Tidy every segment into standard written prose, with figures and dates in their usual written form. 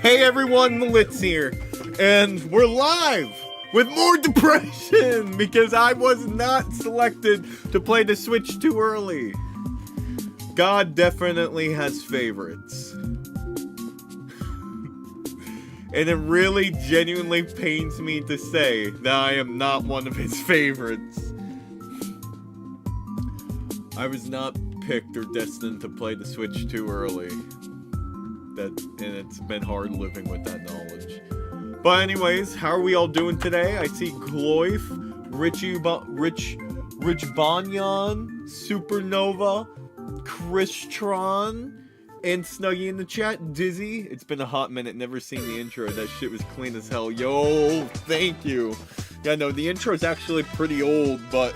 Hey everyone, Litz here, and we're live with more depression because I was not selected to play the Switch too early. God definitely has favorites. And it really genuinely pains me to say that I am not one of his favorites. I was not picked or destined to play the Switch too early. And it's been hard living with that knowledge. But anyways, how are we all doing today? I see Gloif, Rich Banyan, Supernova, Christron, and Snuggy in the chat. Dizzy, it's been a hot minute, never seen the intro. That shit was clean as hell. Yo, thank you. Yeah, no, the intro is actually pretty old, but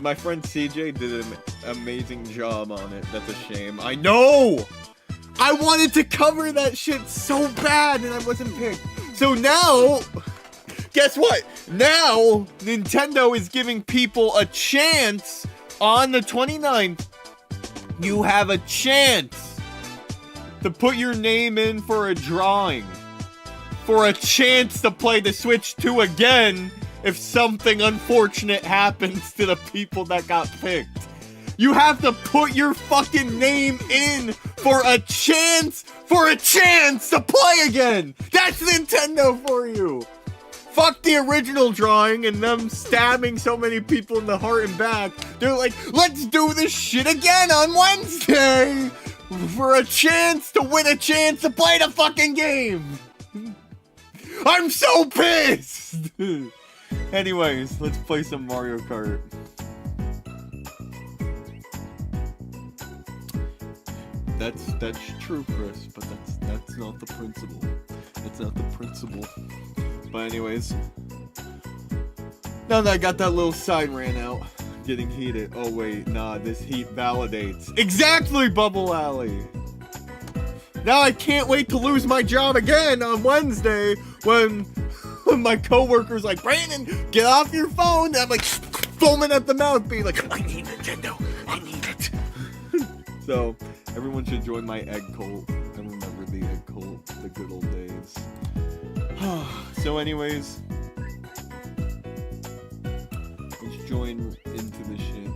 my friend CJ did an amazing job on it. That's a shame. I know! I wanted to cover that shit so bad and I wasn't picked. So now, guess what? Now, Nintendo is giving people a chance on the 29th. You have a chance to put your name in for a drawing. For a chance to play the Switch 2 again if something unfortunate happens to the people that got picked. You have to put your fucking name in for a chance to play again. That's Nintendo for you. Fuck the original drawing and them stabbing so many people in the heart and back. They're like, let's do this shit again on Wednesday for a chance to win a chance to play the fucking game. I'm so pissed. Anyways, let's play some Mario Kart. That's true, Chris, but that's not the principle. That's not the principle. But anyways, now that I got that little sign ran out, getting heated. Oh wait, nah, this heat validates. Exactly, Bubble Alley! Now I can't wait to lose my job again on Wednesday when my coworker's like, Brandon, get off your phone! And I'm like, foaming at the mouth, being like, I need Nintendo, I need it. So, everyone should join my egg cult. I remember the egg cult, the good old days. So anyways, let's join into the shit.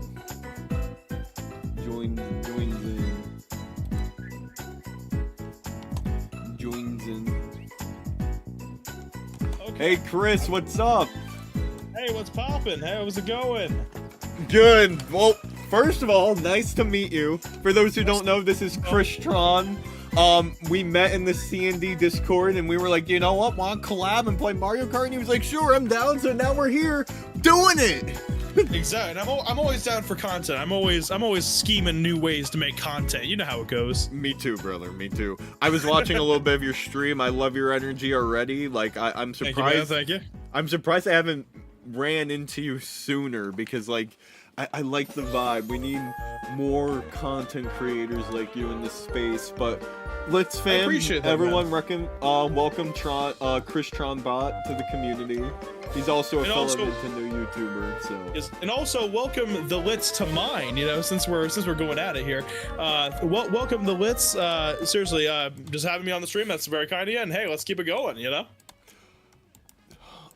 Joins in. Okay. Hey Chris, what's up? Hey, what's poppin'? How's it going? Good. Well, first of all, nice to meet you. For those who don't know, this is Christron. We met in the C&D Discord, and we were like, you know what, want to collab and play Mario Kart? And he was like, sure, I'm down, so now we're here doing it! Exactly. And I'm always down for content. I'm always scheming new ways to make content. You know how it goes. Me too, brother. Me too. I was watching a little bit of your stream. I love your energy already. Like I'm surprised. Thank you. I'm surprised I haven't ran into you sooner because like I like the vibe. We need more content creators like you in this space. But let's fam, appreciate that, everyone welcome Chris Tronbot to the community. He's also a fellow Nintendo YouTuber, so. Yes, and also welcome the Lits to mine. You know, since we're going at it here, welcome the Lits. Seriously, just having me on the stream, that's very kind of you. And hey, let's keep it going. You know.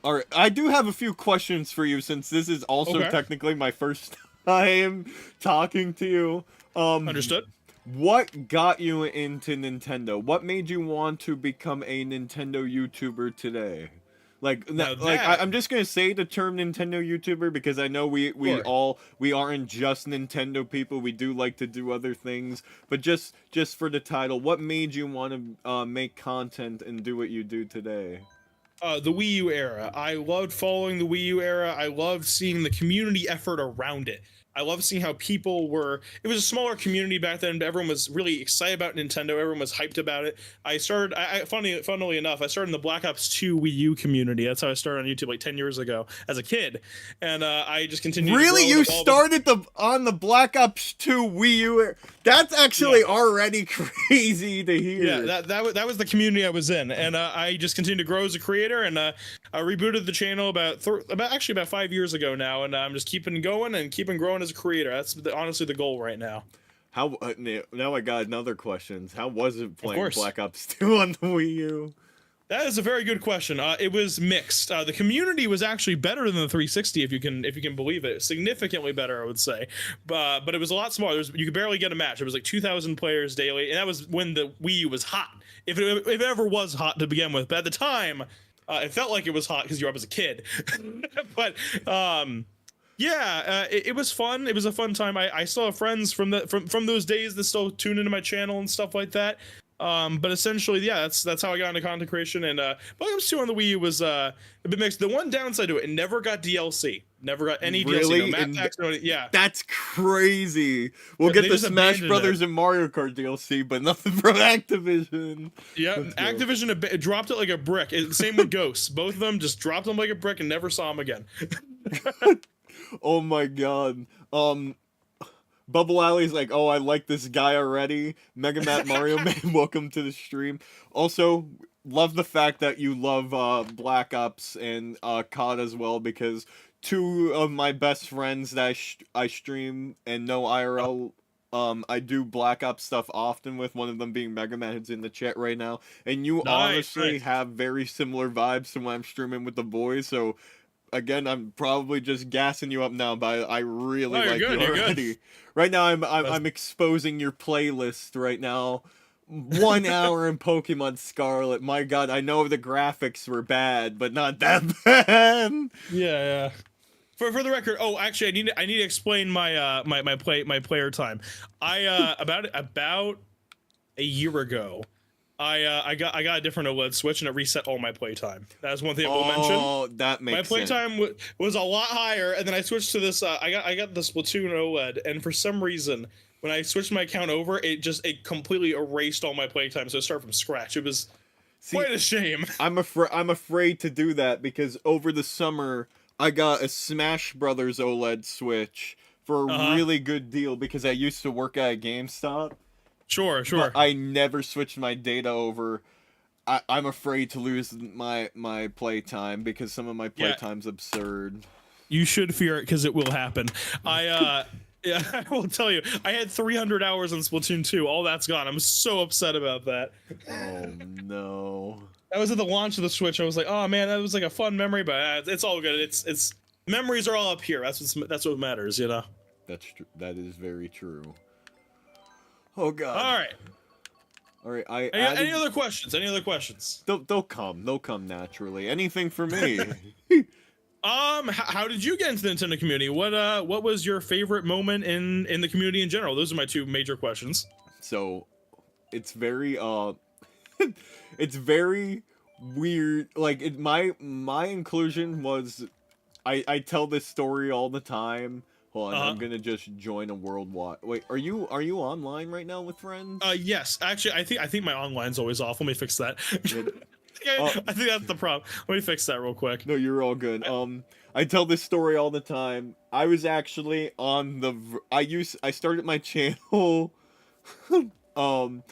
All right, I do have a few questions for you since this is also technically my first time talking to you. Understood. What got you into Nintendo? What made you want to become a Nintendo YouTuber today? I'm just gonna say the term Nintendo YouTuber because I know we aren't just Nintendo people. We do like to do other things, but just for the title, what made you want to make content and do what you do today? The Wii U era. I loved following the Wii U era. I loved seeing the community effort around it. I love seeing how people were. It was a smaller community back then, but everyone was really excited about Nintendo. Everyone was hyped about it. I started. Funnily enough, I started in the Black Ops 2 Wii U community. That's how I started on YouTube like 10 years ago as a kid, and I just continued. Really, you started on the Black Ops 2 Wii U? That's actually already crazy to hear. Yeah, that was the community I was in, and I just continued to grow as a creator, and I rebooted the channel about 5 years ago now, and I'm just keeping going and keeping growing as a creator. That's honestly the goal right now. How now I got another question. How was it playing Black Ops 2 on the Wii U? That is a very good question. It was mixed. The community was actually better than the 360, if you can believe it. Significantly better, I would say. But it was a lot smaller. You could barely get a match. It was like 2,000 players daily, and that was when the Wii U was hot, if it ever was hot to begin with. But at the time, it felt like it was hot because you were up as a kid. But yeah, it was fun. It was a fun time. I still have friends from those days that still tune into my channel and stuff like that. But essentially, yeah, that's how I got into content creation. And Black Ops 2 on the Wii U was a bit mixed. The one downside to it never got DLC. Never got any DLC. No map packs, yeah. That's crazy. We'll get the Smash Brothers and Mario Kart DLC, but nothing from Activision. Yeah, Activision dropped it like a brick. Same with Ghosts. Both of them just dropped them like a brick and never saw them again. Oh my god. Bubble Alley's like, oh, I like this guy already. Mega Matt Mario Man, welcome to the stream. Also, love the fact that you love Black Ops and COD as well, because two of my best friends that I stream and know IRL, I do Black Ops stuff often with, one of them being Mega Man, who's in the chat right now. And you honestly have very similar vibes to when I'm streaming with the boys, so again, I'm probably just gassing you up now, but I really like you already. Right now, I'm exposing your playlist right now. 1 hour in Pokemon Scarlet. My God, I know the graphics were bad, but not that bad. Yeah. For the record, actually, I need to explain my my player time. About a year ago, I got a different OLED Switch, and it reset all my playtime. That's one thing I will mention. Oh, that makes sense. My playtime was a lot higher, and then I switched to this. I got the Splatoon OLED, and for some reason, when I switched my account over, it completely erased all my playtime. So I started from scratch. It was quite a shame. I'm afraid to do that because over the summer I got a Smash Brothers OLED Switch for a really good deal because I used to work at a GameStop. Sure. But I never switched my data over. I'm afraid to lose my playtime because some of my playtime's absurd. You should fear it because it will happen. I will tell you, I had 300 hours on Splatoon 2. All that's gone. I'm so upset about that. Oh no. That was at the launch of the Switch. I was like, oh man, that was like a fun memory, but it's all good. It's memories are all up here. That's what matters, you know. That's true. That is very true. Oh god. All right. Any other questions? Any other questions? They'll come. They'll come naturally. Anything for me? How did you get into the Nintendo community? What was your favorite moment in the community in general? Those are my two major questions. So, it's very it's very weird. Like my inclusion was I tell this story all the time. Hold on, Uh-huh. I'm gonna just join a worldwide. Wait, are you online right now with friends? Yes, actually, I think my online's always off. Let me fix that. Yeah. I think that's the problem. Let me fix that real quick. No, you're all good. I tell this story all the time. I was actually on the. I started my channel, um,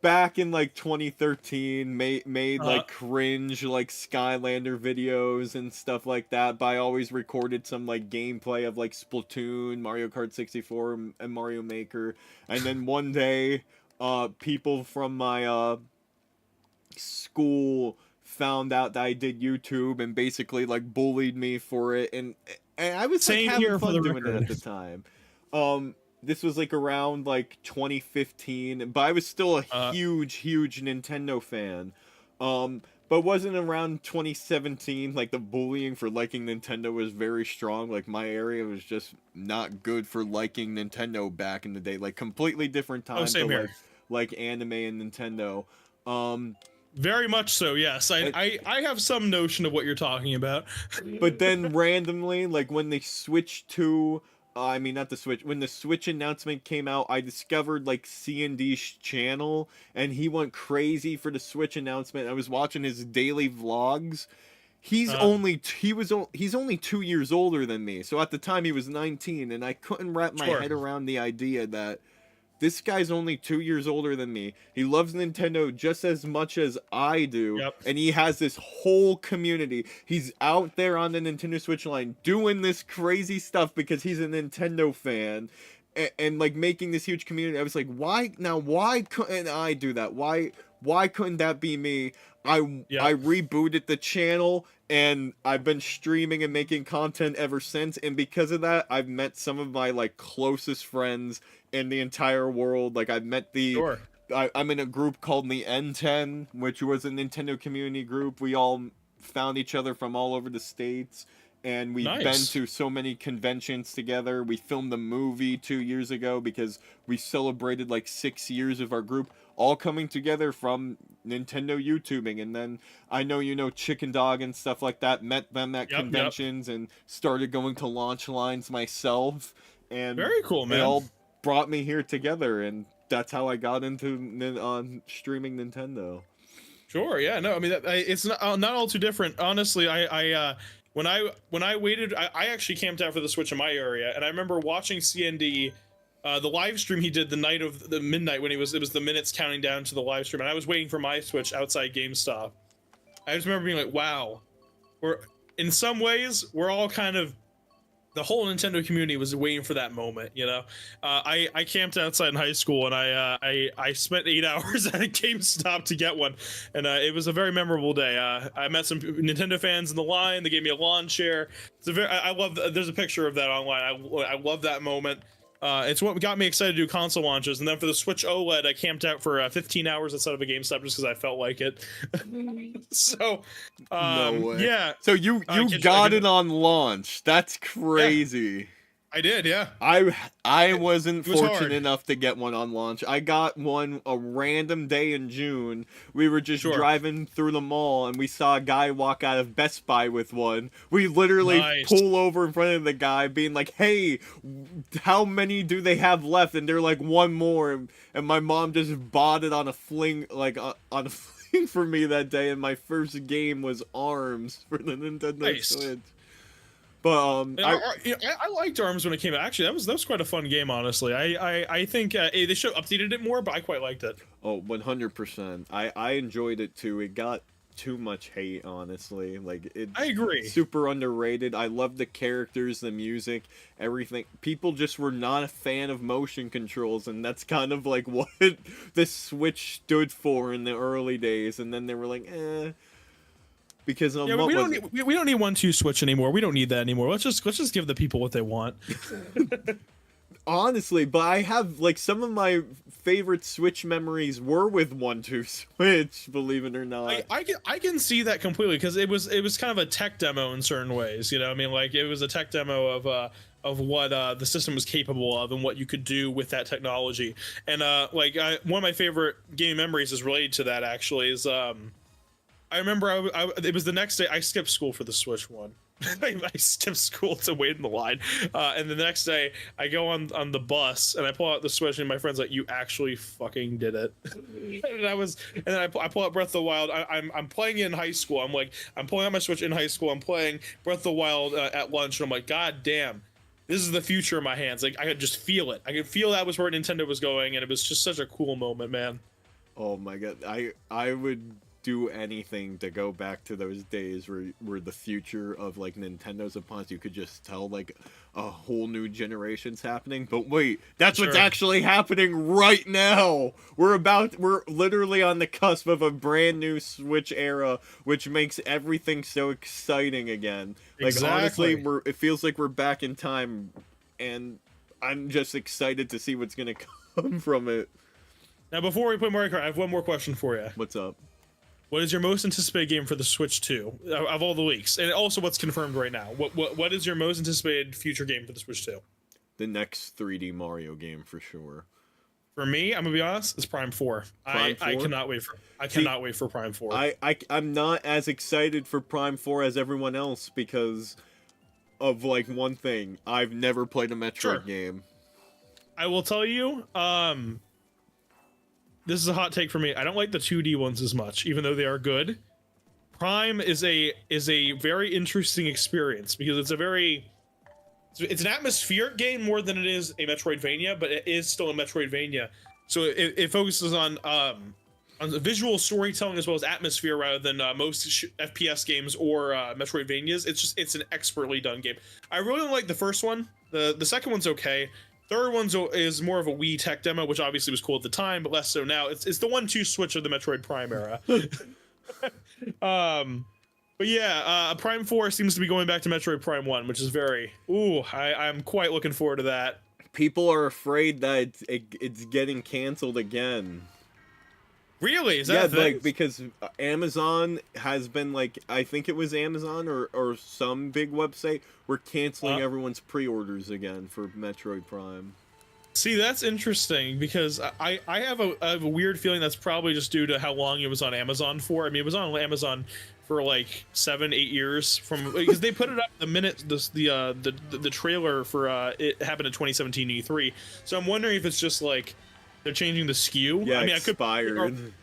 back in like 2013. Made Uh, like cringe like Skylander videos and stuff like that. But I always recorded some like gameplay of like Splatoon, Mario Kart 64, and Mario Maker. And then one day, people from my school found out that I did YouTube and basically like bullied me for it, and I was like Same having here for fun the doing it at record. the time. This was like around like 2015, but I was still a Uh, huge Nintendo fan. But wasn't around 2017 like the bullying for liking Nintendo was very strong. Like my area was just not good for liking Nintendo back in the day. Like completely different oh, time to same here. like anime and Nintendo. Um, Very much so. Yes, I have some notion of what you're talking about. But then randomly, like when they switched to, I mean not the Switch, when the Switch announcement came out, I discovered like C&D's channel, and he went crazy for the Switch announcement. I was watching his daily vlogs. He's Uh, only he's only 2 years older than me, so at the time he was 19, and I couldn't wrap my Sure. head around the idea that this guy's only 2 years older than me. He loves Nintendo just as much as I do, Yep. and he has this whole community. He's out there on the Nintendo Switch line doing this crazy stuff because he's a Nintendo fan, and like making this huge community. I was like, why couldn't I do that? Why couldn't that be me? Yep. I rebooted the channel, and I've been streaming and making content ever since, and because of that, I've met some of my like closest friends in the entire world. Like I've met Sure. I'm in a group called the N10, which was a Nintendo community group. We all found each other from all over the states, and we've been Nice. to so many conventions together. We filmed a movie 2 years ago because we celebrated like 6 years of our group all coming together from Nintendo YouTubing. And then I know you know Chicken Dog and stuff like that. Met them at Yep. Yep. conventions and started going to launch lines myself. And Very cool, it man. all brought me here together, and that's how I got into streaming Nintendo. Sure. Yeah. No. I mean, it's not all too different. Honestly, when I waited, I actually camped out for the Switch in my area, and I remember watching CND. The live stream he did the night of the midnight when it was the minutes counting down to the live stream, and I was waiting for my Switch outside GameStop. I just remember being like, "Wow, we're in some ways we're all kind of the whole Nintendo community was waiting for that moment." You know, I camped outside in high school, and I spent 8 hours at a GameStop to get one, and it was a very memorable day. I met some Nintendo fans in the line. They gave me a lawn chair. It's a very I love. There's a picture of that online. I love that moment. It's what got me excited to do console launches, and then for the Switch OLED, I camped out for 15 hours outside of a GameStop just because I felt like it. So, No way. yeah. So you got it on launch. That's crazy. I did, yeah. I wasn't It was fortunate hard. enough to get one on launch. I got one a random day in June. We were just Sure. driving through the mall, and we saw a guy walk out of Best Buy with one. We literally Nice. pull over in front of the guy being like, "Hey, how many do they have left?" And they're like, "One more." And my mom just bought it on a fling, like on a fling for me that day, and my first game was ARMS for the Nintendo Nice. Switch. But I liked ARMS when it came out. Actually, that was quite a fun game, honestly. I think they should have updated it more, but I quite liked it. Oh, 100%. I enjoyed it too. It got too much hate, honestly. Like it's I agree. super underrated. I love the characters, the music, everything. People just were not a fan of motion controls, and that's kind of like what the Switch stood for in the early days. And then they were like, eh. Because Yeah, we don't need 1-2 Switch anymore. We don't need that anymore. Let's just give the people what they want. Honestly, but I have like some of my favorite Switch memories were with 1-2 Switch, believe it or not. I can see that completely because it was kind of a tech demo in certain ways. You know, I mean, like it was a tech demo of what the system was capable of and what you could do with that technology. And one of my favorite game memories is related to that. Actually, is I remember it was the next day. I skipped school for the Switch one. I skip school to wait in the line, and the next day I go on the bus and I pull out the Switch and my friend's like, "You actually fucking did it!" And then I pull out Breath of the Wild. I'm playing it in high school. I'm pulling out my Switch in high school. I'm playing Breath of the Wild at lunch, and I'm like, "God damn, this is the future in my hands!" Like I could just feel it. I could feel that was where Nintendo was going, and it was just such a cool moment, man. Oh my god, I would do anything to go back to those days where the future of like Nintendo's upon us. You could just tell like a whole new generation's happening. But wait, that's what's actually happening right now. We're literally on the cusp of a brand new Switch era, which makes everything so exciting again. Like honestly, it feels like we're back in time, and I'm just excited to see what's gonna come from it. Now, before we play Mario Kart, I have one more question for you. What's up? What is your most anticipated game for the Switch 2 of all the leaks, and also what's confirmed right now? What is your most anticipated future game for the Switch 2? The next 3D Mario game for sure. For me, I'm gonna be honest, it's Prime 4. I cannot wait for Prime 4. I'm not as excited for Prime 4 as everyone else because of like one thing. I've never played a Metroid game. I will tell you, this is a hot take for me. I don't like the 2D ones as much, even though they are good. Prime is a very interesting experience because it's an atmospheric game more than it is a Metroidvania, but it is still a Metroidvania. So it focuses on the visual storytelling as well as atmosphere rather than most FPS games or Metroidvanias. It's an expertly done game. I really don't like the first one. The second one's okay. Third one is more of a Wii tech demo, which obviously was cool at the time, but less so now. It's the 1-2 switch of the Metroid Prime era. But yeah, Prime 4 seems to be going back to Metroid Prime 1, which is I'm quite looking forward to that. People are afraid that it's getting canceled again. Really? Is that a thing? Like because Amazon has been like, I think it was Amazon or some big website were canceling everyone's pre-orders again for Metroid Prime. See, that's interesting because I have a weird feeling that's probably just due to how long it was on Amazon for. I mean, it was on Amazon for like 7-8 years because they put it up the minute the trailer for it happened in 2017 E3. So I'm wondering if it's just like they're changing the SKU. Yeah, I mean, expired.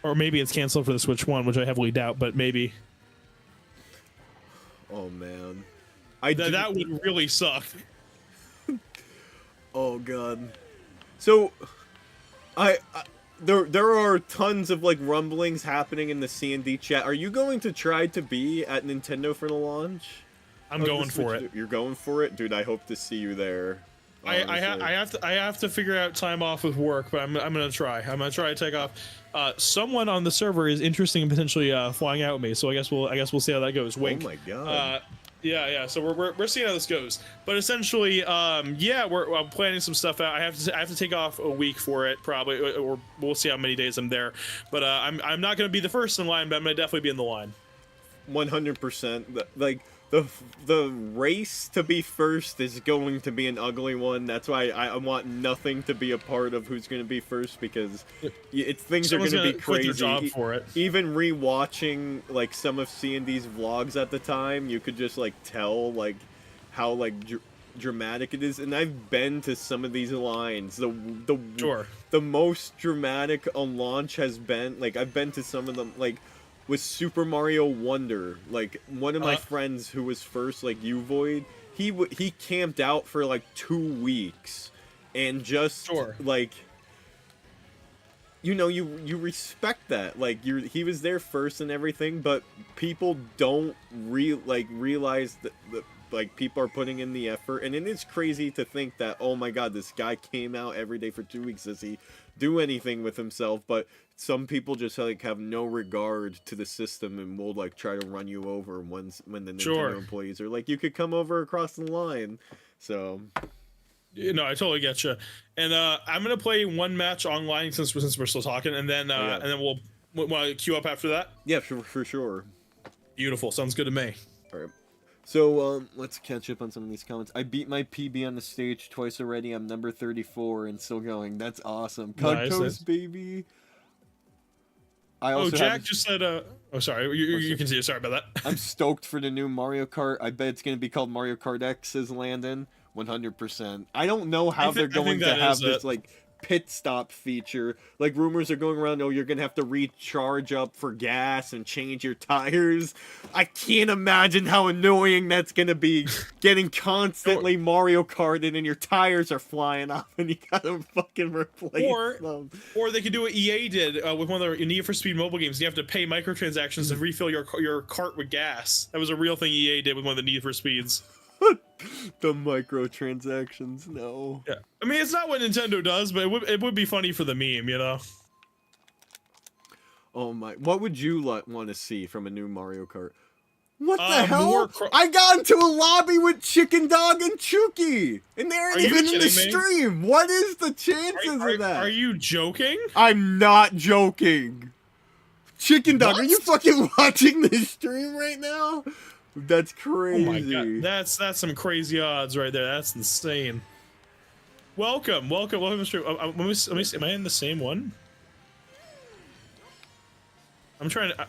Or maybe it's canceled for the Switch 1, which I heavily doubt, but maybe. Oh man, that would really suck. Oh god. So, there are tons of like rumblings happening in the C&D chat. Are you going to try to be at Nintendo for the launch? I'm going for it. You're going for it, dude. I hope to see you there. I have to figure out time off with work, but I'm gonna try. I'm gonna try to take off. Someone on the server is interested in potentially flying out with me, so I guess we'll see how that goes. Wink. Oh my god. Yeah. So we're seeing how this goes. But essentially, I'm planning some stuff out. I have to take off a week for it probably, or we'll see how many days I'm there. But I'm not gonna be the first in line, but I'm gonna definitely be in the line. 100%. Like the race to be first is going to be an ugly one. That's why I want nothing to be a part of who's going to be first because things are going to be crazy. Job for it. Even rewatching like some of C&D's vlogs at the time, you could just like tell like how like dramatic it is. And I've been to some of these lines. The most dramatic on launch has been like I've been to some of them like. With Super Mario Wonder, like one of my friends who was first, like Uvoid, he camped out for like 2 weeks, and just like, you know, you respect that, like he was there first and everything, but people don't realize that like people are putting in the effort, and it is crazy to think that, oh my god, this guy came out every day for 2 weeks. Does he do anything with himself? But some people just like have no regard to the system and will like try to run you over when the Nintendo employees are like, you could come over across the line. So no, I totally get you. And I'm gonna play one match online since we're still talking, and then we'll want to queue up after that. Yeah, for sure. Beautiful, sounds good to me. All right. So, let's catch up on some of these comments. I beat my PB on the stage twice already. I'm number 34 and still going. That's awesome. Cud Toast, baby. I Oh, also Jack have, just said, oh, sorry, you can see, sorry about that. I'm stoked for the new Mario Kart. I bet it's going to be called Mario Kart X as Landon. 100%. I don't know how they're I think going to that have is this, it. like, pit stop feature. Like, rumors are going around, oh, you're going to have to recharge up for gas and change your tires. I can't imagine how annoying that's going to be, getting constantly Mario Karted and your tires are flying off and you gotta fucking replace them. Or they could do what EA did with one of their Need for Speed mobile games. You have to pay microtransactions to refill your cart with gas. That was a real thing EA did with one of the Need for Speeds. The microtransactions, no. Yeah, I mean, it's not what Nintendo does, but it would be funny for the meme, you know. Oh my! What would you want to see from a new Mario Kart? What the hell? More I got into a lobby with Chicken Dog and Chucky, and they aren't even in the stream. What is the chances of that? Are you joking? I'm not joking. Chicken Dog, are you fucking watching this stream right now? That's crazy. Oh my god, that's some crazy odds right there. That's insane. Welcome to stream. Let me see. Am I in the same one? I'm trying to.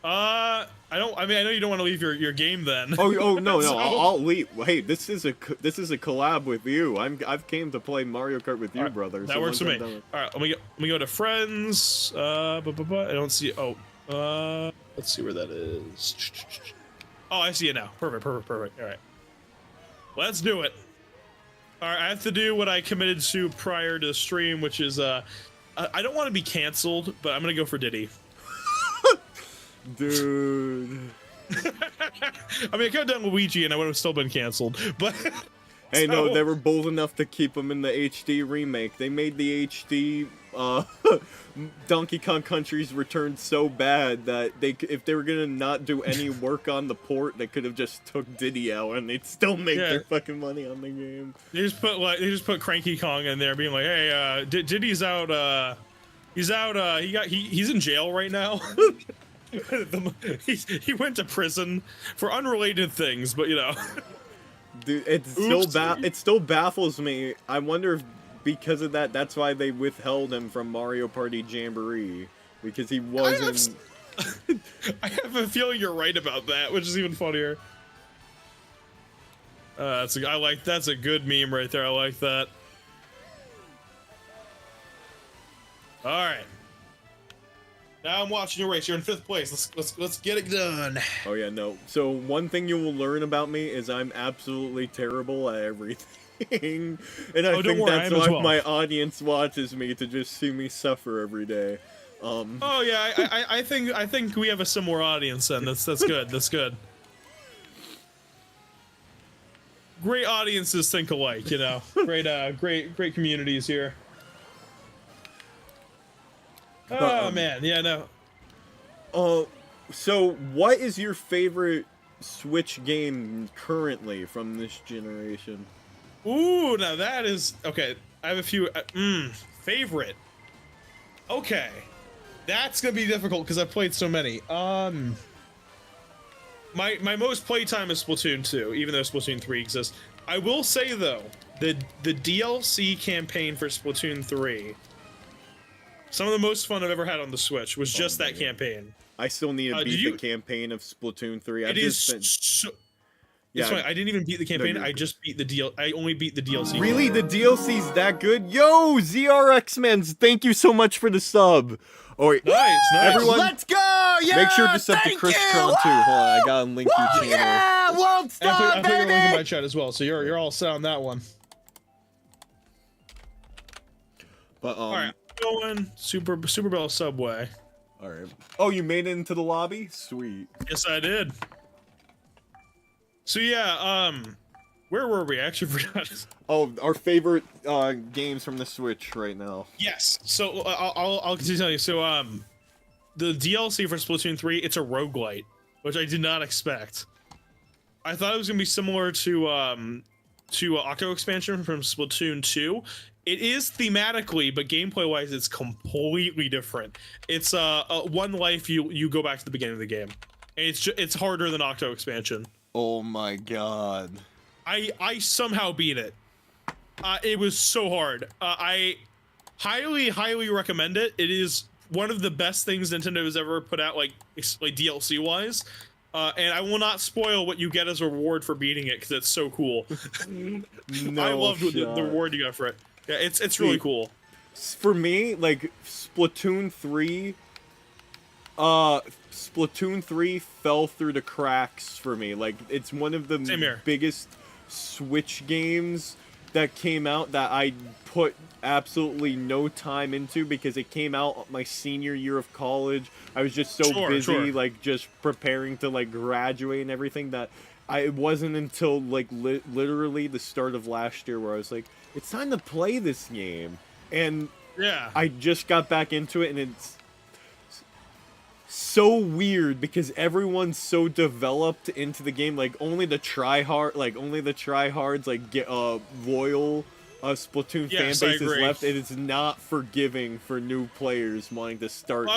I don't. I mean, I know you don't want to leave your game then. Oh no So- I'll leave. Hey, this is a collab with you. I've came to play Mario Kart with you, brother. That works for me. All right, let me go to friends. I don't see. Oh, let's see where that is. Oh, I see it now. Perfect. All right, let's do it. All right, I have to do what I committed to prior to the stream, which is I don't want to be canceled, but I'm gonna go for Diddy. Dude. I mean, I could have done Luigi and I would have still been canceled, but hey, no, they were bold enough to keep him in the HD remake. They made the HD Donkey Kong Country's Return so bad that if they were gonna not do any work on the port, they could have just took Diddy out and they'd still make their fucking money on the game. They just put Cranky Kong in there, being like, hey, Diddy's out. He's in jail right now. He went to prison for unrelated things, but you know. Dude, it still baffles me. I wonder if because of that, that's why they withheld him from Mario Party Jamboree, because he wasn't. I have a feeling you're right about that, which is even funnier. That's a good meme right there. I like that. All right. Now I'm watching your race. You're in 5th place. Let's get it done. Oh yeah, no. So one thing you will learn about me is I'm absolutely terrible at everything, and I think that's why my audience watches me, to just see me suffer every day. Oh yeah, I think we have a similar audience then. That's good. That's good. Great audiences think alike, you know. Great communities here. Oh man, yeah, no. So what is your favorite Switch game currently from this generation? Ooh, now that is okay. I have a few. Favorite. Okay, that's gonna be difficult because I've played so many. My most playtime is Splatoon 2, even though Splatoon 3 exists. I will say though, the DLC campaign for Splatoon 3. Some of the most fun I've ever had on the Switch was just that campaign. I still need to beat the campaign of Splatoon 3. Yeah, I didn't even beat the campaign. I just beat the I only beat the DLC. Really? The DLC's that good? Yo, ZRX-Mans, thank you so much for the sub. Alright, nice. Everyone, let's go! Yeah, make sure to sub to Chris Tron too. Hold on, I gotta link your channel. Yeah, won't stop, I put your baby! link in my chat as well, so you're all set on that one. But alright, going Super Bell Subway. Alright. Oh, you made it into the lobby? Sweet. Yes, I did. So yeah, where were we? I actually forgot. Oh, our favorite games from the Switch right now. Yes. So I'll continue telling you. So the DLC for Splatoon 3, it's a roguelite, which I did not expect. I thought it was gonna be similar to Octo Expansion from Splatoon 2. It is thematically, but gameplay-wise, it's completely different. It's one life, you go back to the beginning of the game, and it's harder than Octo Expansion. Oh my god. I somehow beat it. It was so hard. I highly recommend it. It is one of the best things Nintendo has ever put out, like DLC wise. And I will not spoil what you get as a reward for beating it because it's so cool. No I loved the shot. reward you got for it. Yeah, it's really cool. For me, like Splatoon 3 fell through the cracks for me. Like, it's one of the biggest Switch games that came out that I put absolutely no time into because it came out my senior year of college. I was just so busy, like, just preparing to, like, graduate and everything that it wasn't until, like, literally the start of last year where I was like, it's time to play this game. And yeah, I just got back into it, and it's so weird because everyone's so developed into the game. Like, only the tryhards, like, get loyal Splatoon fan base is left. It is not forgiving for new players wanting to start now.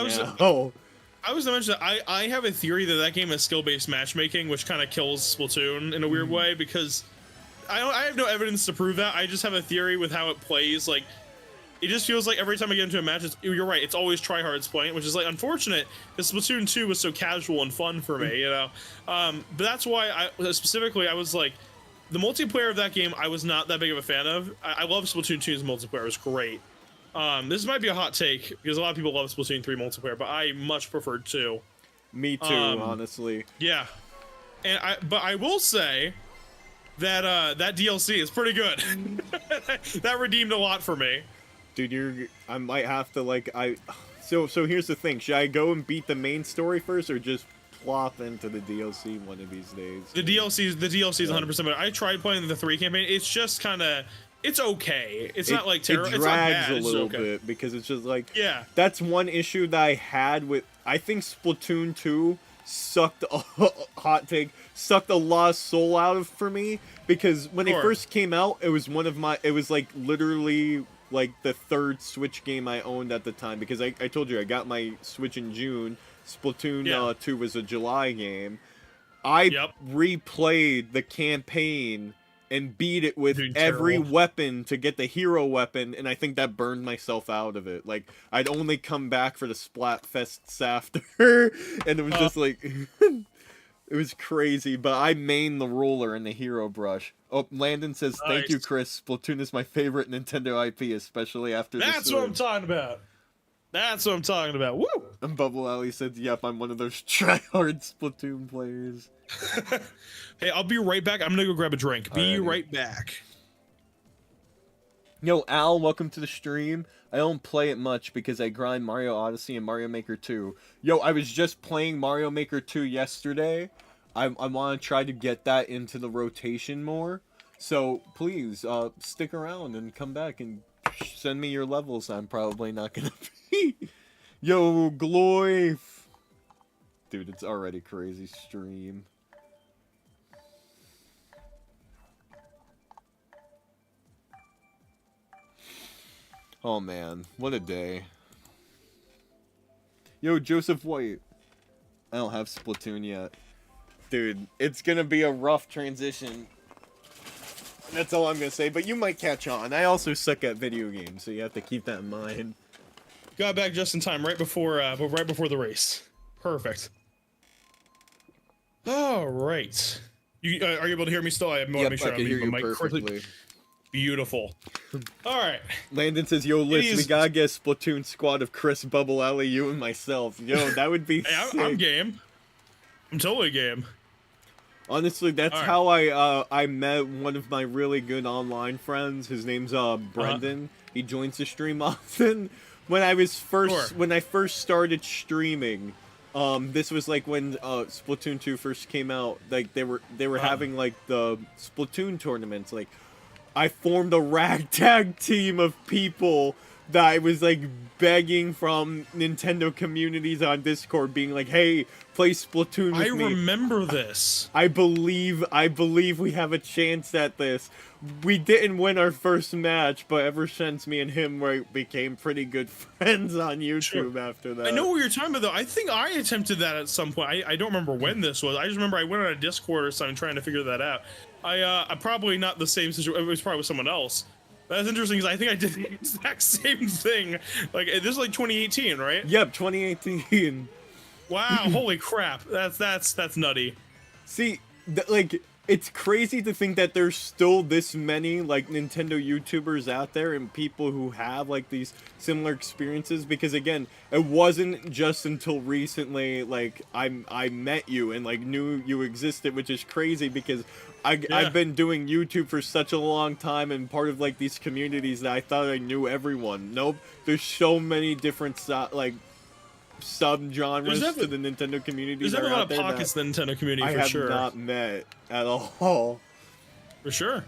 I was going to mention that I have a theory that game is skill-based matchmaking, which kind of kills Splatoon in a weird way, because I have no evidence to prove that. I just have a theory with how it plays. Like, it just feels like every time I get into a match, you're right, it's always tryhards playing, which is, like, unfortunate, because Splatoon 2 was so casual and fun for me, you know? But that's why, I was like, the multiplayer of that game, I was not that big of a fan of. I love Splatoon 2's multiplayer, it was great. This might be a hot take, because a lot of people love Splatoon 3 multiplayer, but I much preferred 2. Me too, honestly. Yeah. But I will say that that DLC is pretty good. That redeemed a lot for me. Dude, I might have to, like, so here's the thing. Should I go and beat the main story first, or just plop into the DLC one of these days? The DLC is 100% better. I tried playing the 3 campaign. It's just kind of, it's okay. It's not like terrible. It drags a little bit because it's just like, that's one issue that I had with, I think Splatoon 2 sucked a lot of soul out of for me, because when it first came out, it was like literally like the third Switch game I owned at the time, because I told you I got my Switch in June. Splatoon 2 was a July game. I replayed the campaign and beat it with every weapon to get the hero weapon, and I think that burned myself out of it. Like, I'd only come back for the Splatfests after, and it was just like, it was crazy, but I main the roller and the hero brush. Oh, Landon says, thank you, Chris. Splatoon is my favorite Nintendo IP, especially after That's what I'm talking about. That's what I'm talking about. Woo! And Bubble Alley says, yep, I'm one of those try-hard Splatoon players. Hey, I'll be right back. I'm gonna go grab a drink. Be right back. Yo, Al, welcome to the stream. I don't play it much because I grind Mario Odyssey and Mario Maker 2. Yo, I was just playing Mario Maker 2 yesterday. I want to try to get that into the rotation more. So, please, stick around and come back and send me your levels. I'm probably not gonna be. Yo, Gloif. Dude, it's already crazy stream. Oh man, what a day. Yo, Joseph White. I don't have Splatoon yet. Dude, it's gonna be a rough transition. That's all I'm gonna say, but you might catch on. I also suck at video games, so you have to keep that in mind. Got back just in time, right before the race. Perfect. All right. You are you able to hear me still? I want to make sure I'm hearing my mic correctly. Beautiful. All right. Landon says, "Yo, Liz, we gotta get a Splatoon squad of Chris, Bubble Alley, you, and myself." Yo, that would be. Hey, sick. I'm game. I'm totally game. Honestly, that's how I met one of my really good online friends. His name's Brendan. He joins the stream often. When I first started streaming, this was like when Splatoon 2 first came out. Like they were having like the Splatoon tournaments. Like I formed a ragtag team of people that I was like begging from Nintendo communities on Discord, being like, "Hey, play Splatoon with me." I remember this. I believe we have a chance at this. We didn't win our first match, but ever since, me and him became pretty good friends on YouTube after that. I know what you're talking about, though. I think I attempted that at some point. I don't remember when this was. I just remember I went on a Discord or something trying to figure that out. I probably not the same situation. It was probably with someone else. That's interesting because I think I did the exact same thing. Like this is like 2018, right? Yep, 2018. Wow, holy crap. That's nutty. See, like, it's crazy to think that there's still this many, like, Nintendo YouTubers out there and people who have, like, these similar experiences, because, again, it wasn't just until recently, like, I met you and, like, knew you existed, which is crazy, because I've been doing YouTube for such a long time and part of, like, these communities that I thought I knew everyone. Nope, there's so many different, like, sub-genres to the Nintendo community. There's definitely a lot of pockets in the Nintendo community, for sure. I have not met at all. For sure.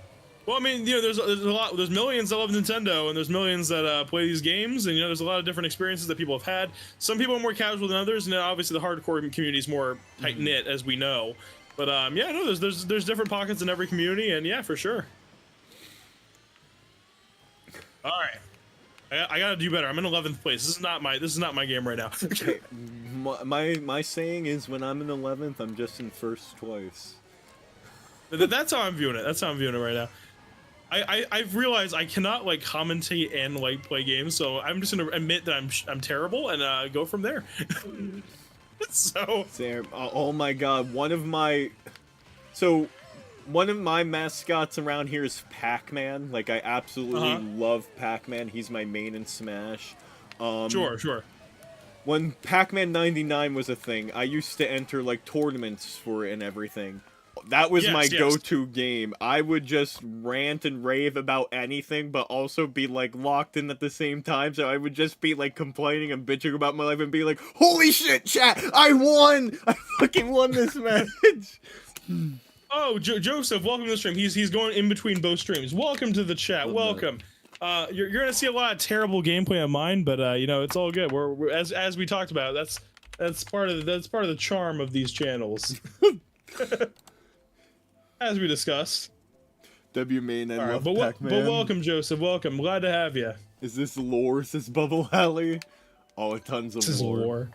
Well, I mean, you know, there's millions that love Nintendo, and there's millions that play these games, and you know, there's a lot of different experiences that people have had. Some people are more casual than others, and obviously the hardcore community is more tight knit, as we know. But yeah, no, there's different pockets in every community, and yeah, for sure. All right. I gotta do better. I'm in 11th place. This is not my game right now. Okay, my saying is, when I'm in 11th, I'm just in first twice. That's how I'm viewing it. That's how I'm viewing it right now. I've realized I cannot like commentate and like play games, so I'm just gonna admit that I'm terrible and go from there. So. Sam, oh my God, one of my mascots around here is Pac-Man. Like, I absolutely love Pac-Man. He's my main in Smash. Sure. When Pac-Man 99 was a thing, I used to enter, like, tournaments for it and everything. That was my go-to game. I would just rant and rave about anything, but also be, like, locked in at the same time, so I would just be, like, complaining and bitching about my life and be like, holy shit, chat! I won! I fucking won this match! Oh, Joseph, welcome to the stream. He's going in between both streams. Welcome to the chat. Welcome. You're gonna see a lot of terrible gameplay on mine, but you know, it's all good. We're as we talked about. That's part of the charm of these channels. As we discussed. W main, I love Pac-Man. But welcome, Joseph. Welcome. Glad to have you. Is this lore? Is this Bubble Alley? Oh, tons of this is lore.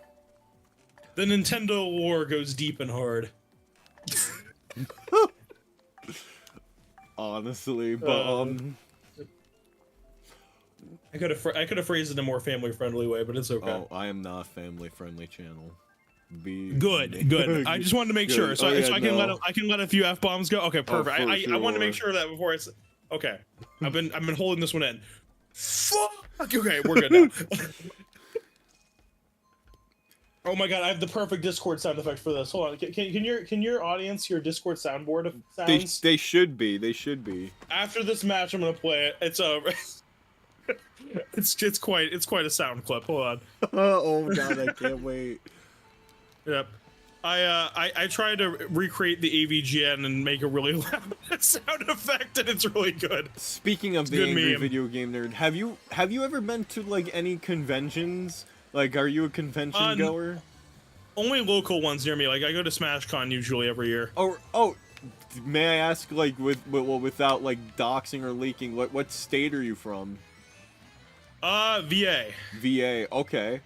The Nintendo lore goes deep and hard. Honestly, but I could have phrased it in a more family friendly way, but it's okay. Oh, I am not a family friendly channel. Good. I just wanted to make sure, so, I can let a few f-bombs go. Okay, perfect. I wanted to make sure that before it's okay. I've been holding this one in. Fuck. Okay, we're good now. Oh my God, I have the perfect Discord sound effect for this. Hold on, can your audience hear Discord soundboard sounds? They should be. They should be. After this match, I'm gonna play it. It's it's quite a sound clip. Hold on. Oh God, I can't wait. Yep. I tried to recreate the AVGN and make a really loud sound effect, and it's really good. Speaking of the angry video game nerd, have you ever been to like any conventions? Like, are you a convention goer? Only local ones near me. Like, I go to SmashCon usually every year. Oh, may I ask, like, without like doxing or leaking, what state are you from? VA. VA. Okay.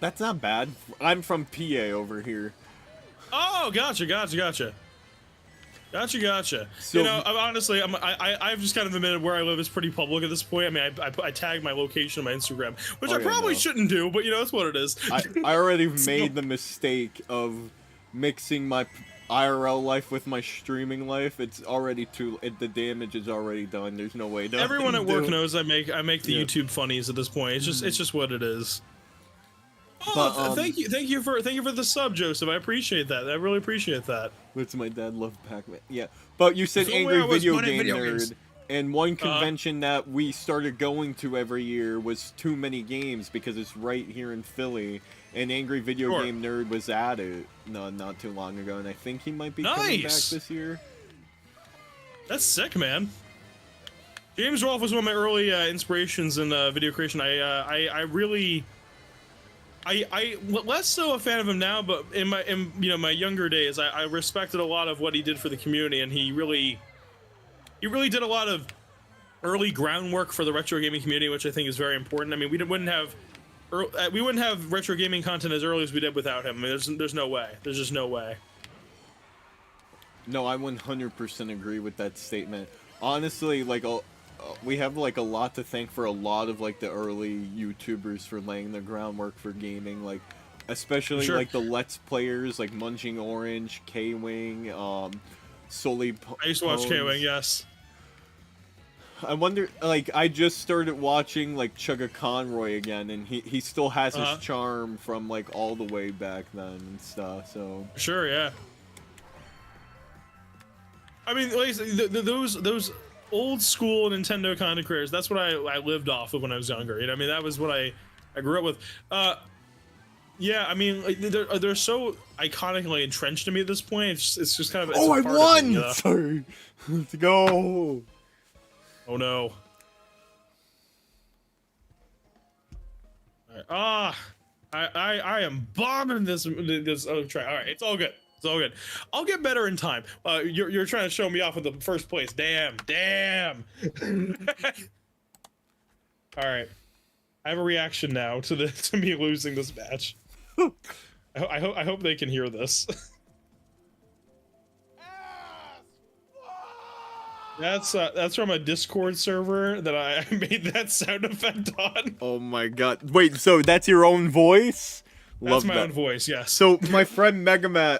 That's not bad. I'm from PA over here. Oh, gotcha. So, you know, honestly, I've just kind of admitted where I live is pretty public at this point. I mean, I tag my location on my Instagram, which I probably shouldn't do, but you know, it's what it is. I already made the mistake of mixing my IRL life with my streaming life. It's already the damage is already done. There's no way. Everyone at work knows I make the YouTube funnies at this point. It's just what it is. Oh, but, thank you for the sub, Joseph. I appreciate that. I really appreciate that. What's my dad love Pac-Man? Yeah, but you said angry video game nerd, and one convention that we started going to every year was Too Many Games because it's right here in Philly, and Angry Video Game Nerd was at it not too long ago, and I think he might be coming back this year. That's sick, man. James Rolfe was one of my early inspirations in video creation. I really. I less so a fan of him now, but in my younger days, I respected a lot of what he did for the community, and he really did a lot of early groundwork for the retro gaming community, which I think is very important. I mean, we wouldn't have retro gaming content as early as we did without him. I mean, there's no way. There's just no way. No, I 100% agree with that statement. Honestly, like we have like a lot to thank for a lot of like the early YouTubers for laying the groundwork for gaming, like especially Sure. like the Let's Players like Munching Orange, K-Wing, Solely. I used to watch K-Wing, yes. I wonder, like, I just started watching, like, Chugga Conroy again, and he still has his charm from, like, all the way back then and stuff, so... Sure, yeah. I mean, like, those old school Nintendo kind of careers, that's what I lived off of when I was younger, you know? I mean, that was what I grew up with. Yeah, I mean, like, they're so iconically entrenched to me at this point, it's just kind of... Oh, I won! Sorry. Let's go! Oh no. Right. I am bombing this track. All right, it's all good. It's all good. I'll get better in time. You're trying to show me off with the first place. Damn. All right. I have a reaction now to me losing this match. I hope they can hear this. That's from a Discord server that I made that sound effect on. Oh my god. Wait, so that's your own voice? That's my own voice, yes. So my friend Megamat,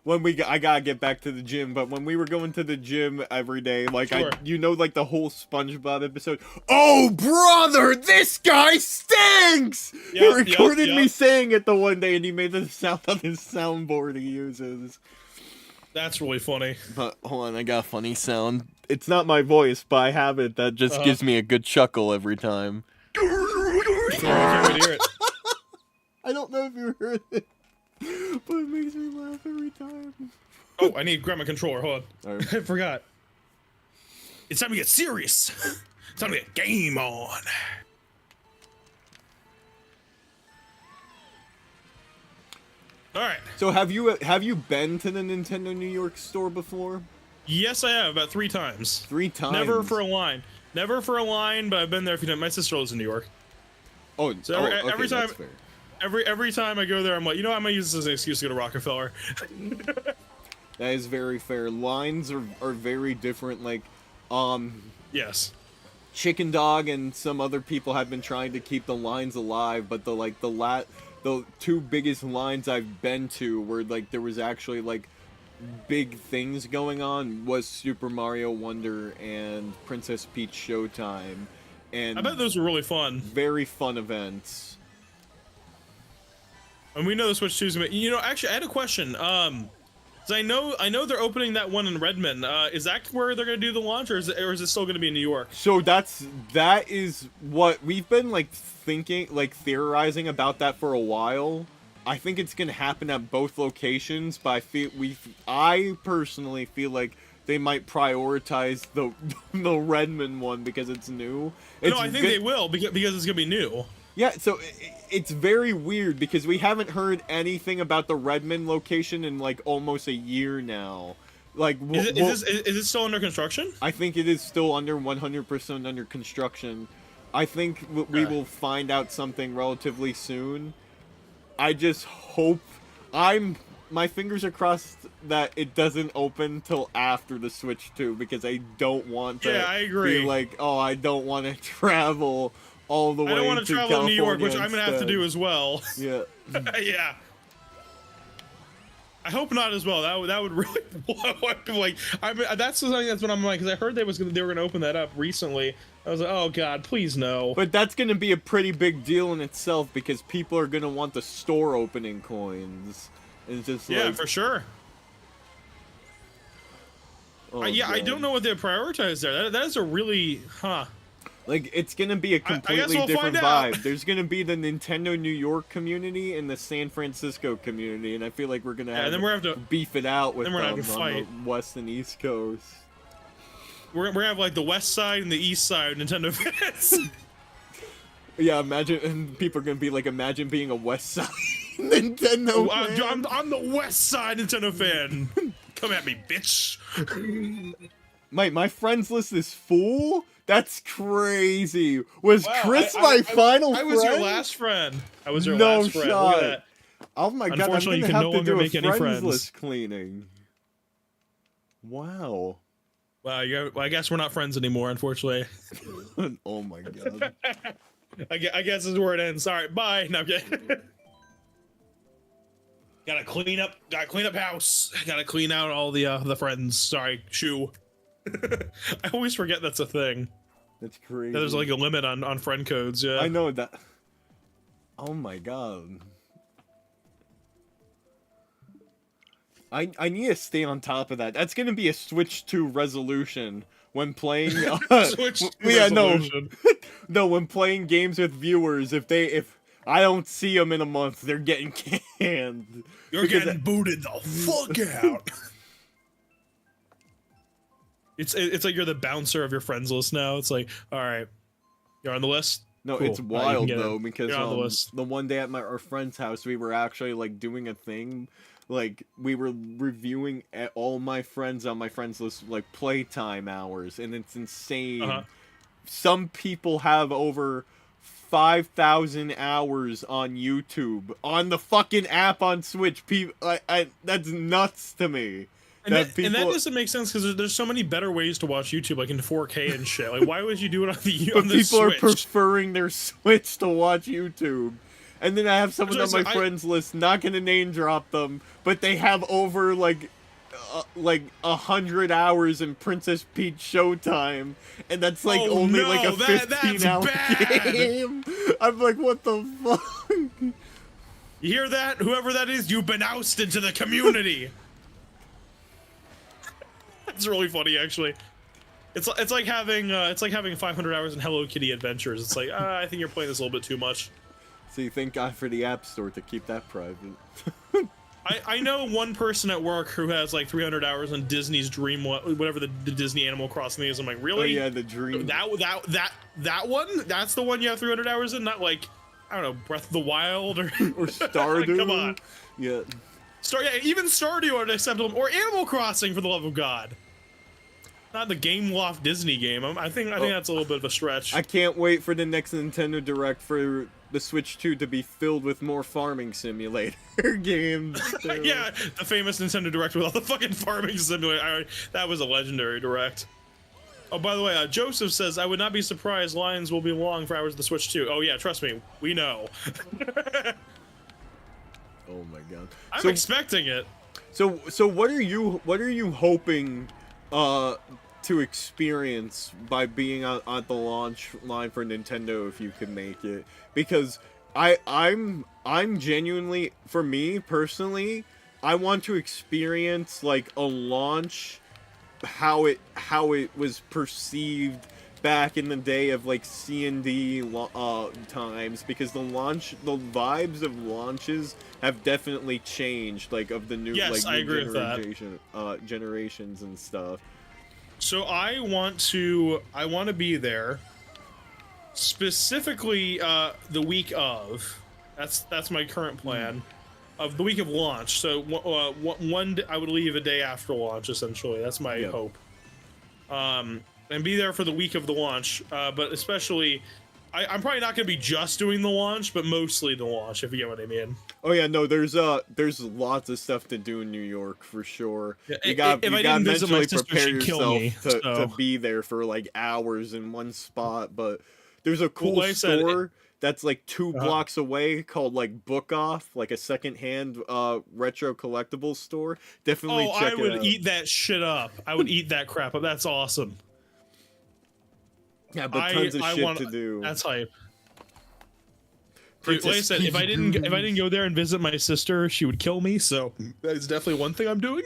I gotta get back to the gym, but when we were going to the gym every day, like Sure. you know, like the whole SpongeBob episode. Oh brother, this guy stinks! He recorded me saying it the one day, and he made the sound on his soundboard he uses. That's really funny. But hold on, I got a funny sound. It's not my voice, but I have it. That just gives me a good chuckle every time. I can't wait to hear it. I don't know if you heard it, but it makes me laugh every time. Oh, I need to grab my controller. Hold on. Right. I forgot. It's time to get serious. It's time to get game on. All right. So have you been to the Nintendo New York store before? Yes, I have about 3 times. 3 times. Never for a line. Never for a line, but I've been there a few times. My sister lives in New York. Oh, so okay, every time, that's fair. every time I go there, I'm like, you know, I'm gonna use this as an excuse to go to Rockefeller. That is very fair. Lines are very different. Like, yes. Chicken Dog and some other people have been trying to keep the lines alive, but the 2 biggest lines I've been to where like there was actually like big things going on was Super Mario Wonder and Princess Peach Showtime, and I bet those were really fun. Very fun events. And we know the Switch 2's gonna be, you know, actually I had a question. So I know they're opening that one in Redmond. Is that where they're gonna do the launch, or is it still gonna be in New York? So that is what we've been like thinking, like theorizing about that for a while. I think it's gonna happen at both locations, but I personally feel like they might prioritize the Redmond one because it's new. No, I think they will because it's gonna be new. Yeah, so it's very weird because we haven't heard anything about the Redmond location in like almost a year now. Like, is it still under construction? I think it is still 100% under construction. I think we will find out something relatively soon. I just hope my fingers are crossed that it doesn't open till after the Switch 2 because I don't want to I agree. be like, oh, I don't want to travel all the way to California. I don't want to travel to New York, which I'm gonna have to instead. do as well. Yeah. Yeah. I hope not as well. That would really like. That's something that's what I'm like because I heard they were gonna open that up recently. I was like, oh god, please no. But that's gonna be a pretty big deal in itself because people are gonna want the store opening coins. It's just yeah, like, for sure. Oh, yeah, I don't know what they prioritize there. That is a really Like, it's gonna be a completely we'll different find out. vibe. There's gonna be the Nintendo New York community and the San Francisco community, and I feel like we're gonna have, then we're gonna have to beef it out with then them we're on gonna have to fight. the West and East Coast. We're gonna have like the West Side and the East Side of Nintendo fans. Yeah, imagine, and people are gonna be like, imagine being a West Side Nintendo fan. I'm the West Side Nintendo fan. Come at me, bitch. My friends list is full? That's crazy. Was Wow, Chris my final I friend? was your last friend. I was your last friend. Shot. Look at that. Oh my god, I'm Unfortunately, gonna you can have no to longer do a make any friends friends. list cleaning. Wow. Wow, well, I guess we're not friends anymore, unfortunately. Oh my god. I guess this is where it ends. All right, bye. No, I'm kidding. Gotta clean up house. Gotta clean out all the friends. Sorry, shoe. I always forget that's a thing. That's crazy. That there's like a limit on friend codes. Yeah. I know that. Oh my god. I need to stay on top of that. That's gonna be a Switch 2 resolution when playing. Switch to Yeah, no, resolution. no. When playing games with viewers, if I don't see them in a month, they're getting canned. You're getting booted the fuck out. It's like you're the bouncer of your friends list now. It's like, all right, you're on the list. No, Cool. it's All right, wild you can get though in. because You're on the list. the one day at our friend's house, we were actually like doing a thing, like we were reviewing all my friends on my friends list like playtime hours, and it's insane. Some people have over 5,000 hours on YouTube on the fucking app on Switch. People, that's nuts to me. And that doesn't make sense because there's so many better ways to watch YouTube, like in 4K and shit. Like, why would you do it on the But on the people are Switch? preferring their Switch to watch YouTube. And then I have someone on my friends list, not gonna name drop them, but they have over like 100 hours in Princess Peach Showtime, and that's like only like a 15-hour game. I'm like, what the fuck? You hear that? Whoever that is, you've been ousted to the community. It's really funny, actually. It's like having 500 hours in Hello Kitty Adventures. It's like, I think you're playing this a little bit too much. See, thank God for the App Store to keep that private. I know one person at work who has like 300 hours on Disney's Dream, whatever the Disney Animal Crossing is. I'm like, really? Oh yeah, the Dream. That one? That's the one you have 300 hours in? Not like, I don't know, Breath of the Wild or Stardew. Like, come on. Yeah. Even Stardew are acceptable, or Animal Crossing, for the love of God. Not the Game Loft Disney game. I think that's a little bit of a stretch. I can't wait for the next Nintendo Direct for the Switch 2 to be filled with more farming simulator games. Yeah, the famous Nintendo Direct with all the fucking farming simulator. That was a legendary Direct. Oh, by the way, Joseph says, I would not be surprised lines will be long for hours of the Switch 2. Oh yeah, trust me, we know. Oh my god. I'm expecting it. So what are you hoping to experience by being on the launch line for Nintendo if you can make it? Because I'm genuinely, for me personally, I want to experience like a launch how it was perceived back in the day of like C&D times, because the vibes of launches have definitely changed, like of the new generations and stuff. So I want to be there specifically the week of. That's my current plan. Of the week of launch. So I would leave a day after launch, essentially. That's my hope. And be there for the week of the launch, but especially, I'm probably not going to be just doing the launch, but mostly the launch, if you get what I mean. Oh yeah, no, there's lots of stuff to do in New York for sure. Yeah, you got to mentally prepare yourself to be there for like hours in one spot. But there's a cool store that's like 2 blocks away called like Book Off, like a secondhand retro collectibles store. Definitely check it out. I would eat that shit up. I would eat that crap up. That's awesome. Yeah, but tons of shit to do. That's hype. Dude, like I said, if I didn't go there and visit my sister, she would kill me. So that is definitely one thing I'm doing.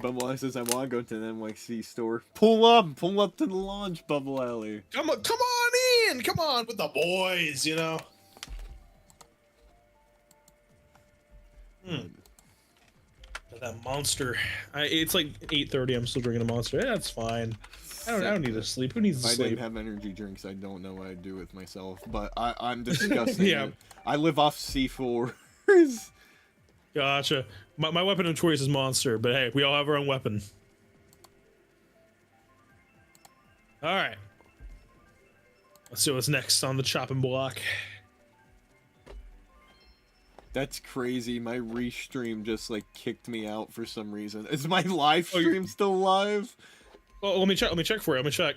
Bubble Alley says I want to go to an NYC store. Pull up to the launch, Bubble Alley. Come on in, come on with the boys, you know. That Monster. It's like 8:30. I'm still drinking a Monster. Yeah, that's fine. I don't need to sleep. Who needs to sleep? I didn't have energy drinks. I don't know what I'd do with myself, but I'm disgusting. Yeah. I live off C4s. Gotcha. My weapon of choice is Monster, but hey, we all have our own weapon. All right. Let's see what's next on the chopping block. That's crazy. My restream just like kicked me out for some reason. Is my live stream still live? Well, let me check. Let me check for you. Let me check.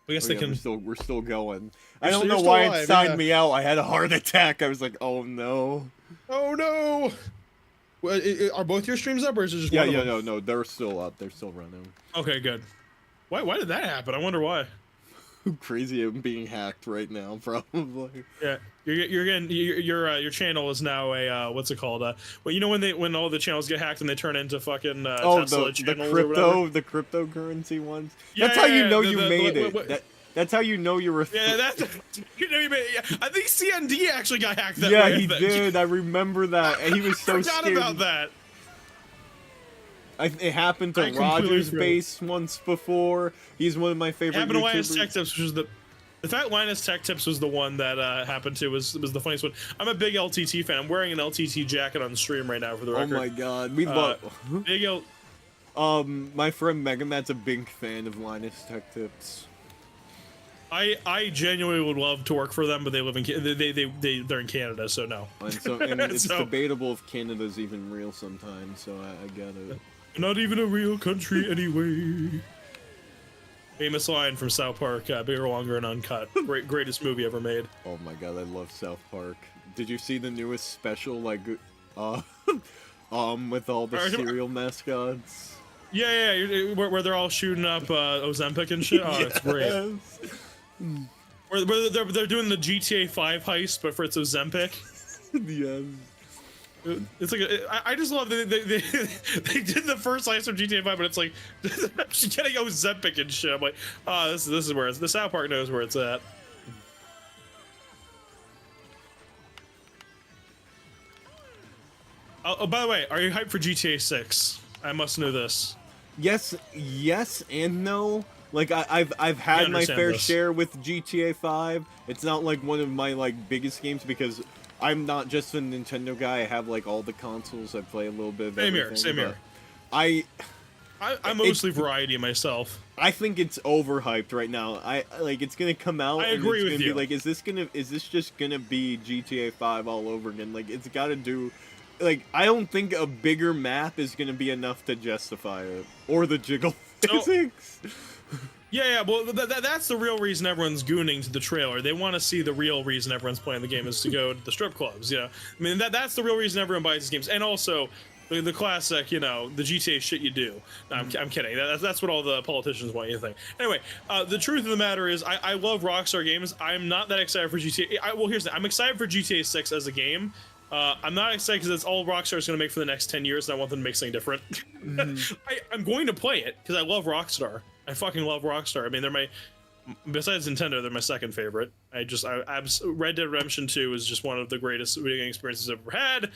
I guess Oh, they yeah, can. we're still going. I You're don't know still why alive, it signed yeah. me out. I had a heart attack. I was like, oh no. Oh no! Well, are both your streams up, or is it just Yeah, one of yeah, them? no, they're still up. They're still running. Okay, good. Why did that happen? I wonder why. Crazy I'm being hacked right now, probably. Yeah, you're getting your channel is now a what's it called? Well, you know when all the channels get hacked and they turn into fucking Tesla the channels or whatever? the cryptocurrency ones. Yeah, That's how you yeah, know the- you the- made what- it. what- That's how you know you were. Yeah, that's you know you made, yeah. I think CND actually got hacked that Yeah, way. he did. I remember that. And he was so I forgot scared. about that. It happened to I completely Rogers forgot. Base once before. He's one of my favorite Happened to YouTubers. Linus Tech Tips, which was the fact Linus Tech Tips was the one that happened to was the funniest one. I'm a big LTT fan. I'm wearing an LTT jacket on stream right now for the Oh record. my god, we love. Big L. My friend Megamat's a big fan of Linus Tech Tips. I genuinely would love to work for them, but they live in they're in Canada, so no. And it's So- debatable if Canada's even real sometimes. So I get it. Not even a real country anyway. Famous line from South Park: "Bigger, longer, and uncut." Greatest movie ever made. Oh my god, I love South Park. Did you see the newest special, like, with all the cereal mascots? Yeah, where they're all shooting up Ozempic and shit. Oh, it's great. Yes. Where they're doing the GTA 5 heist, but for its Ozempic. Yes. It's like I just love that they did the first heist of GTA 5, but it's like she's getting Ozempic and shit. I'm like, oh, this is where it's the South Park knows where it's at. Oh, by the way, are you hyped for GTA 6? I must know this. Yes, and no. Like I've had my understand fair this. share with GTA 5. It's not like one of my like biggest games because I'm not just a Nintendo guy. I have like all the consoles. I play a little bit of everything. Same here. I'm It- mostly variety myself. I think it's overhyped right now. I like it's gonna come out. I and agree it's with gonna you. Be like, is this just gonna be GTA 5 all over again? Like it's got to do. Like I don't think a bigger map is gonna be enough to justify it or the jiggle So- physics. Yeah. Well, that's the real reason everyone's gooning to the trailer. They want to see the real reason everyone's playing the game is to go to the strip clubs. Yeah. I mean that's the real reason everyone buys these games, and also the classic, the GTA shit you do. No, I'm kidding. That's what all the politicians want you to think. Anyway, the truth of the matter is, I love Rockstar games. I'm not that excited for GTA. Well, here's the thing. I'm excited for GTA 6 as a game. I'm not excited because it's all Rockstar is going to make for the next 10 years, and I want them to make something different. I'm going to play it because I love Rockstar. I fucking love Rockstar. I mean, they're my, besides Nintendo, they're my second favorite. Red Dead Redemption 2 is just one of the greatest video game experiences I've ever had.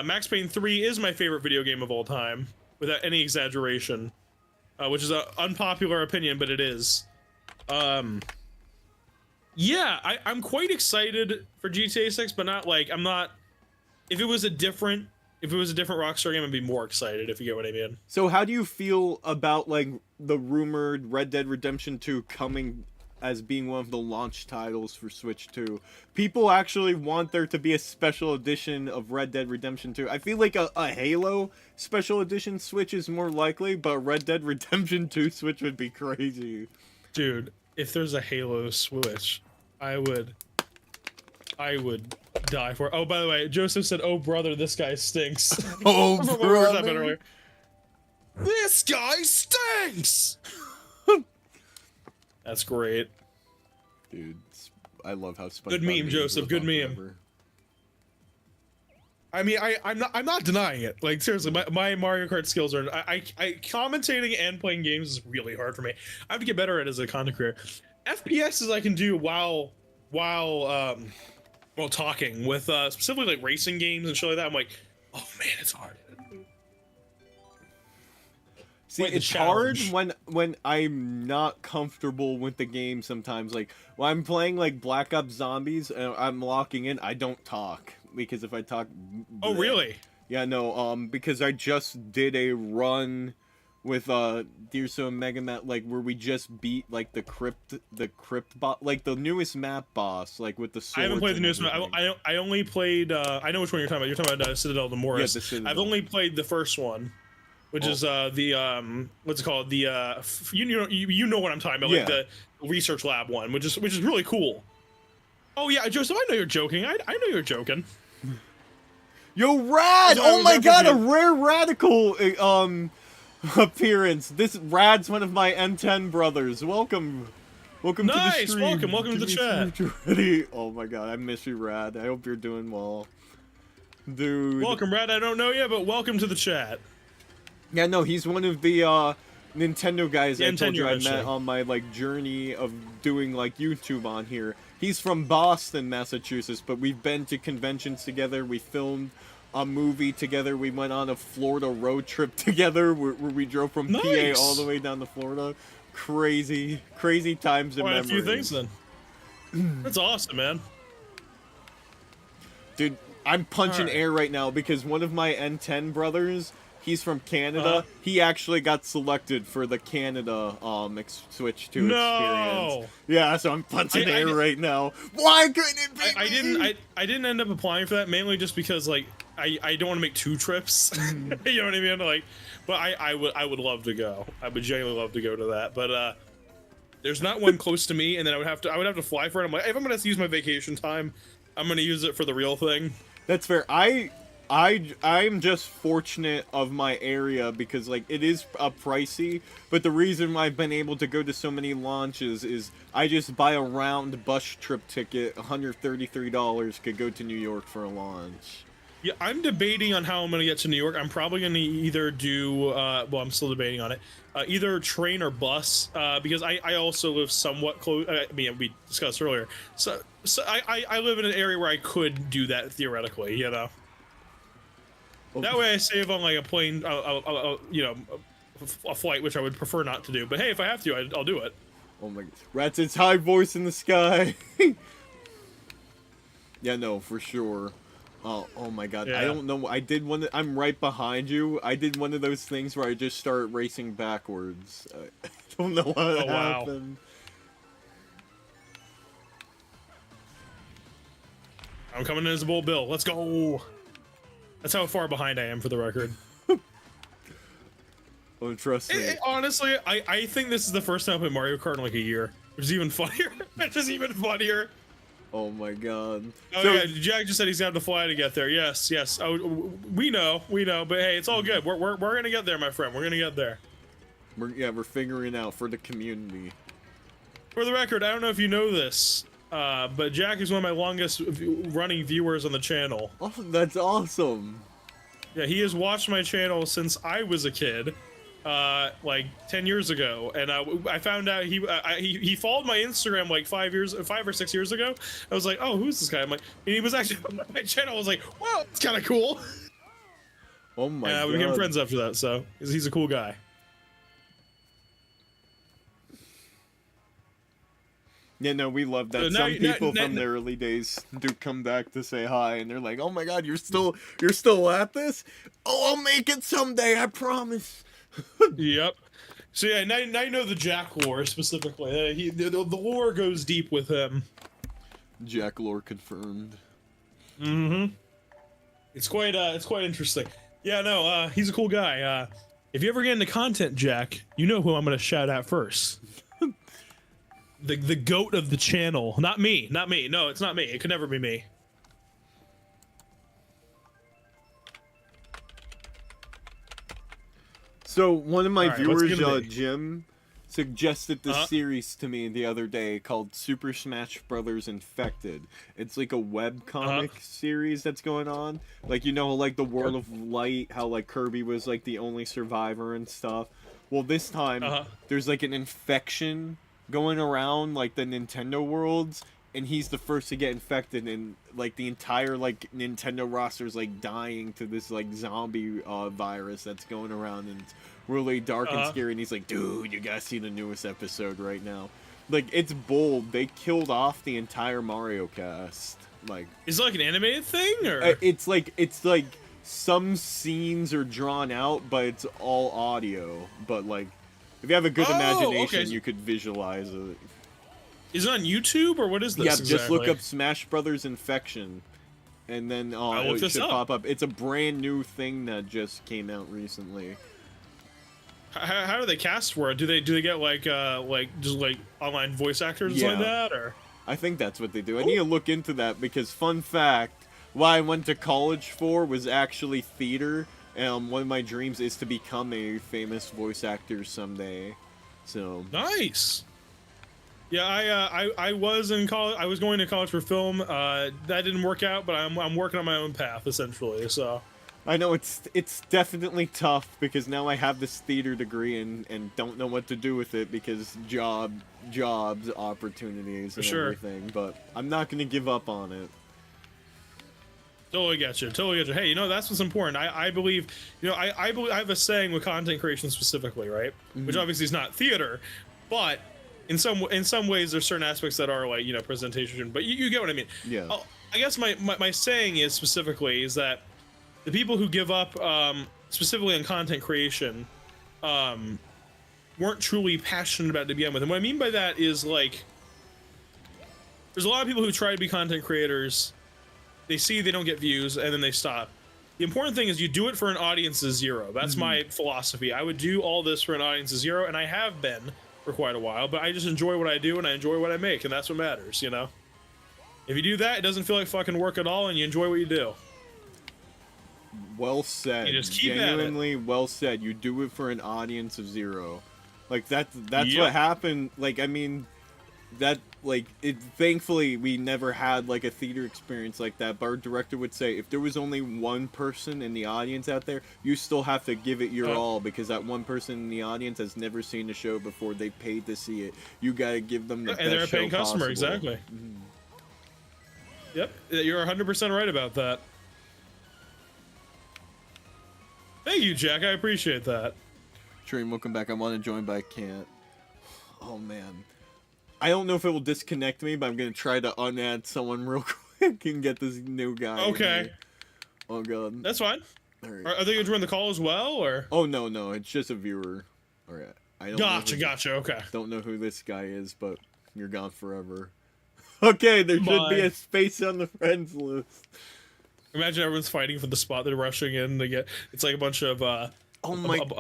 Max Payne 3 is my favorite video game of all time, without any exaggeration, which is an unpopular opinion, but it is. Yeah, I'm quite excited for GTA 6, but not like, I'm not, if it was a different Rockstar game, I'd be more excited, if you get what I mean. So how do you feel about like the rumored Red Dead Redemption 2 coming as being one of the launch titles for Switch 2? People actually want there to be a special edition of Red Dead Redemption 2. I feel like a Halo special edition Switch is more likely, but Red Dead Redemption 2 Switch would be crazy. Dude, if there's a Halo Switch, I would die for it. Oh, by the way, Joseph said, "Oh brother, this guy stinks." Oh, Remember what we were talking about earlier? This guy stinks. That's great. Dude, I love how SpongeBob Good meme, memes Joseph, live good on meme. forever. I mean, I'm not denying it. Like seriously, my Mario Kart skills are. I commentating and playing games is really hard for me. I have to get better at it as a content creator. FPSs I can do while talking with specifically like racing games and shit like that. I'm like, oh man, it's hard. See, Quite the it's hard challenge. when I'm not comfortable with the game sometimes. Like, when I'm playing, like, Black Ops Zombies and I'm locking in, I don't talk. Because if I talk... Oh, really? Yeah, no, because I just did a run with, Deerso and Megamat, like, where we just beat, like, the crypt boss, like, the newest map boss, like, with the swords. I haven't played the and newest one. everything. I only played. I know which one you're talking about. You're talking about Citadel de Morris. Yeah, the Citadel. I've only played the first one. which is the what's it called, the you know what I'm talking about, like the research lab one, which is really cool. Oh yeah, Joseph, I know you're joking. I know you're joking. Yo, Rad! Oh my god, a rare radical appearance. This Rad's one of my N10 brothers. Welcome to the stream. Welcome to the chat. Oh my god, I miss you, Rad. I hope you're doing well. Dude. Welcome, Rad. I don't know you, but welcome to the chat. Yeah, no, he's one of the Nintendo guys I told you I met on my like journey of doing like YouTube on here. He's from Boston, Massachusetts, but we've been to conventions together. We filmed a movie together. We went on a Florida road trip together where we drove from PA all the way down to Florida. Crazy times and memories. A few things then. That's awesome, man. Dude, I'm punching air right now because one of my N10 brothers, he's from Canada. He actually got selected for the Canada Switch 2 experience. Yeah, so I'm punching air right now. Why couldn't it be me? I didn't end up applying for that, mainly just because like I don't want to make 2 trips. You know what I mean? Like, but I would love to go. I would genuinely love to go to that. But there's not one close to me, and then I would have to fly for it. I'm like, if I'm gonna use my vacation time, I'm gonna use it for the real thing. That's fair. I'm just fortunate of my area because like it is pricey, but the reason why I've been able to go to so many launches is I just buy a round bus trip ticket, $133, could go to New York for a launch. Yeah, I'm debating on how I'm gonna get to New York. I'm probably gonna either do well, I'm still debating on it, either train or bus, because I also live somewhat close. I mean, we discussed earlier, so I live in an area where I could do that theoretically, you know. That way I save on like a plane, you know, a flight, which I would prefer not to do. But hey, if I have to, I'll do it. Oh my god. Ratchet's high voice in the sky. Yeah, no, for sure. Oh my god. Yeah. I don't know. I did one. I'm right behind you. I did one of those things where I just start racing backwards. I don't know what happened. I'm coming in as a bull bill. Let's go. That's how far behind I am, for the record. Oh, trust me. Honestly, I think this is the first time I played Mario Kart in like a year. Which is even funnier. Which is even funnier. Oh my god. Oh so, yeah, Jack just said he's got to fly to get there. Yes. Oh, we know. But hey, it's all good. We're gonna get there, my friend. We're gonna get there. We're figuring it out for the community. For the record, I don't know if you know this, but Jack is one of my longest running viewers on the channel. Oh, that's awesome. Yeah, he has watched my channel since I was a kid. Like 10 years ago, and I found out he followed my Instagram like 5 or 6 years ago. I was like, oh, who's this guy? I'm like, and he was actually on my channel. I was like, wow, it's kind of cool. Oh my god. We became friends after that, so he's a cool guy. Yeah, no, we love that. Some people from the early days do come back to say hi, and they're like, oh my god, you're still at this? Oh, I'll make it someday, I promise. Yep. So yeah, now you know the Jack lore specifically. The lore goes deep with him. Jack lore confirmed. Mm-hmm. It's quite interesting. Yeah, no, he's a cool guy. If you ever get into content, Jack, you know who I'm gonna shout out first. the goat of the channel. Not me. No, it's not me. It could never be me. So one of my viewers, Jim, suggested this series to me the other day called Super Smash Bros. Infected. It's like a webcomic series that's going on. Like, you know, like the World of Light, how like Kirby was like the only survivor and stuff. Well, this time there's like an infection going around like the Nintendo worlds, and he's the first to get infected, and like the entire like Nintendo roster's like dying to this like zombie virus that's going around, and it's really dark and scary. And he's like, dude, you gotta see the newest episode right now. Like, it's bold. They killed off the entire Mario cast. Like, is it like an animated thing, or it's like some scenes are drawn out, but it's all audio. But like, if you have a good imagination, you could visualize it. Is it on YouTube, or what is this? Yeah, exactly? Just look up Smash Brothers Infection, and then it should pop up. It's a brand new thing that just came out recently. How do they cast for it? Do they get like just like online voice actors and like that, or? I think that's what they do. I need to look into that because fun fact, what I went to college for was actually theater. One of my dreams is to become a famous voice actor someday. So nice. Yeah, I was in college. I was going to college for film. That didn't work out, but I'm working on my own path essentially. So I know it's definitely tough because now I have this theater degree and don't know what to do with it because jobs, opportunities, and everything. But I'm not gonna give up on it. Totally get you. Totally get you. Hey, you know, that's what's important. I believe, you know, I believe I have a saying with content creation specifically, right? Which obviously is not theater, but in some ways there's certain aspects that are like, you know, presentation. But you get what I mean. Yeah. I guess my saying is specifically is that the people who give up specifically on content creation weren't truly passionate about it to begin with. And what I mean by that is like there's a lot of people who try to be content creators. They see they don't get views and then they stop. The important thing is you do it for an audience of 0. That's my philosophy. I would do all this for an audience of 0, and I have been for quite a while, but I just enjoy what I do and I enjoy what I make, and that's what matters, you know? If you do that, it doesn't feel like fucking work at all and you enjoy what you do. Well said. You just keep Genuinely well said. You do it for an audience of 0. Like that's what happened. Like I mean that like it thankfully we never had like a theater experience like that, but our director would say if there was only one person in the audience out there, you still have to give it your all because that one person in the audience has never seen the show before. They paid to see it. You got to give them the best show possible. And they're a paying customer, exactly. Yep, you're 100% right about that. Thank you, Jack. I appreciate that. Train, welcome back. I want to join, but I can't. Oh man, I don't know if it will disconnect me, but I'm gonna try to unadd someone real quick and get this new guy. Okay. Oh god. That's fine. All right. Are they gonna join the call as well, or? Oh no, it's just a viewer. All right. I don't. Gotcha. Okay. Don't know who this guy is, but you're gone forever. Okay, there should be a space on the friends list. Imagine everyone's fighting for the spot. They're rushing in to get. It's like a bunch of. Oh my! It's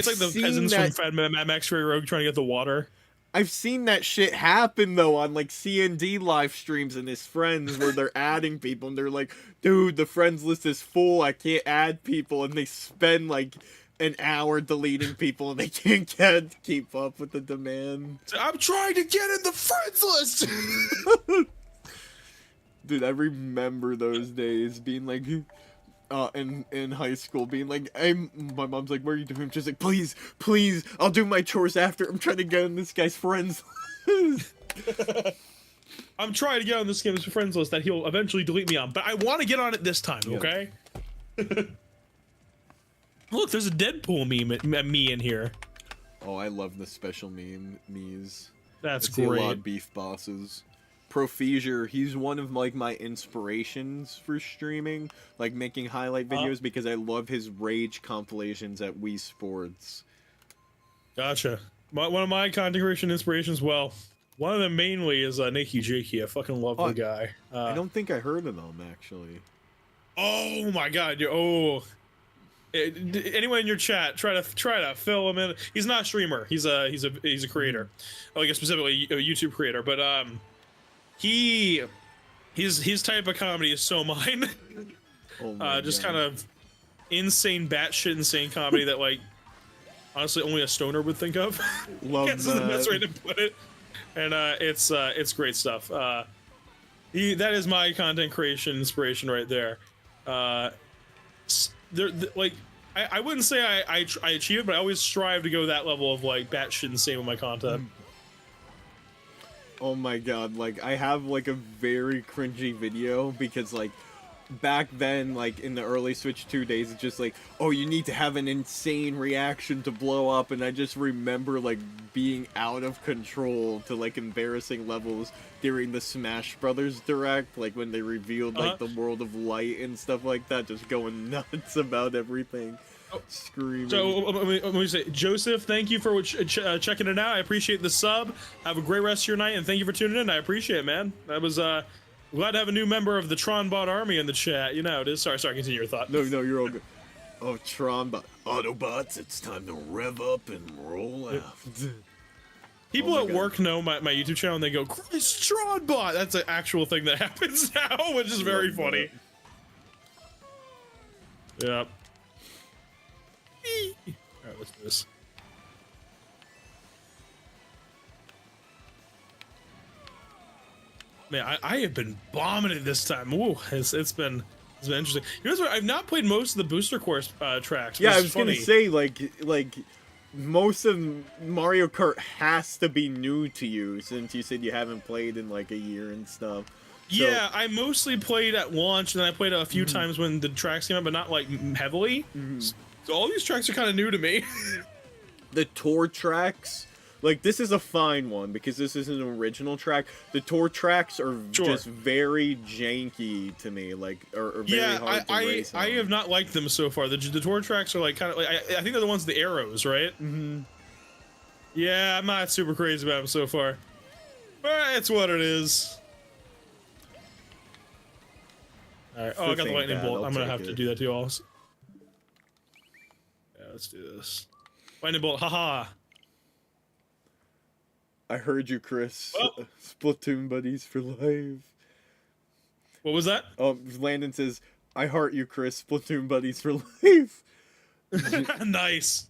like the peasants from Mad Max Fury Road trying to get the water. I've seen that shit happen though on like CND live streams and his friends where they're adding people and they're like, dude, the friends list is full. I can't add people, and they spend like an hour deleting people and they can't keep up with the demand. I'm trying to get in the friends list. Dude, I remember those days being like, in high school, being like, my mom's like, what are you doing? She's like, please, I'll do my chores after. I'm trying to get on this guy's friends list. I'm trying to get on this guy's friends list that he'll eventually delete me on, but I want to get on it this time, okay? Look, there's a Deadpool me in here. Oh, I love the special memes. That's great. A lot of beef bosses. Prohibited, he's one of like my inspirations for streaming, like making highlight videos because I love his rage compilations at Wii Sports. Gotcha. One of my content creation inspirations, well, one of them mainly is Nakey Jakey. I fucking love the guy. I don't think I heard of him actually. Oh my god! Anyone in your chat, try to fill him in. He's not a streamer. He's a creator, like specifically a YouTube creator. But his type of comedy is so mine. Just kind of insane, batshit insane comedy that like honestly only a stoner would think of. Love that. That's the best way to put it. And it's great stuff. That is my content creation inspiration right there. Like I wouldn't say I achieve it, but I always strive to go that level of like batshit insane with my content. Oh my god, like I have like a very cringy video because like back then, like in the early Switch 2 days, it's just like, oh, you need to have an insane reaction to blow up, and I just remember like being out of control to like embarrassing levels during the Smash Brothers Direct, like when they revealed like the World of Light and stuff like that, just going nuts about everything. Screaming. So let me say, Joseph, thank you for checking it out. I appreciate the sub. Have a great rest of your night, and thank you for tuning in. I appreciate it, man. That was glad to have a new member of the Tronbot army in the chat. You know, it is. Sorry, continue your thought. No, you're all good. Oh, Tron, but Autobots, it's time to rev up and roll out. People Oh my at God. work know my YouTube channel and they go, Chris Tronbot! That's an actual thing that happens now, which is very Love funny. Yep. Alright, let's do this. Man, I have been bombing it this time. Ooh, it's been interesting. You know what? I've not played most of the booster course tracks. Yeah, which I is was funny. gonna say, like, most of Mario Kart has to be new to you, since you said you haven't played in, like, a year and stuff. So, Yeah, I mostly played at launch, and then I played a few times when the tracks came out, but not, like, heavily. So all these tracks are kind of new to me. the tour tracks, like, this is a fine one, because this is an original track. The tour tracks are just very janky to me, like, are very hard to race on. I have not liked them so far. The tour tracks are, like, kind of, like, I think they're the ones with the arrows, right? Mm-hmm. Yeah, I'm not super crazy about them so far. But it's what it is. Alright, oh, I got the lightning bolt. I'm gonna have to do that to you all. Yeah, let's do this. Lightning bolt, haha. I heard you, Chris. Well- Splatoon buddies for life. What was that? Landon says, I heart you, Chris. Splatoon buddies for life. Nice.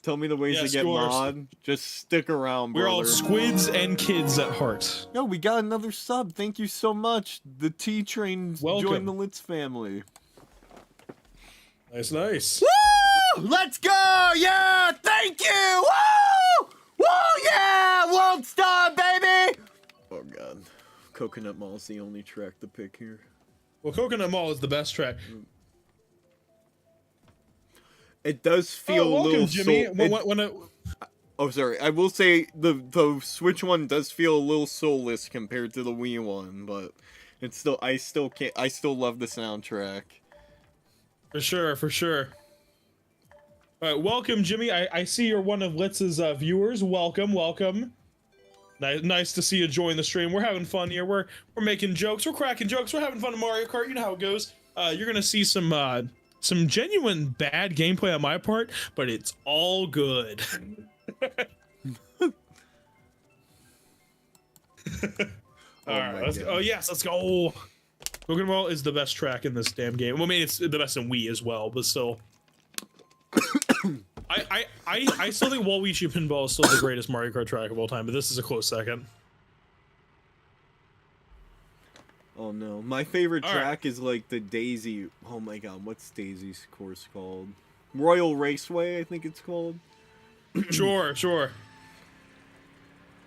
Tell me the ways Yes, to get you are. mod. Just stick around, We're brother. all squids and kids at heart. Yo, we got another sub. Thank you so much. The T-Train Welcome. joined the Litz family. Nice, nice. Woo! Let's go! Yeah! Thank you! Woo! Woo! Yeah! World Star, baby! Oh, God. Coconut Mall's the only track to pick here. Well, Coconut Mall is the best track. It does feel Oh, a welcome, little... Jimmy. Oh, sorry. I will say the Switch one does feel a little soulless compared to the Wii one, but it's still... I still love the soundtrack. For sure, for sure. All right, welcome, Jimmy. I see you're one of Litz's viewers. Welcome, welcome. Nice to see you join the stream. We're having fun here. We're making jokes. We're cracking jokes. We're having fun in Mario Kart. You know how it goes. You're gonna see some genuine bad gameplay on my part, but it's all good. All right, let's go. Oh yes, let's go. Coconut Mall is the best track in this damn game. Well, I mean, it's the best in Wii as well, but still. I still think Waluigi Pinball is still the greatest Mario Kart track of all time, but this is a close second. Oh no, my favorite All track is like the Daisy. Oh my God, what's Daisy's course called? Royal Raceway, I think it's called. Sure, sure.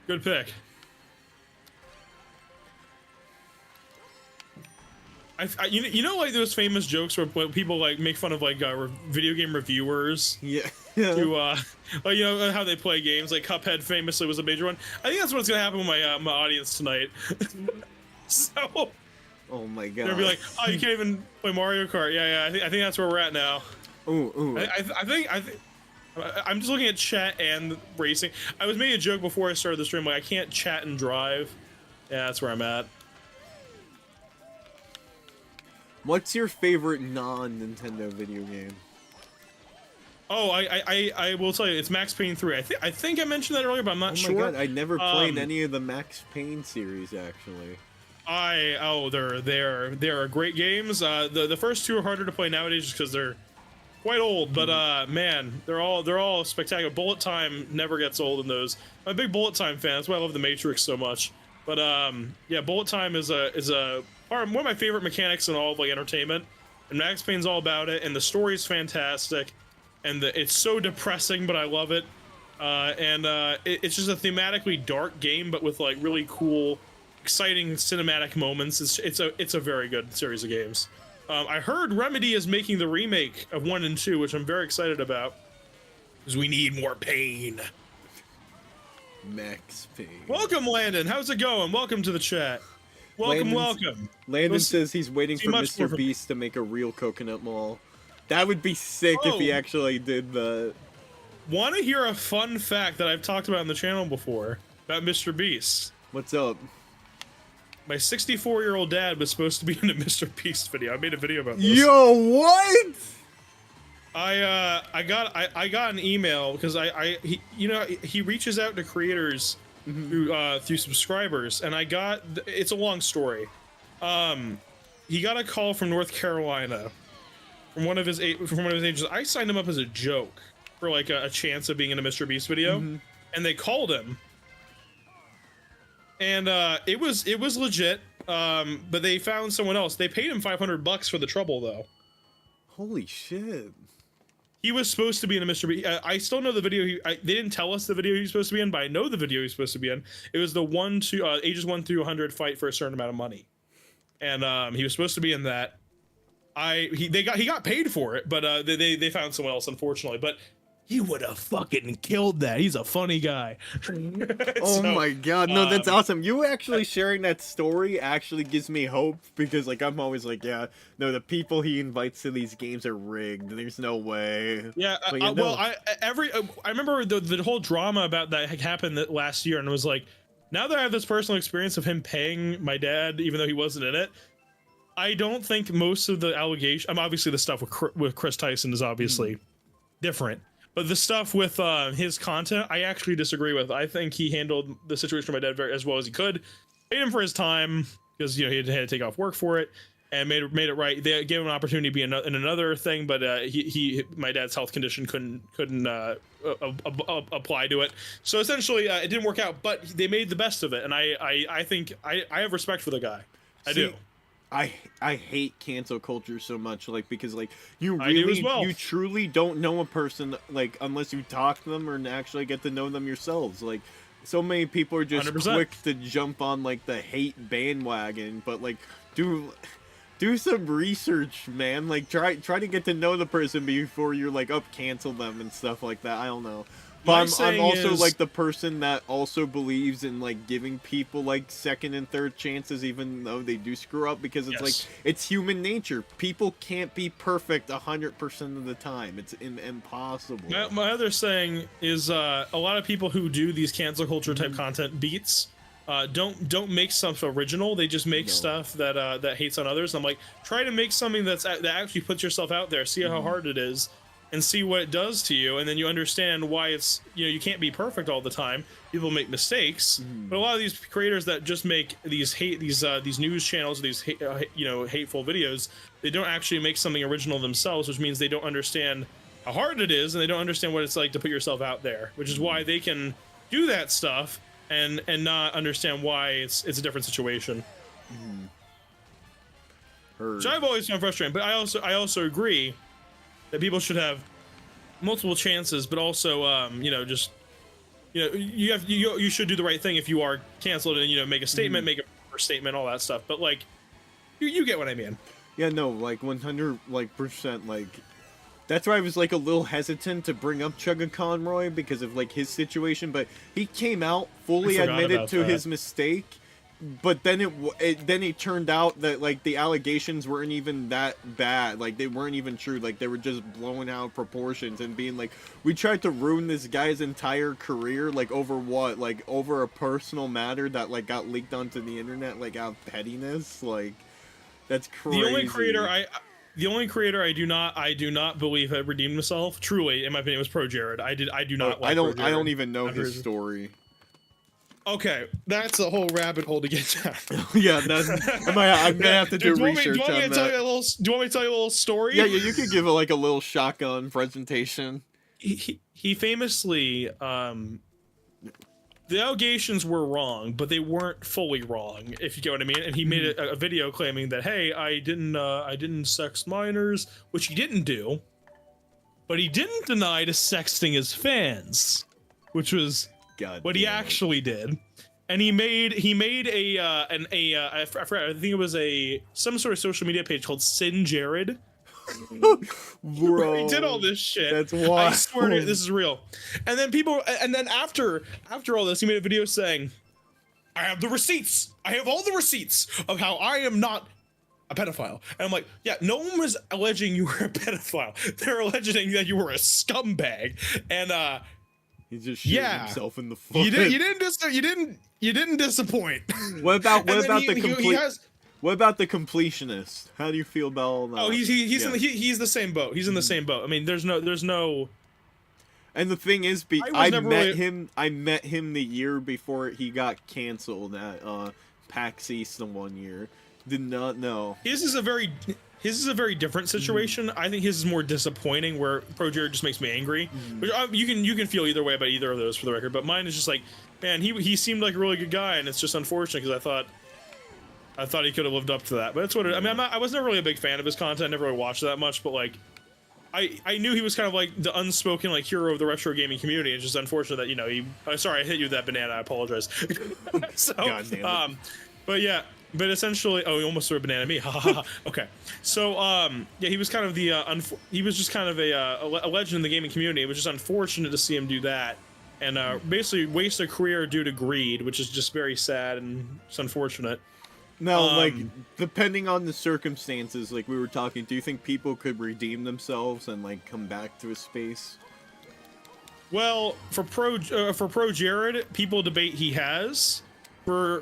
Good pick. You know, like those famous jokes where people like make fun of like video game reviewers Yeah. to like, you know how they play games. Like Cuphead famously was a major one. I think that's what's gonna happen with my audience tonight. So. Oh my God. They'll be like, oh, you can't even play Mario Kart. Yeah, I think that's where we're at now. Ooh. I think I'm just looking at chat and racing. I was making a joke before I started the stream, like I can't chat and drive. Yeah, that's where I'm at. What's your favorite non-Nintendo video game? Oh, I will tell you, it's Max Payne 3. I think I mentioned that earlier, but I'm not sure. Oh my God, I never played any of the Max Payne series actually. They're great games. The first two are harder to play nowadays just because they're quite old, but man, they're all spectacular. Bullet Time never gets old in those. I'm a big Bullet Time fan. That's why I love the Matrix so much. But yeah, Bullet Time is one of my favorite mechanics in all of like entertainment, and Max Payne's all about it, and the story's fantastic, and it's so depressing, but I love it. It's just a thematically dark game, but with like really cool, exciting cinematic moments. It's a very good series of games. I heard Remedy is making the remake of 1 and 2, which I'm very excited about, because we need more pain. Max Payne. Welcome, Landon. How's it going? Welcome to the chat. Welcome. Landon says he's waiting for much more Mr. from- Beast to make a real Coconut Mall. That would be sick if he Oh. actually did that. Want to hear a fun fact that I've talked about on the channel before about Mr. Beast? What's up? My 64-year-old dad was supposed to be in a Mr. Beast video. I made a video about this. Yo, what? I got an email because he reaches out to creators through subscribers, and it's a long story. He got a call from North Carolina from one of his agents. I signed him up as a joke for like a chance of being in a Mr. Beast video, and they called him, and it was legit. But they found someone else. They paid him $500 for the trouble though. Holy shit. He was supposed to be in a Mr. Beast. I still know the video. They didn't tell us the video he was supposed to be in, but I know the video he's supposed to be in. It was the ages 1 through 100 fight for a certain amount of money, and he was supposed to be in that. He got paid for it, but they found someone else, unfortunately. But he would have fucking killed that. He's a funny guy. Oh my god, no, that's awesome. You actually sharing that story actually gives me hope, because like I'm always like, yeah, no, the people he invites to these games are rigged. There's no way. Yeah, well, I remember the whole drama about that happened last year, and it was like, now that I have this personal experience of him paying my dad, even though he wasn't in it, I don't think most of the allegations. Obviously the stuff with Chris Tyson is obviously different. But the stuff with his content, I actually disagree with. I think he handled the situation with my dad as well as he could. Paid him for his time because he had to take off work for it, and made it right. They gave him an opportunity to be in another thing, but my dad's health condition couldn't apply to it. So essentially, it didn't work out. But they made the best of it, and I think I have respect for the guy. I do. I hate cancel culture so much, like, because like you really you truly don't know a person like unless you talk to them or actually get to know them yourselves. Like, so many people are just 100%. Quick to jump on like the hate bandwagon, but like do some research, man. Like try to get to know the person before you're like cancel them and stuff like that. I don't know. But I'm also like the person that also believes in like giving people like second and third chances even though they do screw up, because it's like it's human nature. People can't be perfect 100% of the time. It's impossible. My other saying is a lot of people who do these cancel culture type content beats don't make stuff original. They just make stuff that hates on others. I'm like, try to make something that actually puts yourself out there, see how hard it is, and see what it does to you, and then you understand why it's, you can't be perfect all the time. People make mistakes, but a lot of these creators that just make these news channels, these hateful videos, they don't actually make something original themselves, which means they don't understand how hard it is, and they don't understand what it's like to put yourself out there, which is why they can do that stuff and not understand why it's a different situation. So I've always found frustrating, but I also agree that people should have multiple chances, but also, you should do the right thing if you are canceled, and make a statement, make a statement, all that stuff. But like, you get what I mean? Yeah, no, like 100% like. That's why I was like a little hesitant to bring up Chugga Conroy because of like his situation, but he came out fully admitted to his mistake. But then it turned out that like the allegations weren't even that bad. Like they weren't even true. Like they were just blowing out of proportions and being like, we tried to ruin this guy's entire career, like over what? Like over a personal matter that like got leaked onto the internet, like out of pettiness. Like that's crazy. The only creator I do not believe had redeemed himself truly, in my opinion, was Pro Jared. I do not. I don't even know his story. Okay, that's a whole rabbit hole to get down. Yeah, I'm gonna have to do research on that. Do you want me to tell you a little story? Yeah, you could give it like a little shotgun presentation. He famously, the allegations were wrong, but they weren't fully wrong, if you get what I mean. And he made a video claiming that, hey, I didn't sext minors, which he didn't do, but he didn't deny to sexting his fans, which was what he actually did. And he made I forgot, I think it was some sort of social media page called Sin Jared. Bro, he did all this shit. That's wild. I swear to you, this is real. And then after all this, he made a video saying, I have the receipts. I have all the receipts of how I am not a pedophile. And I'm like, yeah, no one was alleging you were a pedophile. They're alleging that you were a scumbag. And he just shot himself in the foot. You didn't disappoint. What about the complete? What about the completionist? How do you feel about all that? Oh, he's Yeah. he's the same boat. He's in the same boat. I mean, there's no. And the thing is, I never really- I met him the year before he got canceled at PAX East the one year. Did not know. His is a very different situation. I think his is more disappointing, where Pro Jared just makes me angry. Which, you can feel either way about either of those, for the record. But mine is just like, man, he seemed like a really good guy, and it's just unfortunate because I thought he could have lived up to that. But that's what it, I mean. I was never really a big fan of his content. Never really watched that much. But like, I knew he was kind of like the unspoken like hero of the retro gaming community. It's just unfortunate that, you know, he. Sorry, I hit you with that banana. I apologize. So, God damn it. but yeah. But essentially, oh, he almost threw a banana at me. Ha ha ha. Okay, so yeah, he was kind of the he was just kind of a legend in the gaming community. It was just unfortunate to see him do that, and basically waste a career due to greed, which is just very sad and it's unfortunate. Now, like, depending on the circumstances, like we were talking, do you think people could redeem themselves and like come back to a space? Well, for Pro Jared, people debate he has. For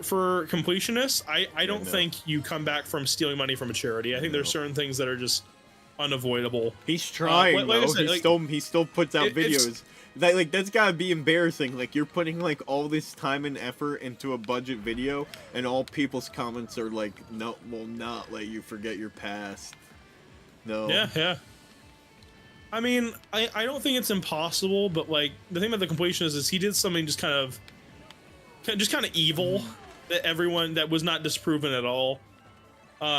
completionists, I don't think you come back from stealing money from a charity. I think there's certain things that are just unavoidable. He's trying, like I though. said, He still puts out videos. That's gotta be embarrassing. Like, you're putting like all this time and effort into a budget video, and all people's comments are like, "No, will not let you forget your past." No. Yeah. I mean, I don't think it's impossible, but like the thing about the completionist is he did something just kind of evil that was not disproven at all.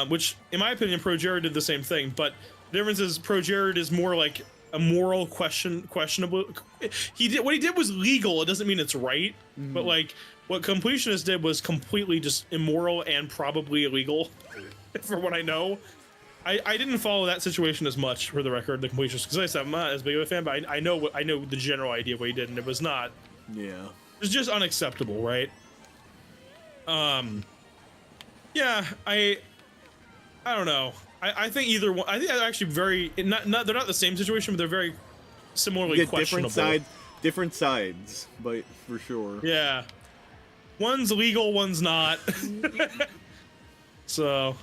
Which, in my opinion, Pro Jared did the same thing, but the difference is Pro Jared is more like a moral questionable. What he did was legal. It doesn't mean it's right, but like what completionist did was completely just immoral and probably illegal, for what I know. I didn't follow that situation as much, for the record, the completionist, because I said I'm not as big of a fan, but I know the general idea of what he did, and it was not. Yeah. It's just unacceptable, right? Yeah, I don't know. I think either one. I think they're actually very they're not the same situation, but they're very similarly questionable. Different sides, but for sure. Yeah, one's legal, one's not. So,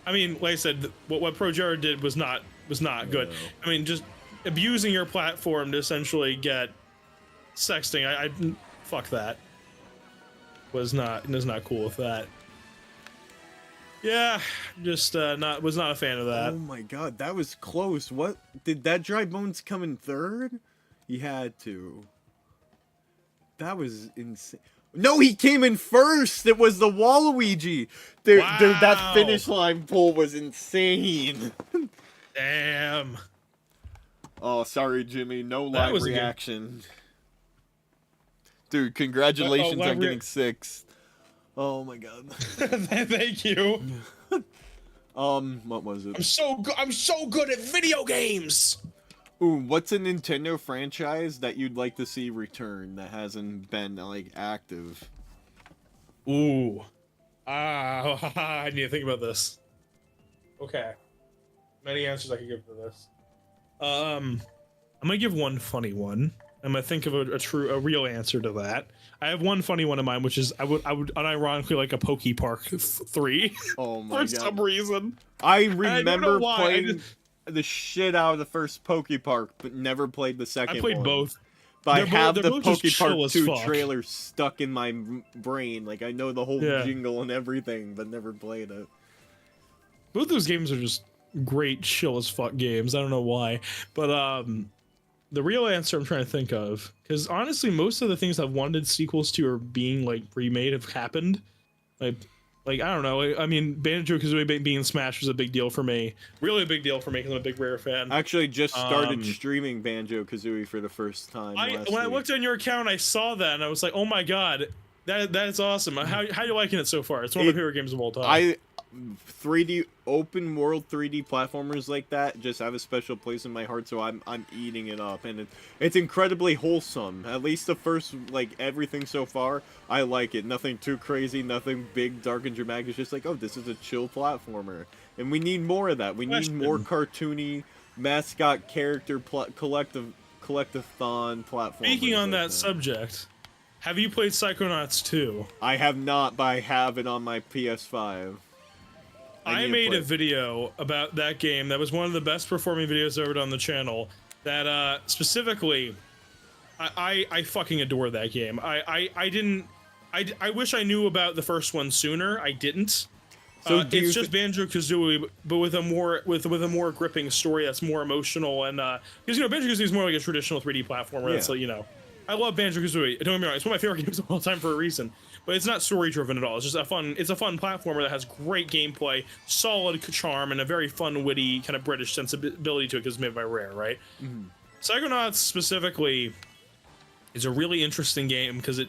I mean, like I said, what Pro Jared did was not good. I mean, just abusing your platform to essentially get sexting. I fuck that. Was not cool with that. Yeah, just was not a fan of that. Oh my god, that was close. What did that Dry Bones come in third? He had to. That was insane. No, he came in first. It was the Waluigi. Dude, that finish line pull was insane. Damn. Oh, sorry, Jimmy. No live reaction. Dude, congratulations on getting sixth. Oh my god. Thank you. What was it? I'm so good at video games. Ooh, what's a Nintendo franchise that you'd like to see return that hasn't been like active? Ooh. I need to think about this. Okay. Many answers I could give for this. I'm gonna give one funny one. I'm gonna think of a real answer to that. I have one funny one in mind, which is I would unironically like a Poke Park 3. Oh my god! For some reason, I remember playing the shit out of the first Poke Park, but never played the second one. I played both. But I have the Poke Park 2 trailer stuck in my brain. Like, I know the whole jingle and everything, but never played it. Both those games are just great chill as fuck games. I don't know why, but the real answer I'm trying to think of, because honestly, most of the things I've wanted sequels to or being like remade have happened. Like I don't know. I mean, Banjo-Kazooie being Smash was a big deal for me. Really a big deal for me because I'm a big Rare fan. I actually just started streaming Banjo-Kazooie for the first time. When I looked on your account, I saw that and I was like, oh my god, that's awesome. How you liking it so far? It's one of my favorite games of all time. 3D open world 3D platformers like that just have a special place in my heart, so I'm eating it up, and it's incredibly wholesome. At least the first, like, everything so far, I like it. Nothing too crazy, nothing big, dark, and dramatic. It's just like, oh, this is a chill platformer, and we need more of that. We need more cartoony mascot character collective-thon platformers. Speaking on that subject, have you played Psychonauts 2? I have not, but I have it on my PS5. I made a video about that game. That was one of the best performing videos ever done on the channel. That specifically, I fucking adore that game. I wish I knew about the first one sooner. I didn't. So it's just Banjo-Kazooie, but with a more gripping story that's more emotional, and because Banjo-Kazooie is more like a traditional 3D platformer. It's like, I love Banjo-Kazooie. Don't get me wrong, it's one of my favorite games of all time for a reason. But it's not story driven at all. It's just a fun platformer that has great gameplay, solid charm, and a very fun, witty kind of British sensibility to it because it's made by Rare, right? Psychonauts specifically is a really interesting game because it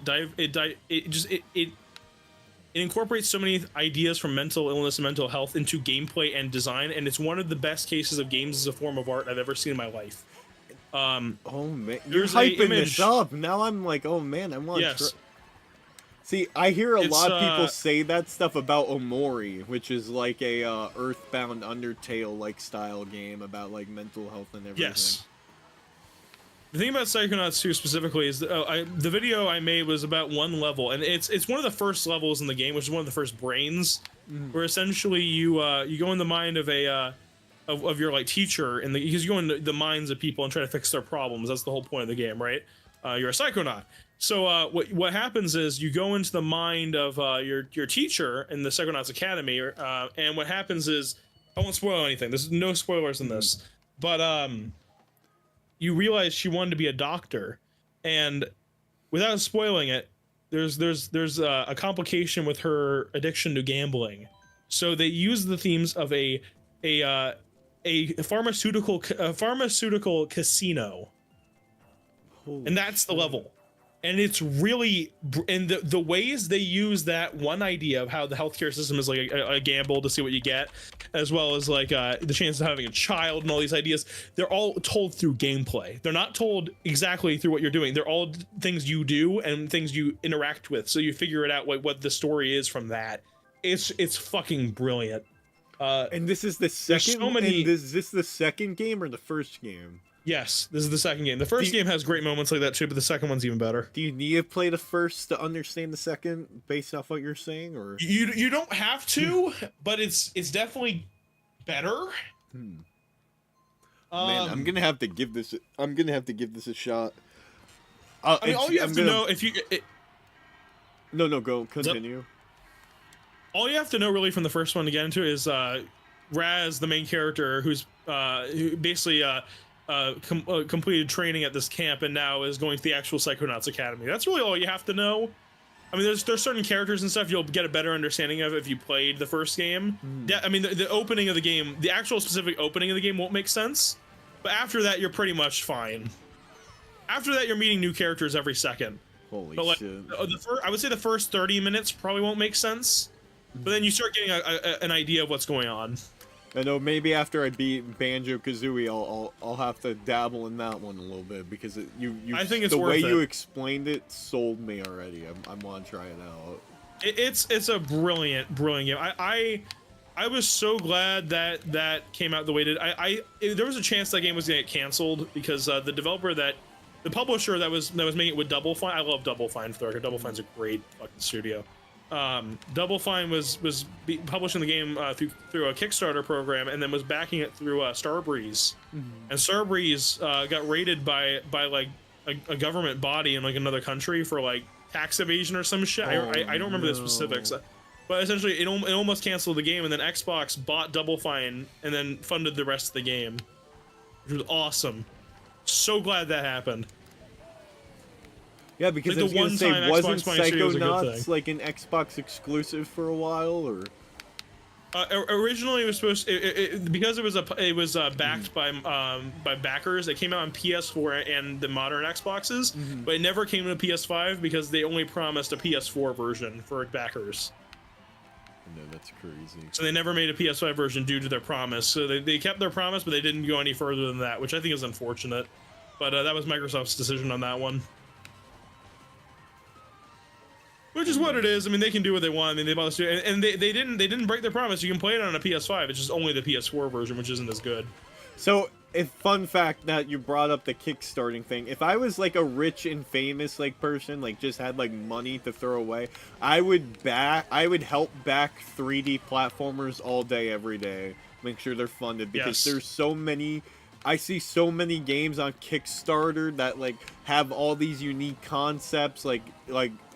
incorporates so many ideas from mental illness and mental health into gameplay and design, and it's one of the best cases of games as a form of art I've ever seen in my life. Oh man, you're hyping this up. Now I'm like, oh man, I want to see, I hear a lot of people say that stuff about Omori, which is like a Earthbound Undertale like style game about like mental health and everything. Yes. The thing about Psychonauts 2 specifically is that, the video I made was about one level, and it's one of the first levels in the game, which is one of the first brains, where essentially you go in the mind of a of your like teacher, because you go into the minds of people and try to fix their problems. That's the whole point of the game, right? You're a Psychonaut. So what happens is you go into the mind of your teacher in the Psychonauts Academy, and what happens is, I won't spoil anything. There's no spoilers in this, but you realize she wanted to be a doctor, and without spoiling it, there's a complication with her addiction to gambling. So they use the themes of a pharmaceutical casino, and that's the level. And it's really, and the ways they use that one idea of how the healthcare system is like a gamble to see what you get, as well as like the chance of having a child and all these ideas, they're all told through gameplay. They're not told exactly through what you're doing. They're all things you do and things you interact with. So you figure it out what the story is from that. It's fucking brilliant. And this is the second. Is this the second game or the first game? Yes, this is the second game. The first game has great moments like that too, but the second one's even better. Do you need to play the first to understand the second, based off what you're saying, or you don't have to, but it's definitely better. Man, I'm gonna have to give this. I'm gonna have to give this a shot. I mean, all you have to know if you. No, go continue. All you have to know really from the first one to get into is Raz, the main character, who basically completed training at this camp and now is going to the actual Psychonauts Academy. That's really all you have to know. I mean, there's certain characters and stuff you'll get a better understanding of if you played the first game. I mean, the opening of the game, the actual specific opening of the game won't make sense, but after that, you're pretty much fine. After that, you're meeting new characters every second. Holy shit. I would say the first 30 minutes probably won't make sense, but then you start getting an idea of what's going on. I know, maybe after I beat Banjo-Kazooie, I'll have to dabble in that one a little bit, because I think it's worth it. The way you explained it sold me already. I want to try it out. It's a brilliant game. I was so glad that came out the way it did. There was a chance that game was gonna get canceled because the publisher that was making it with Double Fine. I love Double Fine for the record. Double Fine's a great fucking studio. Double Fine was publishing the game through a Kickstarter program, and then was backing it through Starbreeze. And Starbreeze got raided by like a government body in like another country for like tax evasion or some shit. I don't remember the specifics, but essentially it almost canceled the game, and then Xbox bought Double Fine and then funded the rest of the game, which was awesome. So glad that happened. Yeah, because like I was gonna say, wasn't Psychonauts like an Xbox exclusive for a while, or? Originally, it was supposed because it was backed by backers. It came out on PS4 and the modern Xboxes, but it never came to PS5 because they only promised a PS4 version for backers. No, that's crazy. So they never made a PS5 version due to their promise. So they kept their promise, but they didn't go any further than that, which I think is unfortunate. But that was Microsoft's decision on that one. Which is what it is. I mean, they can do what they want. I mean, they bought and they didn't break their promise. You can play it on a PS5. It's just only the PS4 version, which isn't as good. So, if fun fact that you brought up the kickstarting thing, if I was like a rich and famous like person, like just had like money to throw away, I would help back 3D platformers all day, every day. Make sure they're funded because there's so many. I see so many games on Kickstarter that like have all these unique concepts, like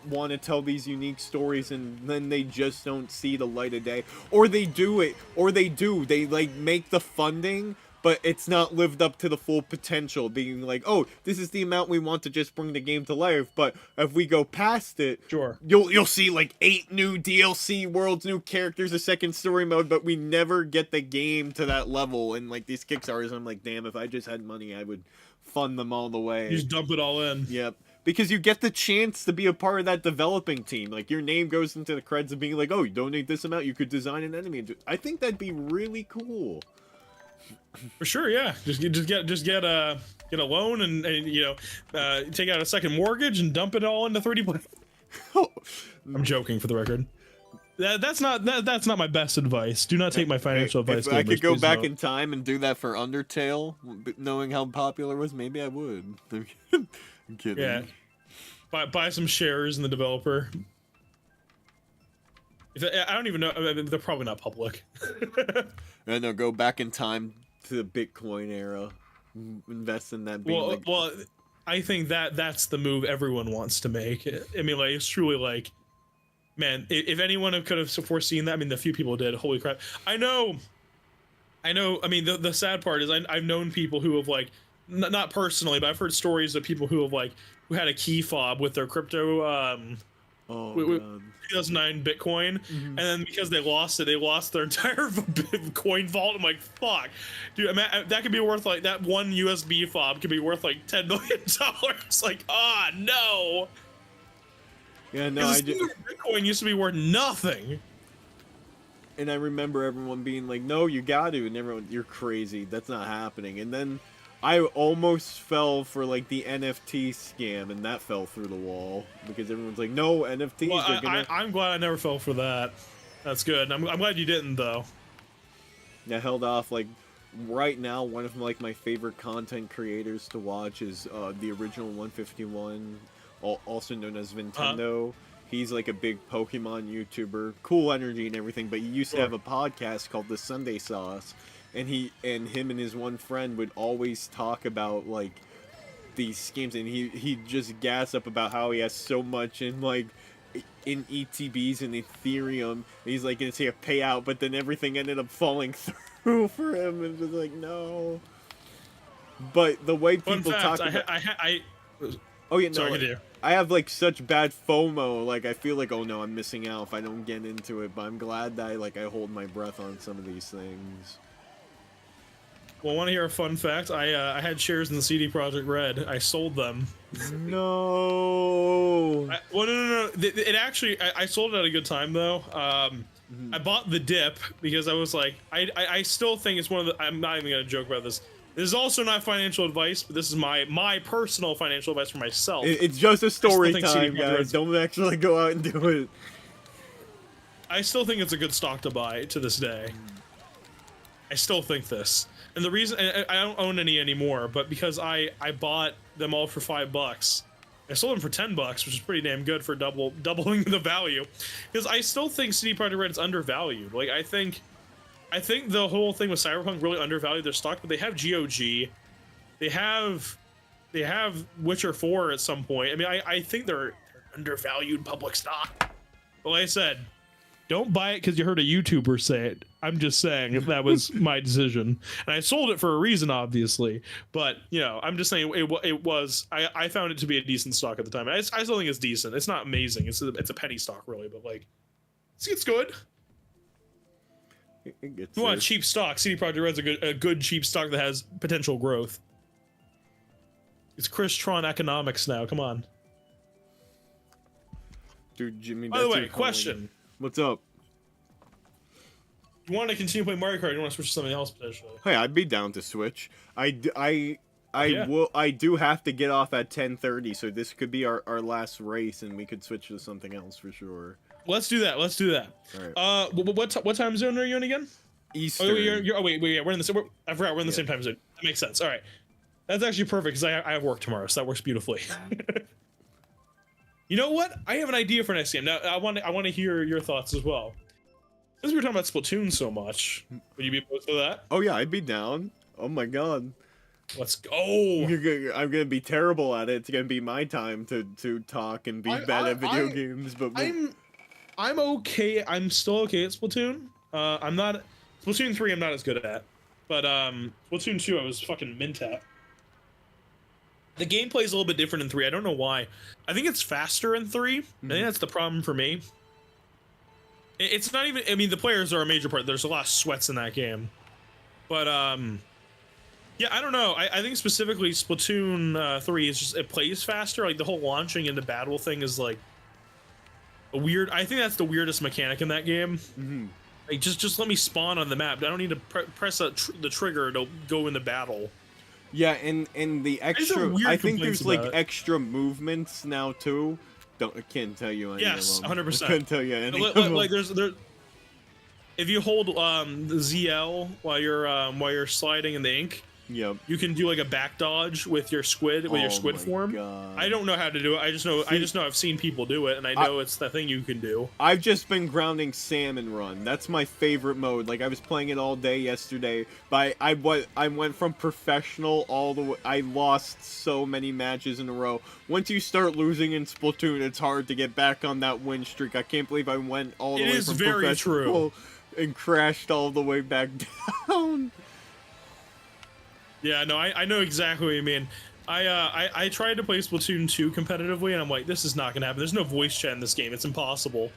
want to tell these unique stories, and then they just don't see the light of day, or they like make the funding, but it's not lived up to the full potential, being like, oh, this is the amount we want to just bring the game to life, but if we go past it, sure, you'll see like 8 new DLC worlds, new characters, a second story mode, but we never get the game to that level. And like these Kickstarters, I'm like, damn, if I just had money, I would fund them all the way. You just dump it all in. Yep. Because you get the chance to be a part of that developing team. Like, your name goes into the credits of being like, oh, you donate this amount, you could design an enemy. I think that'd be really cool. For sure, yeah. Just get a loan and you know, take out a second mortgage and dump it all into 3D play. I'm joking, for the record. That's not my best advice. Do not take my financial advice. If I could go back in time and do that for Undertale, knowing how popular it was, maybe I would. I'm kidding. Yeah. Buy some shares in the developer. I don't even know. I mean, they're probably not public. I know. Go back in time to the Bitcoin era. Invest in that. Well, I think that's the move everyone wants to make. I mean, like, it's truly like, man, if anyone could have foreseen that, I mean, the few people did. Holy crap! I know. I mean, the sad part is I've known people who have like. Not personally, but I've heard stories of people who have who had a key fob with their crypto 2009 Bitcoin, and then because they lost it, they lost their entire coin vault. I'm like, fuck, dude, I mean, that could be worth like that one USB fob could be worth like $10 million. Like, no. Yeah, no, Bitcoin used to be worth nothing. And I remember everyone being like, no, you got to, and everyone, you're crazy, that's not happening. And then I almost fell for like the NFT scam, and that fell through the wall because everyone's like, "No, NFTs are gonna." I'm glad I never fell for that. That's good. I'm glad you didn't though. I held off. Like right now, one of like my favorite content creators to watch is the original 151, also known as Nintendo. He's like a big Pokemon YouTuber, cool energy and everything. But he used to have a podcast called The Sunday Sauce. And him and his one friend would always talk about like these schemes, and he'd just gas up about how he has so much in like in ETBs and Ethereum. And he's like gonna say a payout, but then everything ended up falling through for him, and just like no. But the way people talk about, oh yeah, no, sorry, I have like such bad FOMO. Like I feel like, oh no, I'm missing out if I don't get into it. But I'm glad that I hold my breath on some of these things. Well, want to hear a fun fact? I had shares in the CD Projekt Red. I sold them. No. No. It actually, I sold it at a good time though. I bought the dip because I was like, I still think it's one of the. I'm not even gonna joke about this. This is also not financial advice, but this is my personal financial advice for myself. It's just a story time, guys. Don't actually go out and do it. I still think it's a good stock to buy to this day. I still think this. And the reason I don't own any anymore, but because I bought them all for $5, I sold them for $10, which is pretty damn good for doubling the value. Because I still think CD Projekt Red is undervalued. Like I think the whole thing with Cyberpunk really undervalued their stock, but they have GOG, they have Witcher 4 at some point. I mean, I think they're undervalued public stock. But like I said, don't buy it because you heard a YouTuber say it. I'm just saying if that was my decision. And I sold it for a reason, obviously. But, you know, I'm just saying it was... I found it to be a decent stock at the time. I still think it's decent. It's not amazing. It's a penny stock, really. But, like, it's good. If you want a cheap stock, CD Projekt Red's a good cheap stock that has potential growth. It's Chris Tron economics now. Come on. Dude, Jimmy, by the way, question. What's up? You want to continue playing Mario Kart? Or you want to switch to something else potentially? Hey, I'd be down to switch. I Yeah. do have to get off at 10:30, so this could be our last race, and we could switch to something else for sure. Let's do that. Let's do that. All right. What time zone are you in again? Eastern. Oh, wait, yeah, we're in the. I forgot we're in the same time zone. That makes sense. All right, that's actually perfect because I have work tomorrow, so that works beautifully. You know what? I have an idea for next game. Now I want to hear your thoughts as well. Since we were talking about Splatoon so much, would you be opposed to that? Oh yeah, I'd be down. Oh my god. Let's go. I'm gonna be terrible at it. It's gonna be my time to talk and be bad at video games. But I'm okay. I'm still okay at Splatoon. I'm not Splatoon 3. I'm not as good at, but Splatoon 2 I was fucking mint at. The gameplay is a little bit different in 3. I don't know why. I think it's faster in 3. I think that's the problem for me. It's not even. I mean, the players are a major part. There's a lot of sweats in that game, but yeah, I don't know. I think specifically Splatoon 3 is just it plays faster. Like the whole launching into battle thing is like a weird. I think that's the weirdest mechanic in that game. Like just let me spawn on the map. I don't need to press the trigger to go into battle. yeah, and the extra. I think there's like extra movements now too. I can't tell you any yes, of them. 100%. I can't tell you any of like, them. like there's if you hold the ZL while you're sliding in the ink, Yep. you can do like a back dodge with your squid form. God. I don't know how to do it. I just know I've seen people do it, and I know it's the thing you can do. I've just been grounding salmon run. That's my favorite mode. Like I was playing it all day yesterday, but I went from professional all the way. I lost so many matches in a row. Once you start losing in Splatoon, it's hard to get back on that win streak. I can't believe I went all the way from professional and crashed all the way back down. Yeah, no, I know exactly what you mean. I tried to play Splatoon 2 competitively, and I'm like, this is not gonna happen. There's no voice chat in this game. It's impossible.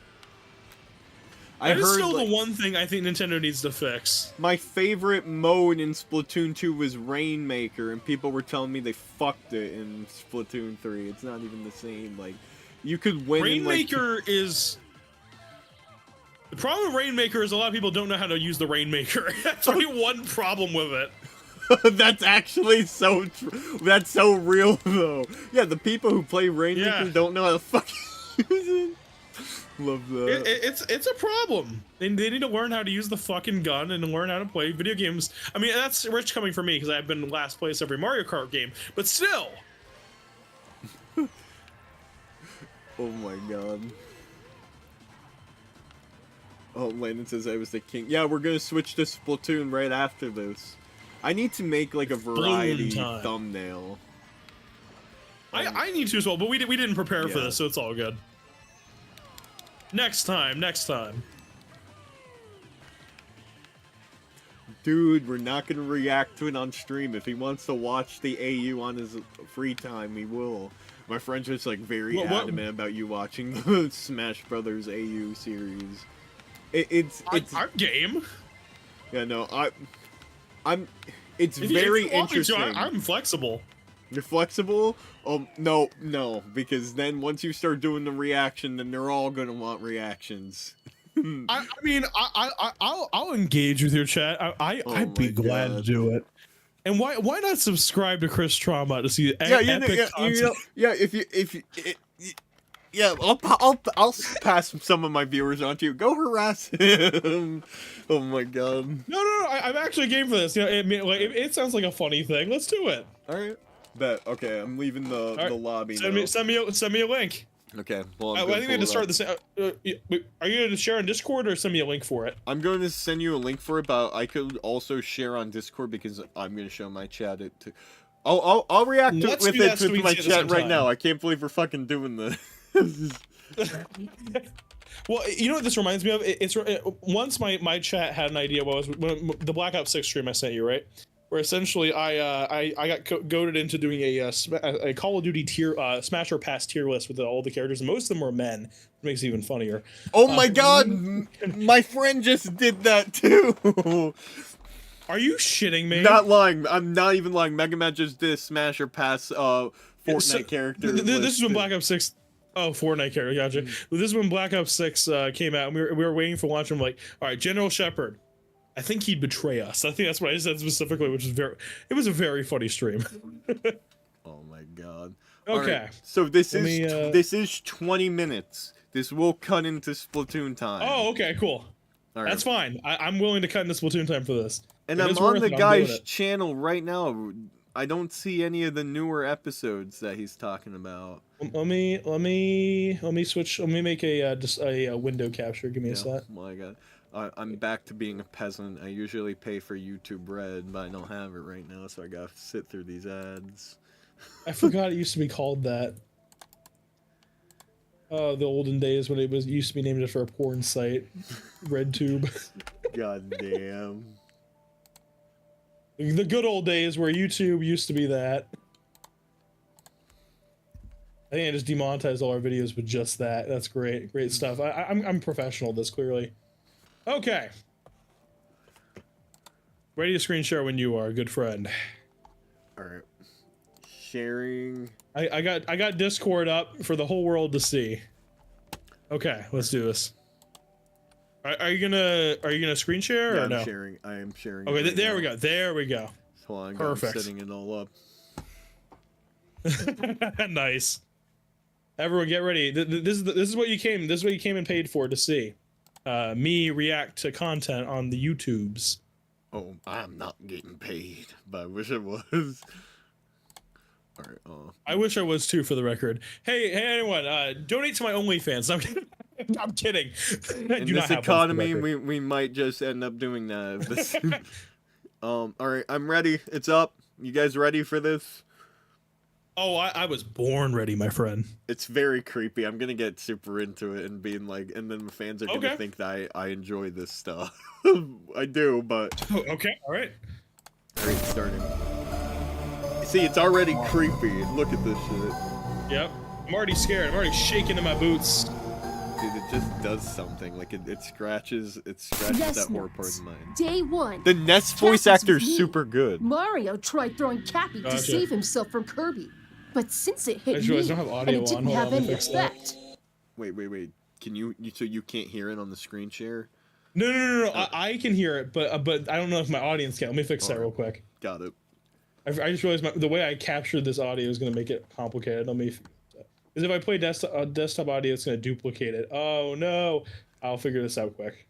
That is still the one thing I think Nintendo needs to fix. My favorite mode in Splatoon 2 was Rainmaker, and people were telling me they fucked it in Splatoon 3. It's not even the same. Like, you could win. Rainmaker is. The problem with Rainmaker is a lot of people don't know how to use the Rainmaker. That's only one problem with it. That's actually so true. That's so real, though. Yeah, the people who play Rainmaker don't know how to fucking use it. Love that. It's a problem. They need to learn how to use the fucking gun and learn how to play video games. I mean, that's rich coming from me because I've been last place every Mario Kart game, but still. Oh my god. Oh, Landon says I was the king. Yeah, we're gonna switch to Splatoon right after this. I need to make like a variety thumbnail. I need to as well, but we didn't prepare for this, so it's all good. Next time. Dude, we're not gonna react to it on stream. If he wants to watch the AU on his free time, he will. My friend's just like very adamant about you watching the Smash Brothers AU series. It's I'm game. Yeah, no, it's very interesting. I'm flexible. You're flexible? No, because then once you start doing the reaction, then they're all gonna want reactions. I mean, I'll engage with your chat. I'd be glad to do it. And why not subscribe to Chris Trauma to see epic content? I'll pass some of my viewers on to you. Go harass him. Oh my god. No, I'm actually game for this. You know, it sounds like a funny thing. Let's do it. All right. Bet. Okay, I'm leaving the lobby. Send me a link. Okay. Well, I think we have to start this. Are you going to share on Discord or send me a link for it? I'm going to send you a link for it, but I could also share on Discord because I'm going to show my chat it too. I'll react to it with my chat right now. I can't believe we're fucking doing this. Well, you know what this reminds me of? Once my chat had an idea when the Black Ops 6 stream I sent you, right? Where essentially I got goaded into doing a Call of Duty Smash or Pass tier list with all the characters, and most of them were men, which makes it even funnier. Oh my god, my friend just did that too. Are you shitting me? Not lying. I'm not even lying. Mega Man just did a Smash or Pass Fortnite character. This is when Black Ops 6. Oh, Fortnite character, gotcha. This is when Black Ops 6 came out, and we were waiting for launch. I'm like, all right, General Shepard. I think he'd betray us. I think that's what I said specifically, which is it was a very funny stream. Oh my god. Okay. Right. So this is 20 minutes. This will cut into Splatoon time. Oh, okay, cool. All right. That's fine. I'm willing to cut into Splatoon time for this. And If I'm it's on worth the it, I'm doing guy's it. channel right now. I don't see any of the newer episodes that he's talking about. Let me switch. Let me make a just a window capture. Give me a sec. My God. I'm back to being a peasant. I usually pay for YouTube Red, but I don't have it right now, so I gotta sit through these ads. I forgot it used to be called that. Oh, the olden days when it used to be named after a porn site, RedTube. God damn. The good old days where YouTube used to be that. I think I just demonetized all our videos with just that. That's great, great stuff. I'm professional at this, clearly. Okay. Ready to screen share when you are, good friend. All right. Sharing. I got Discord up for the whole world to see. Okay, let's do this. Are you gonna screen share Yeah, or I'm no? sharing. I am sharing. Okay, it right there now. we go. There we go. Hold on, Perfect. I'm setting it all up. Nice. Everyone, get ready. This is what you came. This is what you came and paid for to see. Me react to content on the YouTubes. Oh, I'm not getting paid, but I wish I was. All right. I wish I was too, for the record. Hey, anyone, donate to my OnlyFans. I'm kidding. In this economy, we might just end up doing that. All right, I'm ready. It's up. You guys ready for this? Oh, I was born ready, my friend. It's very creepy. I'm gonna get super into it and being like, and then the fans are gonna think that I enjoy this stuff. I do, but. Oh, okay, all right. All right, starting. See, it's already creepy. Look at this shit. Yep. I'm already scared. I'm already shaking in my boots. Dude, it just does something. Like it scratches Yes, that horror part Ness. of mine. Day one. The Ness voice Cappy's actor with is me. super good. Mario tried throwing Cappy to Gotcha. save himself from Kirby, but since it I hit just me, realized I don't have and audio it didn't on. Hold have on, let me any fix that. effect. Wait. Can you so you can't hear it on the screen share? No. I can hear it, but I don't know if my audience can. Let me fix that real quick. Got it. I just realized the way I captured this audio is going to make it complicated. Let me. Because if I play desktop audio, it's going to duplicate it. Oh no! I'll figure this out quick.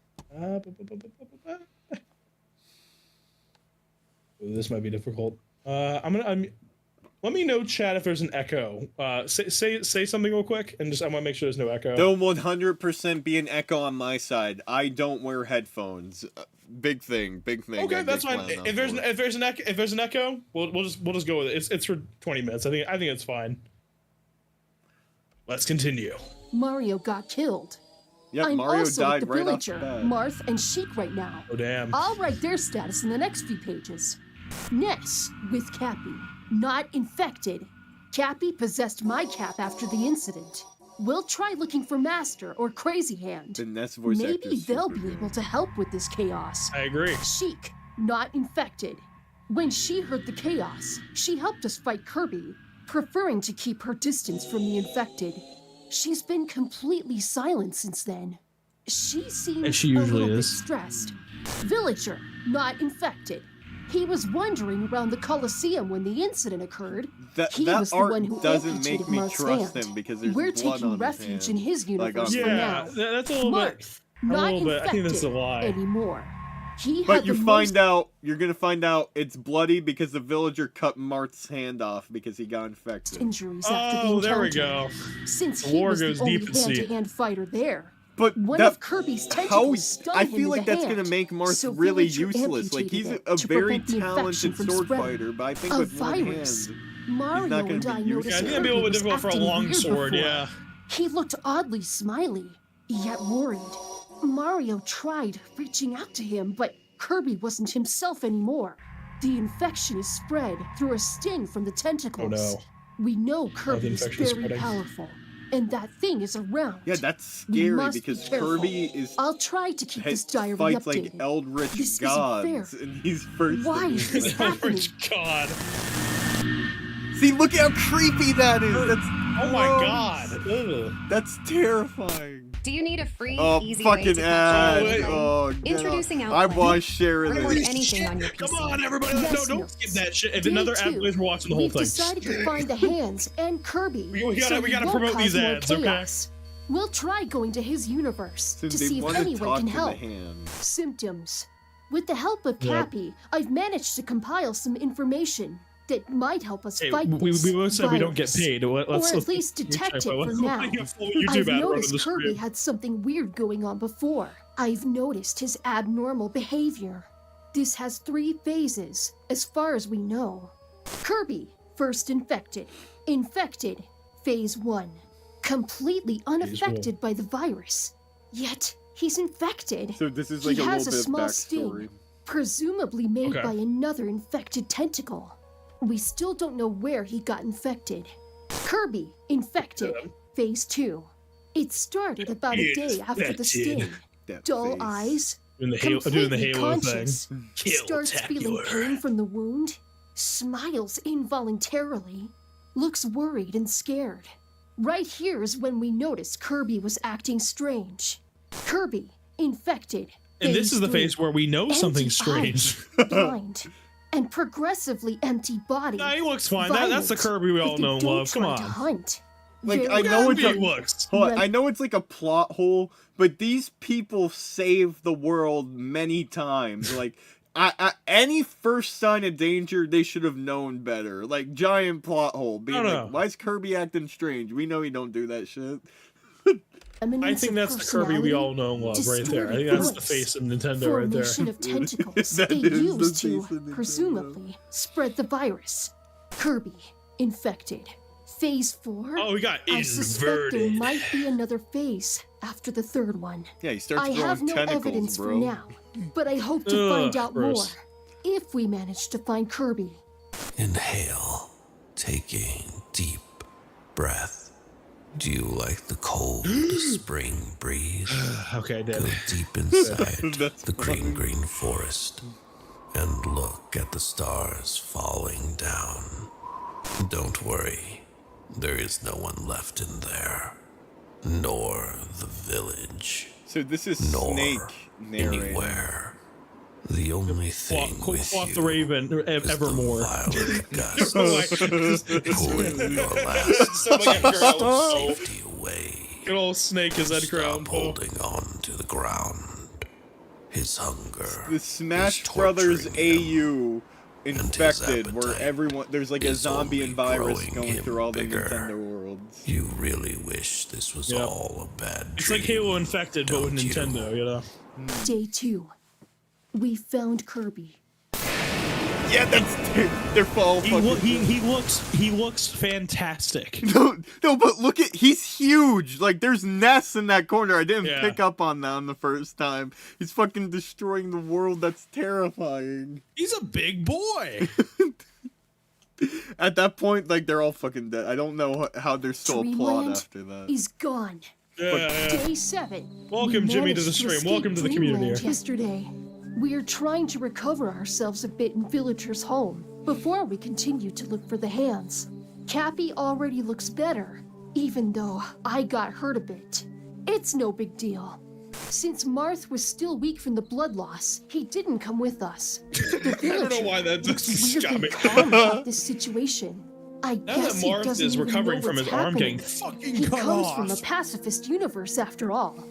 Ooh, this might be difficult. Let me know, chat, if there's an echo. Say something real quick, and just I want to make sure there's no echo. There'll 100% be an echo on my side. I don't wear headphones. Big thing. Okay, that's fine. If there's an echo, we'll just go with it. It's for 20 minutes. I think it's fine. Let's continue. Mario got killed. Yep, I'm Mario also died with the right off the villager, bat. Marth, and Sheik right now. Oh damn. I'll write their status in the next few pages. Ness with Cappy, not infected. Cappy possessed my cap after the incident. We'll try looking for Master or Crazy Hand. The Ness voice actor Maybe is they'll super be good. able to help with this chaos. I agree. Sheik, not infected. When she heard the chaos, she helped us fight Kirby, preferring to keep her distance from the infected. She's been completely silent since then. She seems As she usually a little is. bit stressed. Villager, not infected. He was wandering around the Coliseum when the incident occurred. He was That the art one who doesn't amputated make me Marth's trust hand. him because there's We're blood taking on refuge his in hand. his universe Like, for Yeah, now. that's a little bit. Marth, not little bit. I think infected that's a lie. anymore. He But had you the find most out, you're gonna find out it's bloody because the villager cut Marth's hand off because he got infected. injuries after the Oh, encounter. there we go. Since The he war was goes the only deep at sea. hand-to-hand fighter there. But One that, of Kirby's how, tentacles stung I him feel in like the that's hand, gonna make Marth so really Villager useless. Like he's amputated a it to very prevent the infection talented from sword spreading. fighter, but I think A with one virus. hand, Mario not gonna and be I useful. noticed Yeah, I think it'd Kirby be a little bit was difficult for a acting long weird sword. before. Yeah. He looked oddly smiley, yet worried. Mario tried reaching out to him, but Kirby wasn't himself anymore. The infection is spread through a sting from the tentacles. Oh, no. We know Kirby is infection very spreading. powerful, and that thing is around. yeah, that's We scary must be because careful. Kirby is I'll try to keep this diary fights updated. like eldritch This isn't gods, fair. and he's first. Why in is his this rank. happening? God. See, look how creepy that is. That's Oh my gross. God. Ugh. That's terrifying. Do you need a free, Oh, easy way to fucking catch ad. anything? Oh, get Introducing off. I Outplay. was sharing Record this. anything on your PC. Come on, everybody. Yes, Don't Ness. skip that shit. If Day another ad two, plays, we're watching the whole We've thing. decided to find the hands and Kirby. We gotta so promote won't these cause more ads, okay? chaos. We'll try going to his universe So to they see if want to anyone talk can to help. the hand. Symptoms. With the help of Yep. Cappy, I've managed to compile some information that might help us Hey, fight we this both said we don't get virus. paid. Or Let's at least detect it for now. I've noticed Kirby had something weird going on before. I've noticed his abnormal behavior. This has 3 phases, as far as we know. Kirby, first infected. Infected, phase 1. Completely unaffected by the virus. Yet, he's infected. So this is like He a has little a bit small of backstory. sting, presumably made Okay. by another infected tentacle. We still don't know where he got infected. Kirby, infected, phase 2. It started about a day after the sting. That Dull face. eyes, Doing the completely Halo thing. conscious, starts feeling pain from the wound, smiles involuntarily, looks worried and scared. Right here is when we noticed Kirby was acting strange. Kirby, infected, And this is the 3. phase where we know Empty something's strange. eyes, blind, and progressively empty body. Nah, he looks fine. That's the Violent, Kirby we all if they know and don't love. Come try to on. hunt. Like, Very I know it's He a, looks. hold on, Right. I know it's like a plot hole, but these people saved the world many times. Like, any first sign of danger, they should have known better. Like, giant plot hole. Being No, like, no. why is Kirby acting strange? We know he don't do that shit. I think that's the Kirby we all know and love right there. I think that's the face of Nintendo right there. Formation of tentacles That they is the used face to, of Nintendo. presumably, spread the virus. Kirby, infected. Phase 4? Oh, we got I suspect there inverted. might be another phase after the 3rd one. Yeah, he starts I have growing no tentacles, evidence bro. for now, but I hope to find out gross. more if we manage to find Kirby. Inhale, taking deep breath. Do you like the cold spring breeze? Okay, Go Dad. deep inside That's the green forest and look at the stars falling down. Don't worry, there is no one left in there, nor the village, So this is nor Snake narrating. anywhere. The only thing with Quaff you the Raven is the evermore. violet gust pulling your Sound like Ed Crown. last safety away. Good old Snake is Ed Crown. Stop holding on to the ground. His hunger. The Smash is Brothers torturing him, AU infected, where appetite everyone there's like a is zombie only and virus growing going him through all bigger. the Nintendo worlds. You really wish this was Yep. all a bad It's dream. like Halo Infected, but with don't you? Nintendo, you know? Day 2. We found Kirby. Yeah, they're fall fucking. He looks fantastic. No, but look at he's huge. Like there's nests in that corner. I didn't Yeah. pick up on that on the first time. He's fucking destroying the world. That's terrifying. He's a big boy. At that point, like they're all fucking dead. I don't know how they're still a plot Dreamland after that. is gone. Yeah. Day 7. Welcome, We Jimmy, to the managed stream. escape Welcome to the community Dreamland here. Yesterday, we are trying to recover ourselves a bit in Villager's home before we continue to look for the hands. Cappy already looks better, even though I got hurt a bit. It's no big deal. Since Marth was still weak from the blood loss, he didn't come with us. The I don't know villager why that looks just got weirdly me. calm about this situation. I Now that guess he Marth doesn't is even recovering know from what's his arm getting happening. fucking He cut comes off. from a pacifist universe after all.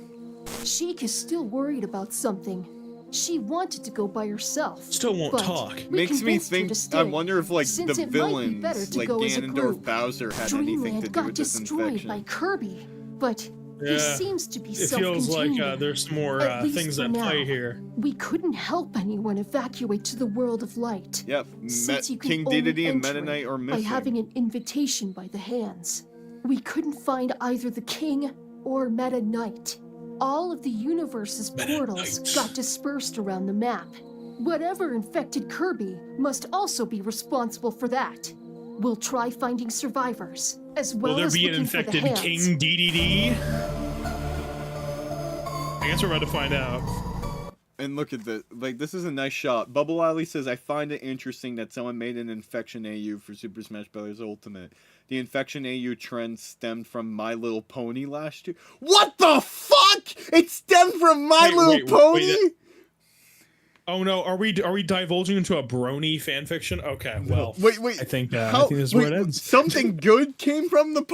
Sheik is still worried about something. She wanted to go by herself. Still won't but talk. we Makes me convinced her think. to stay, I wonder if like since the it might be better villains, to like go as a Ganondorf, group. Bowser, had anything to Dreamland do got with this destroyed by infection. Kirby, but he Yeah. seems to be It feels like self-contained. there's some more At least things for at play now. here. We couldn't help anyone evacuate to the world of light. Yep, Since you can King only Dedede and enter Meta Knight are by missing. having an invitation by the hands. We couldn't find either the king or Meta Knight. All of the universe's Meta portals Knight. got dispersed around the map. Whatever infected Kirby must also be responsible for that. We'll try finding survivors, as well Will there as be an looking for the infected hands. King DDD? I guess we're about to find out. And look at this. Like, this is a nice shot. Bubble Alley says, I find it interesting that someone made an infection AU for Super Smash Bros. Ultimate. The infection AU trend stemmed from My Little Pony last year. What the fuck? It stemmed from My Wait, Little wait, Pony? wait, Oh no, are we divulging into a brony fan fiction? Okay, well, wait. I think this is where it ends. Something good came from the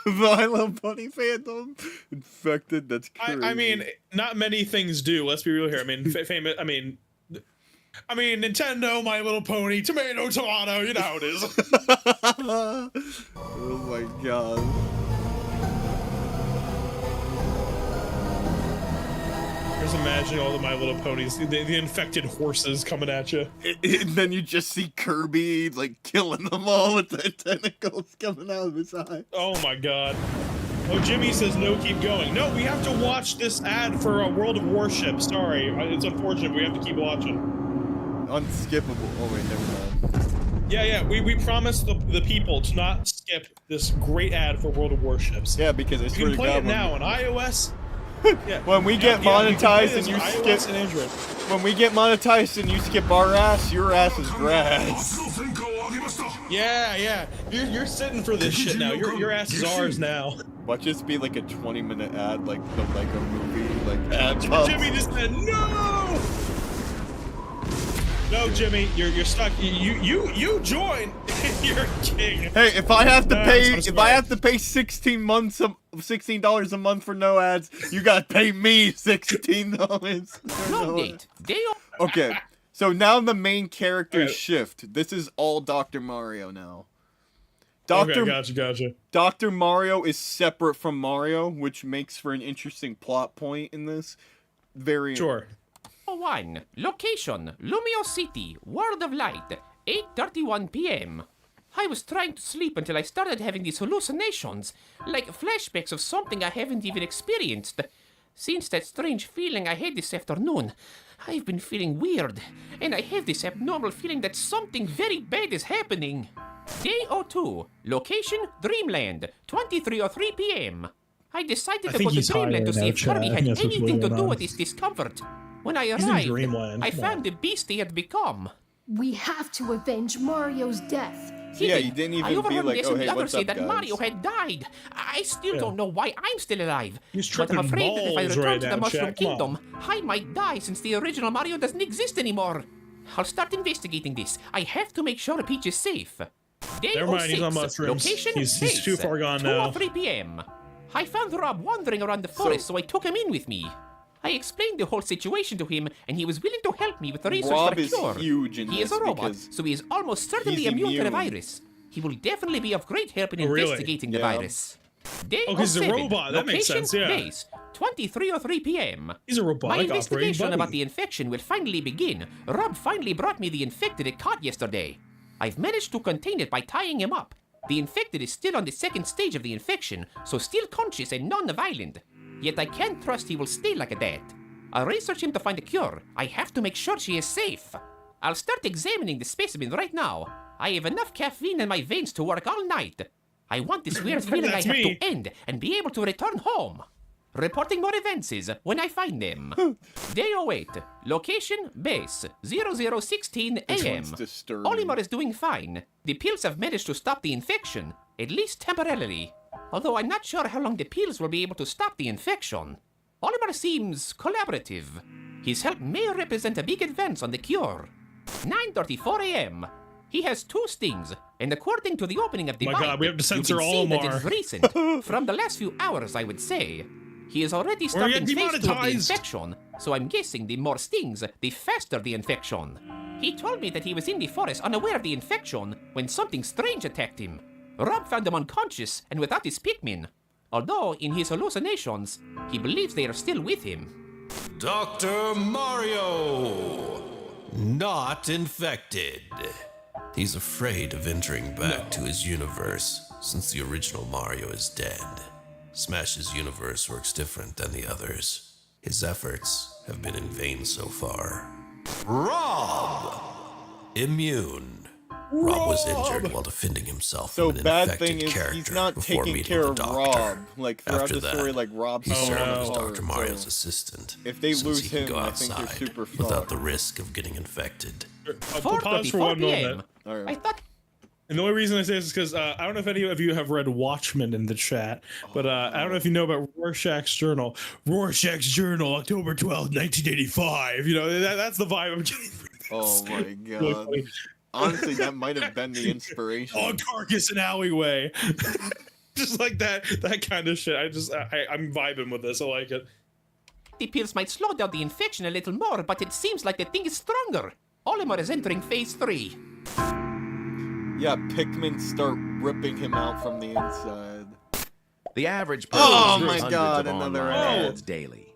I Love Bunny fandom. Infected. That's crazy. I mean, not many things do. Let's be real here. I mean, Nintendo, My Little Pony, tomato, tomato. You know how it is. Oh my god. Just imagine all the My Little Ponies, the infected horses coming at you. And then you just see Kirby like killing them all with the tentacles coming out of his eye. Oh my god. Oh, Jimmy says no, keep going. No, we have to watch this ad for a World of Warship. Sorry, it's unfortunate. We have to keep watching. Unskippable. Oh wait, never mind. Yeah. We promised the people to not skip this great ad for World of Warships. Yeah, because I You swear can to play God, it now on iOS. Yeah. when we get monetized and you skip, iOS and Android. when we get monetized and you skip our ass, your ass is grass. Yeah. You're sitting for this shit now. Your ass is ours now. Watch this be like a 20-minute ad, like the Lego movie, like ad pubs. Jimmy just said no. No, Jimmy, you're stuck. You join. You're king. Hey, if I have to No, pay, I'm so if I sorry. have to pay $16 a month for no ads, you gotta pay me $16. Wrong date. Day of Okay, so now the main characters Okay. shift. This is all Dr. Mario now. Okay, gotcha. Dr. Mario is separate from Mario, which makes for an interesting plot point in this. Very Sure. 1. Location, Lumio City, World of Light, 8:31 p.m. I was trying to sleep until I started having these hallucinations, like flashbacks of something I haven't even experienced. Since that strange feeling I had this afternoon, I've been feeling weird, and I have this abnormal feeling that something very bad is happening. Day 02, location, Dreamland, 23:03 p.m. I decided to think go to he's high Dreamland to right see now, if Chad. Kirby I had think that's what's anything to going do on. with his discomfort. When I He's in arrived, Dreamland. I Come found on. the beast he had become. We have to avenge Mario's death. Yeah, you didn't I even be overheard like, this oh and hey, the others what's say up, that guys? Mario had died. I still don't know why I'm still alive. He's But I'm tripping afraid that if I balls return right to now, the Mushroom Chad. Come on. Kingdom, I might die since the original Mario doesn't exist anymore. I'll start investigating this. I have to make sure Peach is safe. Day Never mind, he's 06, on mushrooms. Location, He's base, too far gone now. 2:03 p.m. I found Rob wandering around the forest, so I took him in with me. I explained the whole situation to him, and he was willing to help me with the research Rob for a is cure. huge in He is this a robot, because so he is almost certainly he's immune to the immune. virus. He will definitely be of great help in Oh, really? investigating the Yeah. virus. Day Oh, 'cause he's a 07, robot. That makes location, sense, yeah. base, 23:03 p.m. He's a My robotic operating investigation buddy. about the infection will finally begin. Rob finally brought me the infected it caught yesterday. I've managed to contain it by tying him up. The infected is still on the second stage of the infection, so still conscious and non-violent. Yet I can't trust he will stay like that. I'll research him to find a cure. I have to make sure she is safe. I'll start examining the specimen right now. I have enough caffeine in my veins to work all night. I want this weird feeling I That's have me. to end and be able to return home. Reporting more events when I find them. Day 08. Location, base, 0016 a.m. one's disturbing. Olimar is doing fine. The pills have managed to stop the infection, at least temporarily. Although I'm not sure how long the pills will be able to stop the infection. Olimar seems collaborative. His help may represent a big advance on the cure. 9:34 a.m. He has 2 stings, and according to the opening of the My bite, God, we have to censor you can all see that Olimar. it's recent. From the last few hours, I would say. He is already We're starting getting phase 2 of the demonetized. infection, so I'm guessing the more stings, the faster the infection. He told me that he was in the forest unaware of the infection when something strange attacked him. Rob found him unconscious and without his Pikmin. Although, in his hallucinations, he believes they are still with him. Dr. Mario! Not infected. He's afraid of entering back to his universe since the original Mario is dead. Smash's universe works different than the others. His efforts have been in vain so far. Rob! Immune. Rob was injured while defending himself So from an bad infected thing is character he's not before taking meeting care the of doctor. Rob. Like throughout After the that, story, like Rob's he served so as hard, Dr. Mario's so assistant. if they since lose he can him, go I think they're outside super without fucked. the risk of getting infected. Pause for 4:34 one p.m. moment. Alright. I thought And the only reason I say this is because I don't know if any of you have read Watchmen in the chat, but I don't know if you know about Rorschach's Journal. Rorschach's Journal, October 12th, 1985. You know, that's the vibe I'm getting from this. Oh my god. Honestly, that might have been the inspiration. On Carcass and Alleyway. Just like that kind of shit. I'm vibing with this. I like it. The pills might slow down the infection a little more, but it seems like the thing is stronger. Olimar is entering phase 3. Yeah, Pikmin start ripping him out from the inside. The average person Oh sees my hundreds god, of another online ad. ads daily.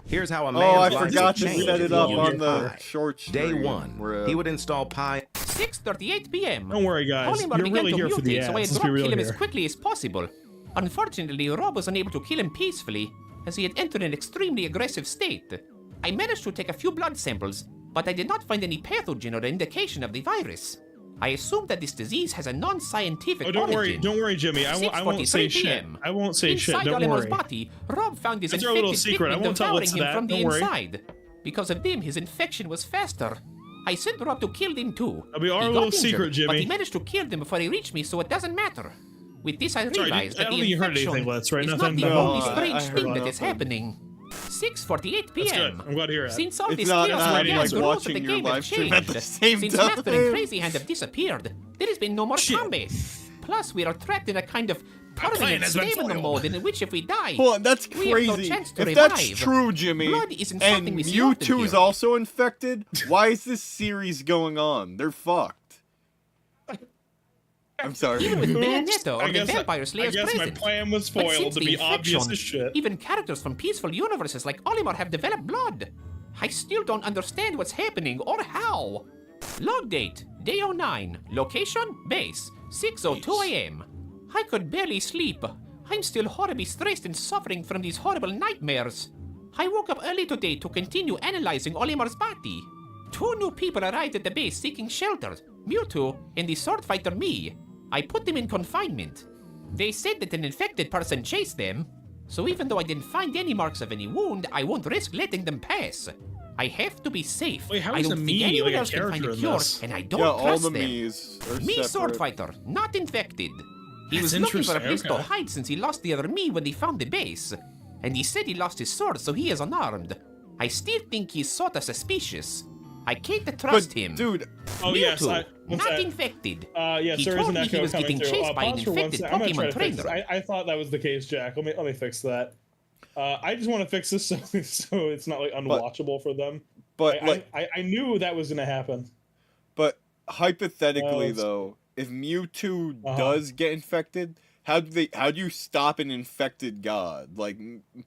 Here's how a man's Oh, I life forgot would to change set if it he up used on the Pi. short Day stream. 1, he would install Pi. 6:38 p.m. Don't worry, guys. Olimar You're began really to here for the mutate, so I ads. Let's dropped be real kill him as here. quickly as possible. Unfortunately, Rob was unable to kill him peacefully, as he had entered an extremely aggressive state. I managed to take a few blood samples, but I did not find any pathogen or indication of the virus. I assume that this disease has a non-scientific Oh, don't origin. worry, Jimmy. I won't say 6:43 shit. PM. I won't say shit. Inside Don't Olimar's worry. body, Rob found his That's our infected little secret. I Pikmin won't tell devouring Litz him that. from the Don't worry. inside. Because of them, his infection was faster. I sent Rob to kill them too. That'll be our He got little injured, secret, But Jimmy. he managed to kill them before he reached me, so it doesn't matter. With this, I Sorry, realized I that don't the think you heard infection anything, Litz, right? is Nothing? not the No, only I strange heard thing that is nothing. happening. 6:48 That's p.m. good. I'm glad to hear that. Since all It's this not chaos like began, the rules of the watching your game have live stream at changed. the same Since time. Master and Crazy Hand have disappeared, there has been no more Shit. combat. Plus, we are trapped in a kind of plan permanent has been stamina foiled. mode in which if we die, Hold on, that's we have no crazy. chance to If that's revive. true, Jimmy, Blood isn't and something we see often Mewtwo's here. also infected, why is this series going on? They're fucked. I'm sorry. even with Oops. Bayonetta or I the guess Vampire Slayers my present. plan was But foiled since to the be obvious infection, as shit. even characters from peaceful universes like Olimar have developed blood. I still don't understand what's happening or how. Log date, day 09. Location, base, 6:02 a.m. I could barely sleep. I'm still horribly stressed and suffering from these horrible nightmares. I woke up early today to continue analyzing Olimar's body. 2 new people arrived at the base seeking shelter, Mewtwo and the sword fighter me. I put them in confinement. They said that an infected person chased them, so even though I didn't find any marks of any wound, I won't risk letting them pass. I have to be safe. Wait, how I is don't the think me anyone like a else can find character a in cure, this? and I don't Yeah, all trust the them. Mii's are Me sword separate. fighter, not infected. He That's was looking for a interesting, place to okay. hide since he lost the other me when they found the base. And he said he lost his sword, so he is unarmed. I still think he's sorta suspicious. I can't trust But, him. dude, Oh, yes. Mewtwo, One not sec. infected. Yes, He there is told an me he echo was coming getting through. chased by an Pause for 1 infected sec. I'm gonna try Pokemon to fix this. trainer. I thought that was the case, Jack. Let me fix that. I just want to fix this so it's not like unwatchable for them. but like, I knew that was gonna happen. but hypothetically it's- though, if Mewtwo Uh-huh. does get infected, how do you stop an infected god? Like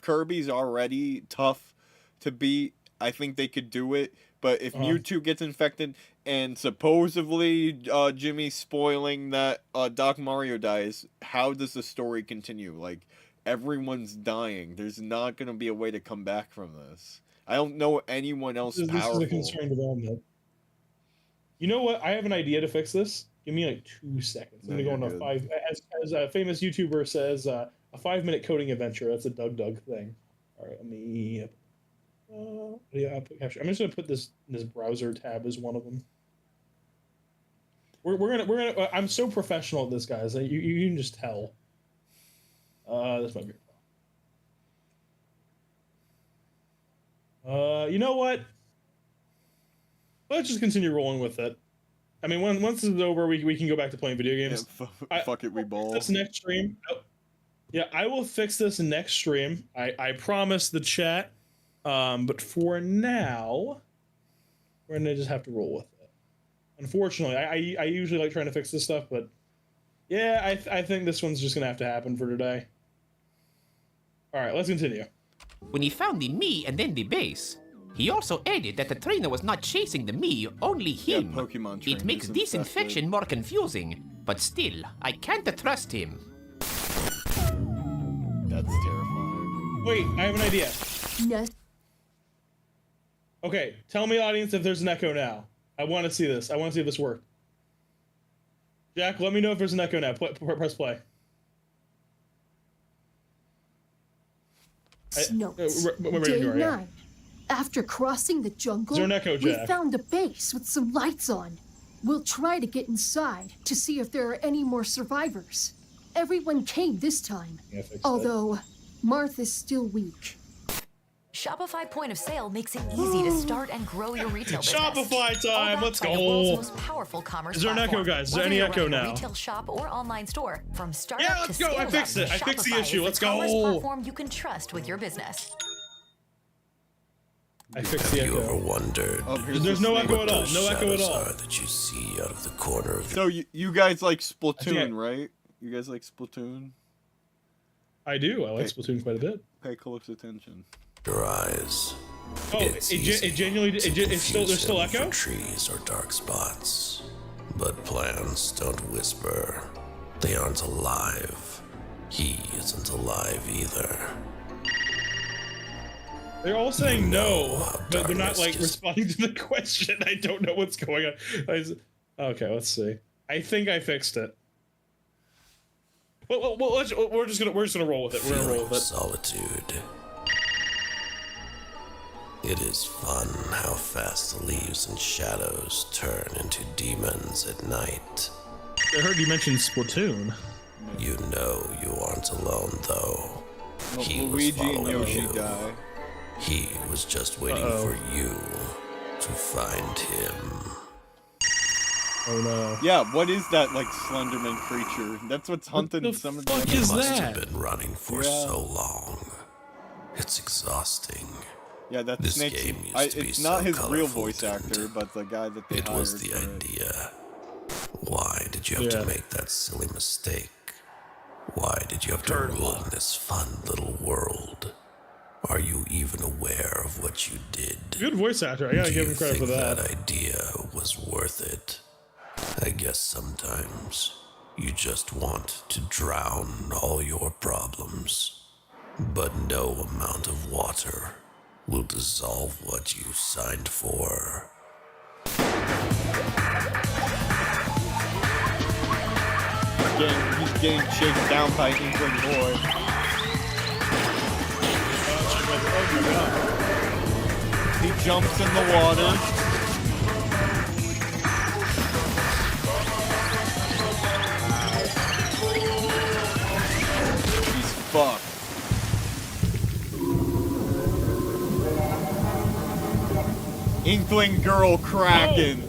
Kirby's already tough to beat. I think they could do it, but if Mewtwo gets infected and supposedly Jimmy spoiling that Doc Mario dies, how does the story continue? Like everyone's dying. There's not gonna be a way to come back from this. I don't know anyone else This is powerful. a concerned development. You know what? I have an idea to fix this. Give me like 2 seconds. I'm No, gonna go you're on a good. as a famous YouTuber says, a 5-minute coding adventure. That's a Doug thing. All right, let me. Yeah, I'm just gonna put this browser tab as one of them. We're gonna. I'm so professional at this, guys. You can just tell. This might be. You know what? Let's just continue rolling with it. I mean, once this is over, we can go back to playing video Yeah, games. fuck it, we ball. This next stream. Yeah, I will fix this next stream. I promise the chat. But for now, we're gonna just have to roll with it. Unfortunately, I usually like trying to fix this stuff, but yeah, I think this one's just gonna have to happen for today. All right, let's continue. When he found the me and then the base, he also added that the trainer was not chasing the me, only him. Pokemon It trainers makes this infested. infection more confusing, but still, I can't trust him. That's terrifying. Wait, I have an idea. No. Okay, tell me, audience, if there's an echo now. I want to see this. I want to see if this worked. Jack, let me know if there's an echo now. Press play. Notes. We're ready Day to go, yeah. 9. After crossing the jungle, Is there an echo, we Jack? found a base with some lights on. We'll try to get inside to see if there are any more survivors. Everyone came this time, although Martha's still weak. Shopify Point of Sale makes it easy to start and grow your retail business. Shopify time, let's By the world's go. most powerful commerce Is there an echo, platform. guys? Is there Whether any you're echo running a now? Retail shop or online store, from startup Yeah, to let's go. I scale-up, fixed it. I fixed the Shopify issue. is Let's the commerce go. platform you can trust with your business. I fixed Have the you ever echo. wondered There's no echo at all. what No those echo at shadows all. are that you see out of the corner of So you guys like Splatoon, I- right? You guys like Splatoon? I do. I like Okay. Splatoon quite a bit. Pay close attention. your eyes? Oh, It's it easy genuinely, to it's still, there's still confuse them echo? for trees or dark spots. But plants don't whisper. They aren't alive. He isn't alive either. They're all saying no, how but they're not darkness like just- responding to the question. I don't know what's going on. Okay, let's see. I think I fixed it. Well, we're just gonna roll with it. We're gonna roll Feeling with it. solitude. It is fun how fast the leaves and shadows turn into demons at night. I heard you mention Splatoon. You know you aren't alone though. He was Luigi and following Yoshi you. die. He was just waiting for you to find him. Oh no. Yeah, what is that like Slenderman creature? That's what's hunting the some of fuck the is Must that? have been running for Yeah. so long. It's exhausting. Yeah, that's This Snake's. game used to be It's not so his real colorful, voice didn't actor, it? but the guy that they It hired was the for it. idea. Why did you have Yeah. to make that silly mistake? Why did you have to ruin this fun little world? Are you even aware of what you did? Good voice actor. I gotta Do give you him credit for think that. that idea was worth it? I guess sometimes you just want to drown all your problems. But no amount of water will dissolve what you signed for. He's getting chased down by England Boy. Oh my god. He jumps in the water. He's fucked. Inkling Girl Kraken.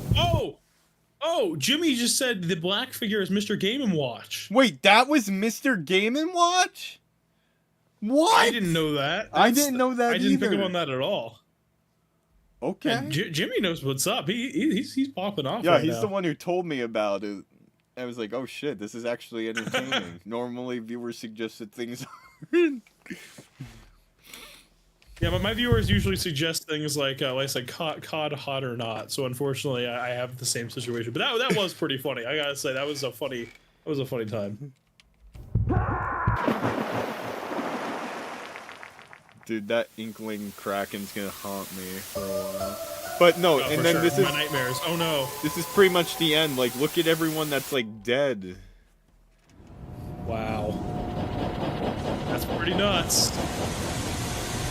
Oh, Jimmy just said the black figure is Mr. Game & Watch. Wait, that was Mr. Game & Watch? What? I didn't know that. I didn't know that I didn't pick either. up on that at all. Okay. And Jimmy knows what's up. He's popping off. Yeah, right he's now. the one who told me about it. I was like, oh shit, this is actually entertaining. Normally, viewers suggested things. Yeah, but my viewers usually suggest things like I said, COD hot or not. So unfortunately, I have the same situation. But that was pretty funny. I gotta say that was a funny time. Dude, that Inkling Kraken's gonna haunt me for a while. But no, Oh, and for then sure. this My is nightmares. Oh no! this is pretty much the end. Like, look at everyone that's like dead. Wow, that's pretty nuts.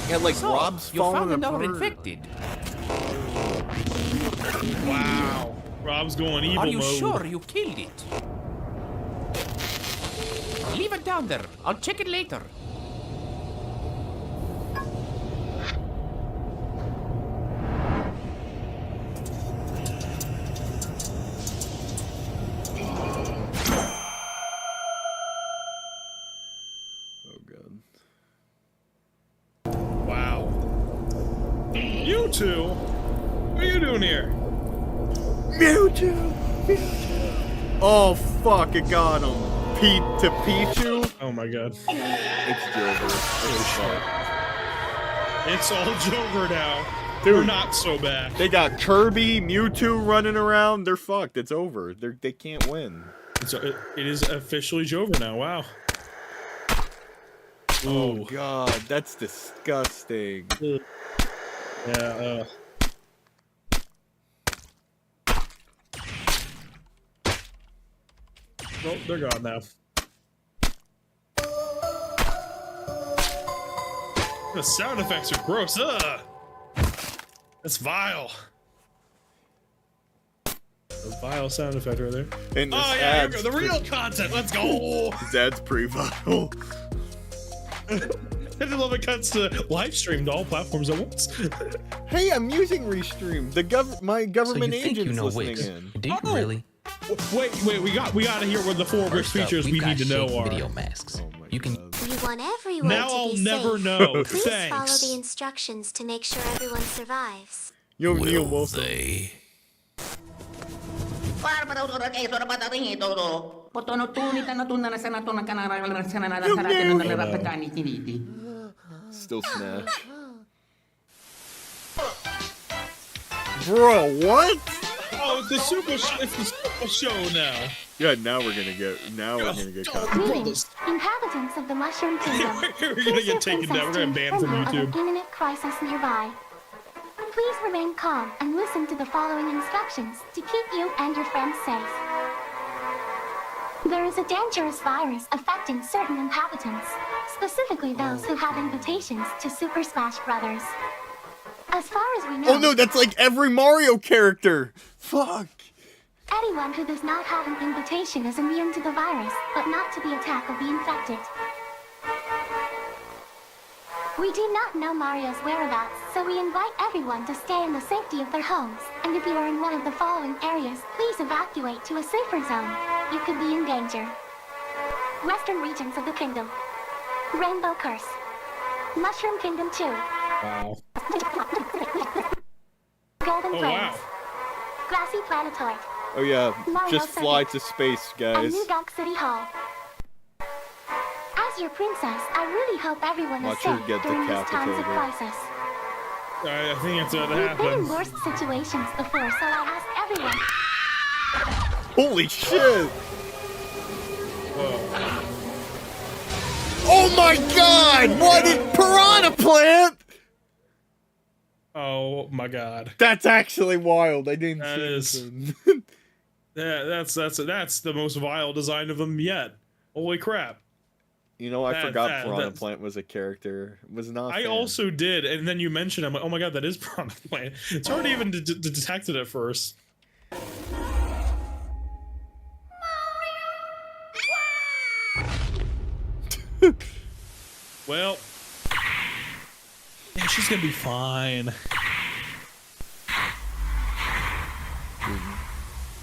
Yeah, like So, Rob's you falling found another apart. infected. Wow, Rob's going evil Are you mode. sure you killed it? Leave it down there. I'll check it later. Oh god. Wow. You two, what are you doing here? Mewtwo! Oh fuck! It got him. Pete to Pichu. Oh my god. It's Jover. It's all Jover now. Dude. We're not so bad. They got Kirby, Mewtwo running around. They're fucked. It's over. They can't win. So it is officially Jover now. Wow. Oh Ooh. god, that's disgusting. Yeah. Well, they're gone now. The sound effects are gross. Ugh. That's vile. That's Vile sound effect right there. And this Oh yeah, here we ad's go. The real content. Let's go. This ad's pretty vile. I love it cuts to live streamed to all platforms at once. Hey, I'm using Restream. My government so you think agent's you know listening Wix? in. Do you really? Wait, we gotta hear what the 4 Wix First up, features we we've got need to know shake are. video masks. Oh my You can God. We want everyone Now to I'll be never safe. know. Please follow Thanks. the instructions to make sure everyone survives. Yo, Neil Will Wilson. they? Still Smash. Bro, what? Oh, it's the super show now. Yeah, now we're gonna get caught. Greetings, inhabitants of the Mushroom Kingdom. We're gonna get taken down. We're gonna ban from Of YouTube. an imminent crisis nearby. Please remain calm and listen to the following instructions to keep you and your friends safe. There is a dangerous virus affecting certain inhabitants, specifically those who have invitations to Super Smash Brothers. As far as we know, Oh no, that's like every Mario character. Fuck. anyone who does not have an invitation is immune to the virus, but not to the attack of the infected. We do not know Mario's whereabouts, so we invite everyone to stay in the safety of their homes, and if you are in one of the following areas, please evacuate to a safer zone. You could be in danger. Western regions of the kingdom. Rainbow Curse. Mushroom Kingdom 2. Wow. Golden Oh Plains. wow. Grassy Planetoid. Oh yeah, Mario just fly Circuit. to space, And guys. New Donk City Hall. As your princess, I really hope everyone Watch is her safe get during these times of decapitated. crisis. I think it's what We've been in happened. worse situations before, so I ask everyone. Holy shit! Whoa. Oh my god! What is Piranha Plant? Oh my god. That's actually wild. I didn't That see is- this. Yeah, that's the most vile design of them yet. Holy crap. You know, I That- forgot that- Piranha that's- Plant was a character. Was not. I fan. also did, and then you mentioned, I'm like, oh my god, that is Piranha Plant. It's hard to even detect it at first. Well, yeah, she's gonna be fine.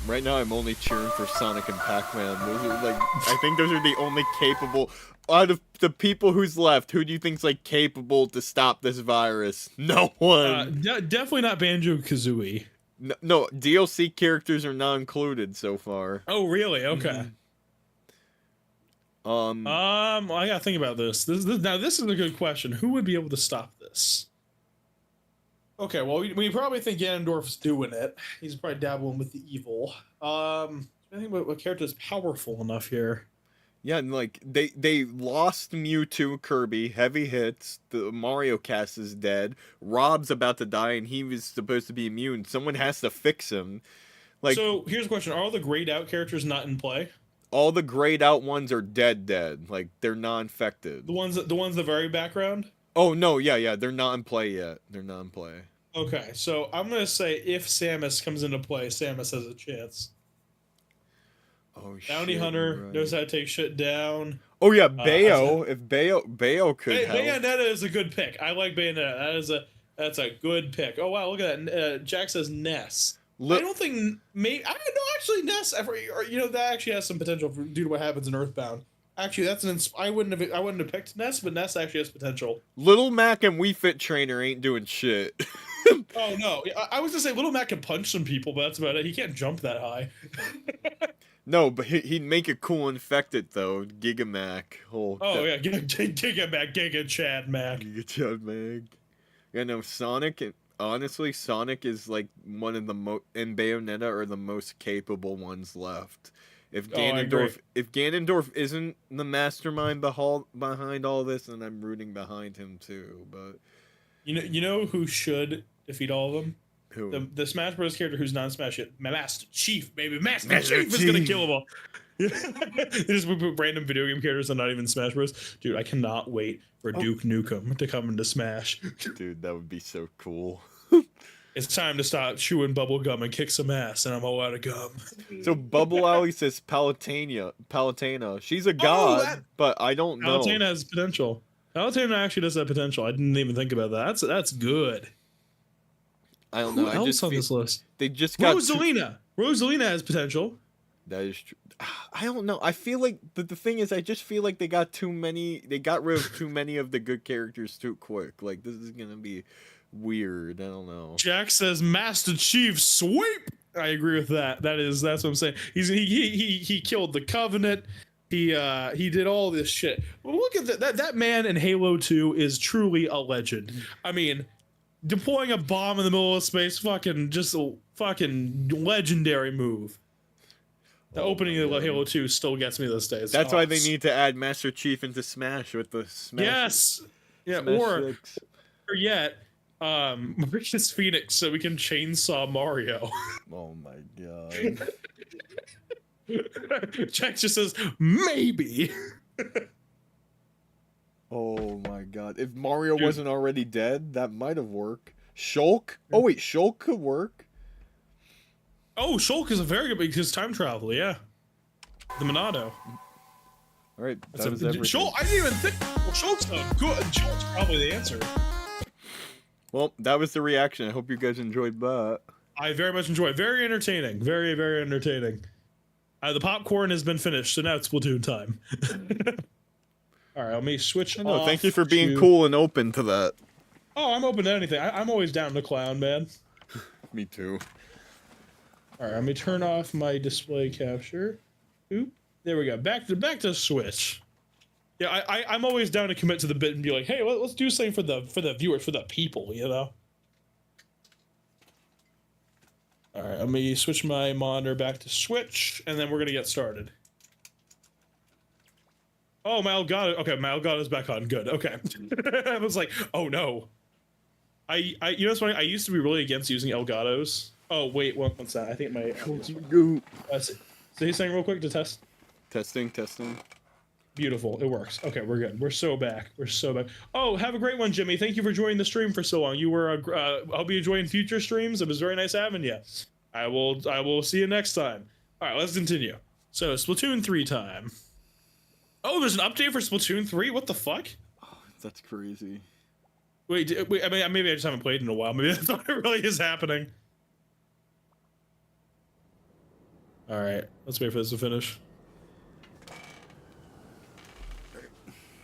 Right now, I'm only cheering for Sonic and Pac-Man. Those are like, I think those are the only capable out of the people who's left. Who do you think's like capable to stop this virus? No one. Definitely not Banjo-Kazooie. No, DLC characters are not included so far. Oh, really? Okay. Mm-hmm. I gotta think about this. Now, this is a good question. Who would be able to stop this? Okay, well, we probably think Ganondorf's doing it. He's probably dabbling with the evil. I think what character is powerful enough here? Yeah, and like they lost Mewtwo, Kirby, heavy hits. The Mario cast is dead. Rob's about to die, and he was supposed to be immune. Someone has to fix him. Like, So here's a question: are all the grayed out characters not in play? all the grayed out ones are dead. Like, they're not infected. The ones in the very background. Oh no, yeah, they're not in play yet. They're not in play. Okay, so I'm gonna say if Samus comes into play, Samus has a chance. Oh shit. Bounty Hunter right. knows how to take shit down. Oh yeah, Bayo. If Bayo could help. Bayonetta is a good pick. I like Bayonetta. That's a good pick. Oh wow, look at that. Jack says Ness. I don't think I don't know. Actually, Ness. That actually has some potential due to what happens in Earthbound. Actually, that's I wouldn't have picked Ness, but Ness actually has potential. Little Mac and Wii Fit Trainer ain't doing shit. Oh no, I was gonna say Little Mac can punch some people, but that's about it. He can't jump that high. No, but he'd make a cool infected though. Gigamac. Oh yeah, Giga Mac, Giga Chad Mac. Giga Chad Mac. Yeah, no, Sonic. Honestly, Sonic is like one of the and Bayonetta are the most capable ones left. If Ganondorf isn't the mastermind behind all this, then I'm rooting behind him too. But you know who should defeat all of them? who? The Smash Bros. Character who's not Smash yet. Master Chief, baby. Master Chief is gonna kill them all. They just put random video game characters and not even Smash Bros. Dude, I cannot wait for Duke Nukem to come into Smash. Dude, that would be so cool. It's time to stop chewing bubble gum and kick some ass, and I'm all out of gum. So Bubble Alley says Palutena. She's a god, but I don't know. Palutena has potential. Palutena actually does have potential. I didn't even think about that. That's good. I don't know. Who else on this list? They just got Rosalina. Rosalina has potential. That is true. I don't know. I feel like the thing is, I just feel like they got too many. They got rid of too many of the good characters too quick. Like this is gonna be weird. I don't know. Jack says Master Chief sweep. I agree with that. That's what I'm saying. He killed the Covenant. He did all this shit. Well, look at that man in Halo 2 is truly a legend. I mean, deploying a bomb in the middle of space, just a fucking legendary move. The opening of Halo 2 still gets me this day. That's why they need to add Master Chief into Smash with the Smash. Yes. Yeah. Smash Or 6. yet, Mauritius Phoenix, so we can chainsaw Mario. Oh my god. Jack just says maybe. Oh my god. If Mario wasn't already dead, that might have worked. Shulk? Oh wait, Shulk could work. Oh, Shulk is a very good because time travel, yeah. The Monado. Alright, that was everything. Shulk, I didn't even think. Well, Shulk's good. Shulk's probably the answer. Well, that was the reaction. I hope you guys enjoyed that. I very much enjoy it. Very entertaining. Very, very entertaining. The popcorn has been finished, so now it's Splatoon time. Alright, let me switch off. Thank you for being cool and open to that. Oh, I'm open to anything. I'm always down to clown, man. Me too. Alright, let me turn off my display capture. Oop. There we go. Back to Switch. Yeah, I'm always down to commit to the bit and be like, hey, let's do something for the viewers, for the people, you know? Alright, let me switch my monitor back to Switch, and then we're gonna get started. Oh, my Elgato. Okay, my Elgato's back on. Good. Okay. I was like, oh no. You know what's funny? I used to be really against using Elgatos. Oh, wait, what's that? I think my... say something real quick to test. Testing. Beautiful. It works. Okay, we're good. We're so back. Oh, have a great one, Jimmy. Thank you for joining the stream for so long. You were, I'll be enjoying future streams. It was very nice having you. I will see you next time. All right, let's continue. So, Splatoon 3 time. Oh, there's an update for Splatoon 3? What the fuck? Oh, that's crazy. Wait, I mean, maybe I just haven't played in a while. Maybe that's what really is happening. All right, let's wait for this to finish.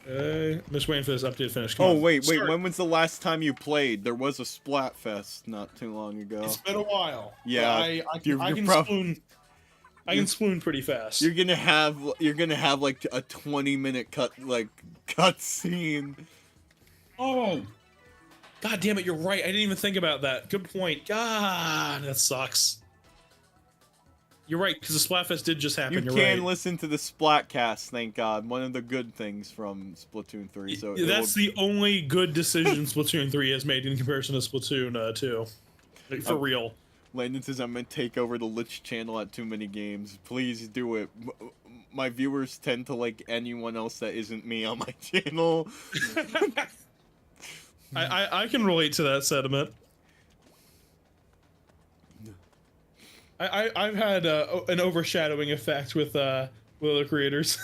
I'm just waiting for this update to finish. Come on. Wait. When was the last time you played? There was a Splatfest not too long ago. It's been a while. Yeah, I can spoon pretty fast. You're gonna have like a 20-minute cut scene. Oh, god damn it! You're right. I didn't even think about that. Good point. God, that sucks. You're right, because the Splatfest did just happen. You can listen to the Splatcast, thank God. One of the good things from Splatoon 3. So that's the only good decision Splatoon 3 has made in comparison to Splatoon 2. Like, for real. Landon says I'm gonna take over the Lich channel at too many games. Please do it. My viewers tend to like anyone else that isn't me on my channel. I can relate to that sentiment. I've had an overshadowing effect with other creators.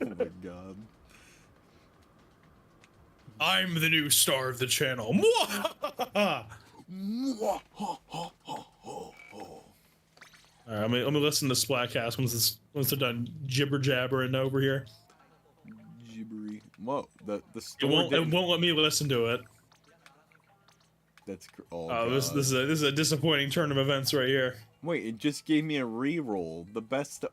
Oh my god. I'm the new star of the channel. Alright, let me listen to Splatcast once they're done jibber jabbering over here. Gibbery. Whoa, the it won't let me listen to it. That's this is a disappointing turn of events right here. Wait, it just gave me a reroll. The best.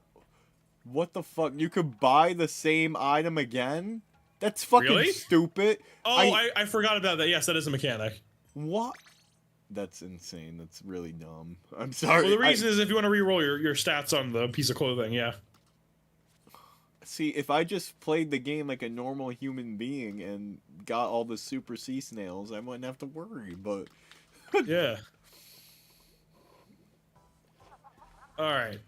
What the fuck? You could buy the same item again? That's fucking stupid. Oh, I forgot about that. Yes, that is a mechanic. What? That's insane. That's really dumb. I'm sorry. Well, the reason is if you want to reroll your stats on the piece of clothing, yeah. See, if I just played the game like a normal human being and got all the super sea snails, I wouldn't have to worry, but... Yeah. Alright.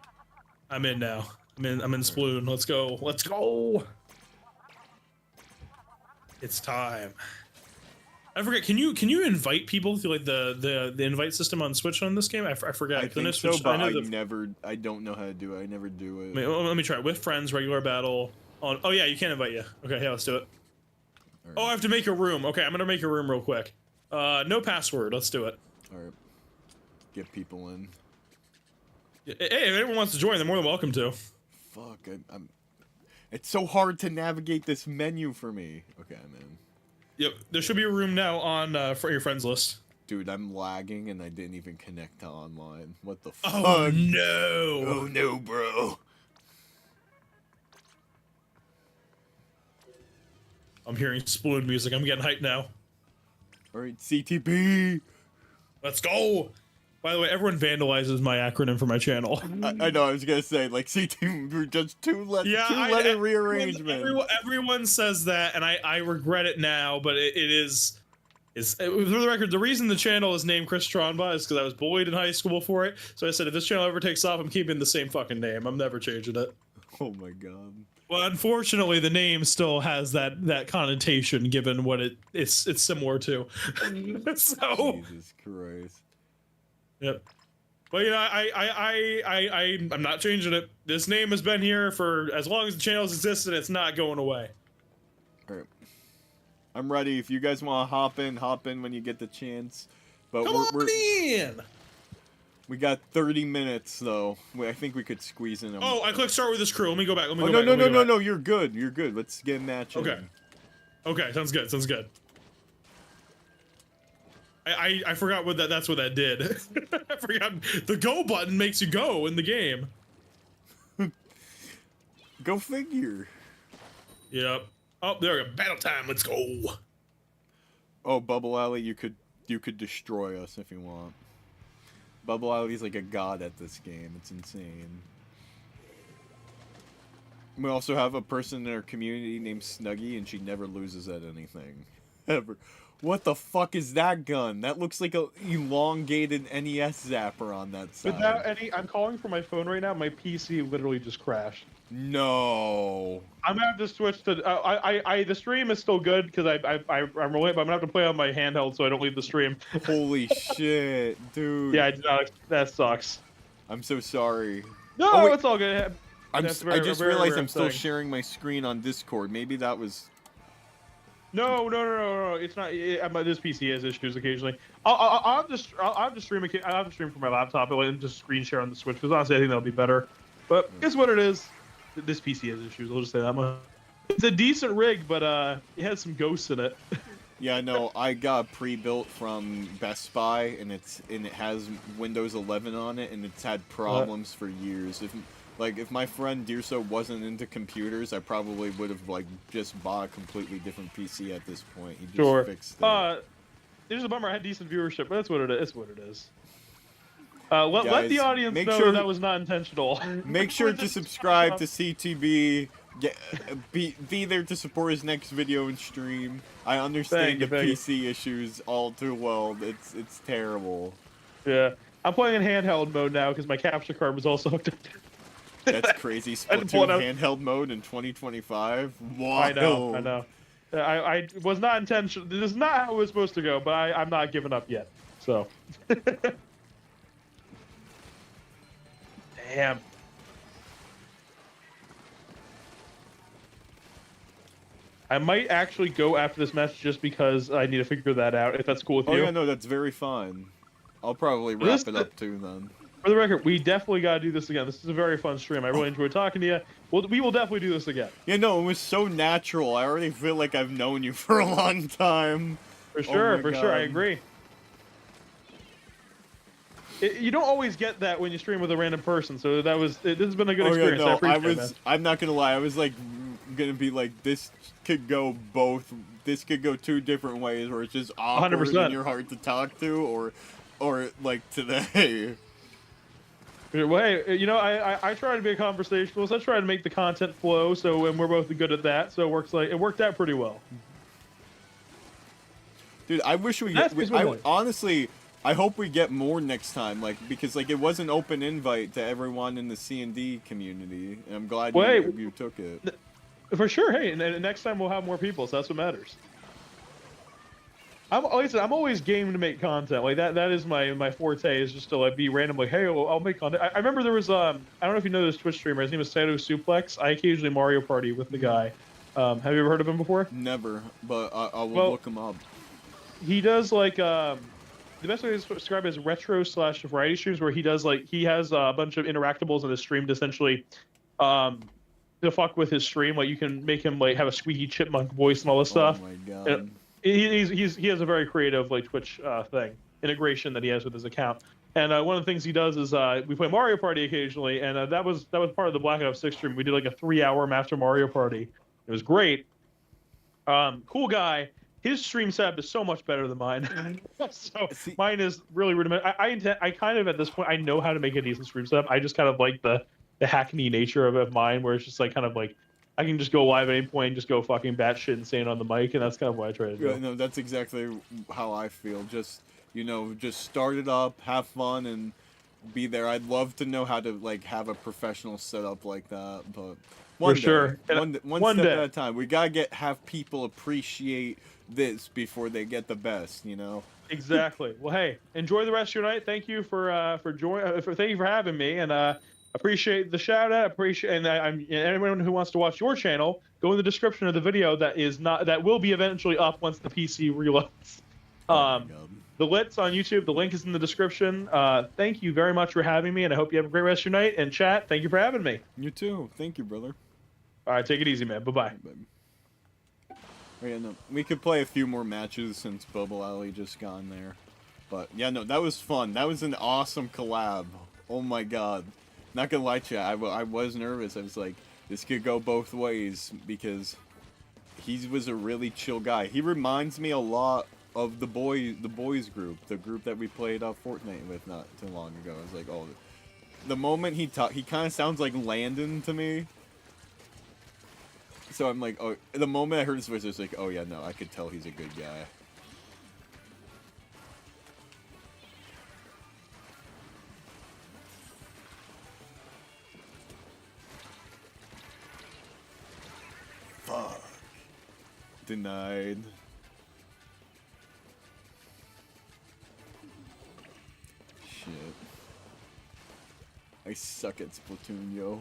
I'm in now. I'm in Sploon. Let's go. Let's go! It's time. I forget. Can you invite people through like the invite system on Switch on this game? I forgot. I think so, but I don't know how to do it. I never do it. Let me try it. With friends, regular battle. On. Oh yeah, you can invite you. Okay, yeah, let's do it. Right. Oh, I have to make a room. Okay, I'm gonna make a room real quick. No password. Let's do it. All right. Get people in. Hey, if anyone wants to join, they're more than welcome to. Fuck, I'm. It's so hard to navigate this menu for me. Okay, I'm in. Yep, there should be a room now on for your friends list. Dude, I'm lagging and I didn't even connect to online. What the fuck? Oh no! Oh no, bro. I'm hearing spoon music. I'm getting hyped now. Alright, CTP! Let's go! By the way, everyone vandalizes my acronym for my channel. I know, I was gonna say, like, CTP, just two-letter rearrangement. Everyone says that, and I regret it now, but it is... For the record, the reason the channel is named Chris Tronba is because I was bullied in high school for it, so I said if this channel ever takes off, I'm keeping the same fucking name. I'm never changing it. Oh my god. Well, unfortunately, the name still has that connotation, given what it's similar to. So. Jesus Christ. Yep. But you know, I'm not changing it. This name has been here for as long as the channel's existed. It's not going away. All right. I'm ready. If you guys want to hop in when you get the chance. But Come on in. We got 30 minutes though. I think we could squeeze in. Oh, I clicked start with this crew. Let me go back. No. You're good. You're good. Let's get a match. Okay. Okay. Sounds good. Sounds good. I forgot what that's what that did. I forgot the go button makes you go in the game. Go figure. Yep. Oh, there we go. Battle time. Let's go. Oh, Bubble Alley, you could destroy us if you want. Bubble Alley's like a god at this game. It's insane. We also have a person in our community named Snuggy, and she never loses at anything. Ever. What the fuck is that gun? That looks like a elongated NES zapper on that side. Without any, I'm calling from my phone right now. My PC literally just crashed. No. I'm gonna have to switch to. The stream is still good because I'm rolling, but I'm gonna have to play on my handheld so I don't leave the stream. Holy shit, dude. Yeah, that sucks. I'm so sorry. No, oh, it's all good. I just realized I'm still sharing my screen on Discord. Maybe that was. No. It's not. This PC has issues occasionally. I'll have to stream. I'll have to stream from my laptop and just screen share on the Switch because honestly, I think that'll be better. But guess what it is? This PC has issues. I'll just say that much. It's a decent rig, but it has some ghosts in it. Yeah, no, I got pre-built from Best Buy, and it has Windows 11 on it, and it's had problems for years. If my friend Dirso wasn't into computers, I probably would have just bought a completely different PC at this point. He just fixed it. It's a bummer. I had decent viewership, but that's what it is. It's what it is. Let the audience know that was not intentional. Make sure to subscribe to CTB. Be there to support his next video and stream. I understand the PC issues all too well. It's terrible. Yeah, I'm playing in handheld mode now because my capture card was also hooked up. That's crazy. Splatoon handheld mode in 2025. Wow. I know. I was not intentional. This is not how it was supposed to go, but I'm not giving up yet. So. Damn. I might actually go after this match just because I need to figure that out, if that's cool with you. Oh yeah, no, that's very fine. I'll probably wrap it up too then. For the record, we definitely got to do this again. This is a very fun stream. I really enjoyed talking to you. We will definitely do this again. Yeah, no, it was so natural. I already feel like I've known you for a long time. For sure, I agree. You don't always get that when you stream with a random person, so this has been a good experience. Yeah, no, I appreciate it, I'm not gonna lie, I was gonna be this could go two different ways, where it's just awkward 100%. and you're hard to talk to, or like today. Well, hey, I try to be a conversationalist. I try to make the content flow, and we're both good at that, so it worked out pretty well. Dude, I wish honestly, I hope we get more next time, because it was an open invite to everyone in the C&D community, and I'm glad you took it. For sure, hey, and next time we'll have more people, so that's what matters. like I said, I'm always game to make content. Like that is my forte, is just to like be random, like, hey, I'll make content. I remember there was I don't know if you know this Twitch streamer. His name is Sato Suplex. I occasionally Mario Party with the guy. Have you ever heard of him before? Never, but I will Well, look him up. He does like the best way to describe it is retro / variety streams, where he does like he has a bunch of interactables in his stream to essentially to fuck with his stream. Like you can make him like have a squeaky chipmunk voice and all this stuff. Oh my god. And he has a very creative like Twitch thing integration that he has with his account. And one of the things he does is we play Mario Party occasionally, and that was part of the Black Ops 6 stream. We did like a 3-hour Master Mario Party. It was great. Cool guy. His stream setup is so much better than mine. So mine is really rudimentary. I kind of at this point I know how to make a decent stream setup. I just kind of like the hackney nature of mine, where it's just like kind of like I can just go live at any point and just go fucking batshit insane on the mic, and that's kind of what I try to do. Yeah, no, that's exactly how I feel. Just, you know, just start it up, have fun, and be there. I'd love to know how to like have a professional setup like that, but one For day, sure. one step day. at a time. We gotta have people appreciate this before they get the best, you know. Exactly. Well, hey, enjoy the rest of your night. Thank you for thank you for having me, and appreciate the shout out. And anyone who wants to watch your channel, go in the description of the video that will be eventually up once the PC reloads. The Lit's on YouTube. The link is in the description. Thank you very much for having me, and I hope you have a great rest of your night. And chat, thank you for having me. You too. Thank you, brother. All right, take it easy, man. Bye-bye. Oh, yeah, no, we could play a few more matches since Bubble Alley just gone there. But, yeah, no, that was fun. That was an awesome collab. Oh, my God. Not gonna lie to you, I was nervous. I was like, this could go both ways, because he was a really chill guy. He reminds me a lot of the boys group, the group that we played Fortnite with not too long ago. I was like, oh, the moment he kind of sounds like Landon to me. So I'm like, oh, the moment I heard his voice, I was like, oh yeah, no, I could tell he's a good guy. Fuck. Denied. Shit. I suck at Splatoon, yo.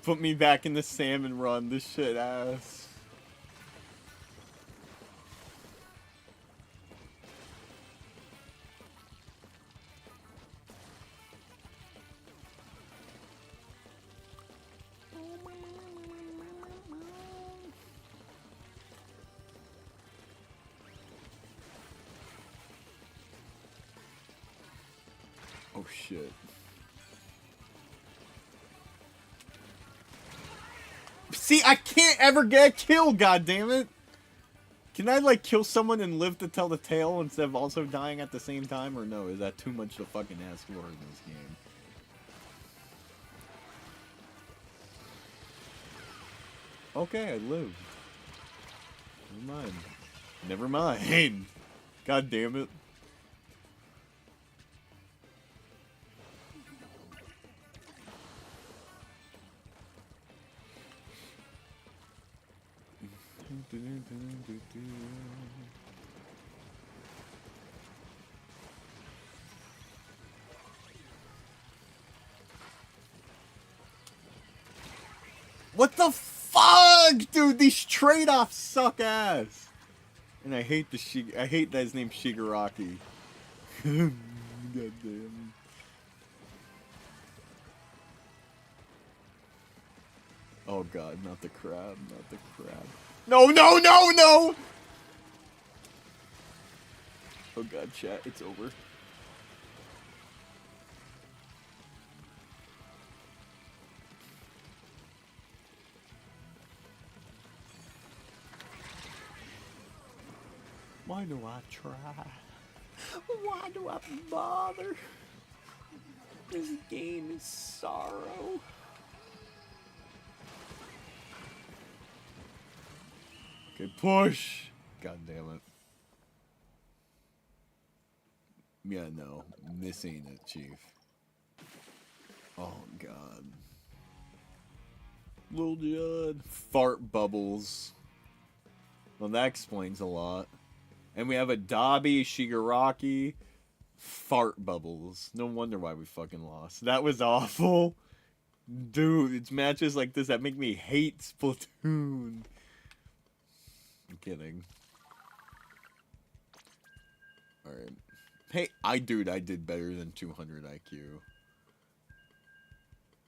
Put me back in the salmon run, this shit ass. Oh shit. See, I can't ever get a kill, goddammit! Can I, like, kill someone and live to tell the tale instead of also dying at the same time, or no? Is that too much to fucking ask for in this game? Okay, I lived. Never mind. Never mind. God damn it. What the fuck, dude? These trade-offs suck ass. And I hate I hate that his name's Shigaraki. God damn. Oh god, not the crab, not the crab. No, no, no, no! Oh god, chat, it's over. Why do I try? Why do I bother? This game is sorrow. Okay, push! God damn it. Yeah, no. This ain't it, Chief. Oh, God. Lil Judd. Fart bubbles. Well, that explains a lot. And we have a Dabi, Shigaraki, Fart Bubbles. No wonder why we fucking lost. That was awful. Dude, it's matches like this that make me hate Splatoon. I'm kidding. Alright. Hey, I did better than 200 IQ.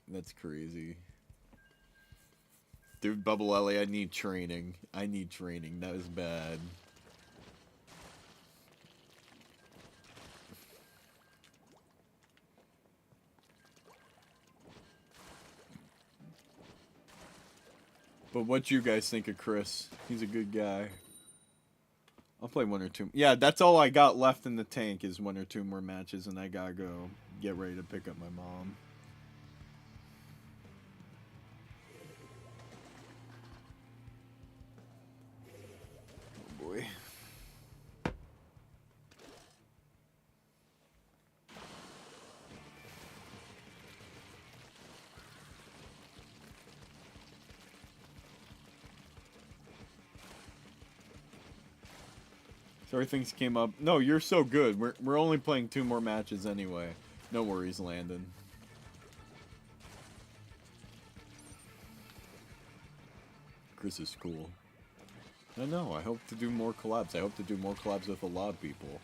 That's crazy. Dude, Bubble Ellie, I need training. I need training. That was bad. But what you guys think of Chris? He's a good guy. I'll play 1 or 2. Yeah, that's all I got left in the tank is 1 or 2 more matches, and I gotta go get ready to pick up my mom. Oh boy. Sorry things came up. No, you're so good. We're only playing 2 more matches anyway. No worries, Landon. Chris is cool. I know. I hope to do more collabs. I hope to do more collabs with a lot of people.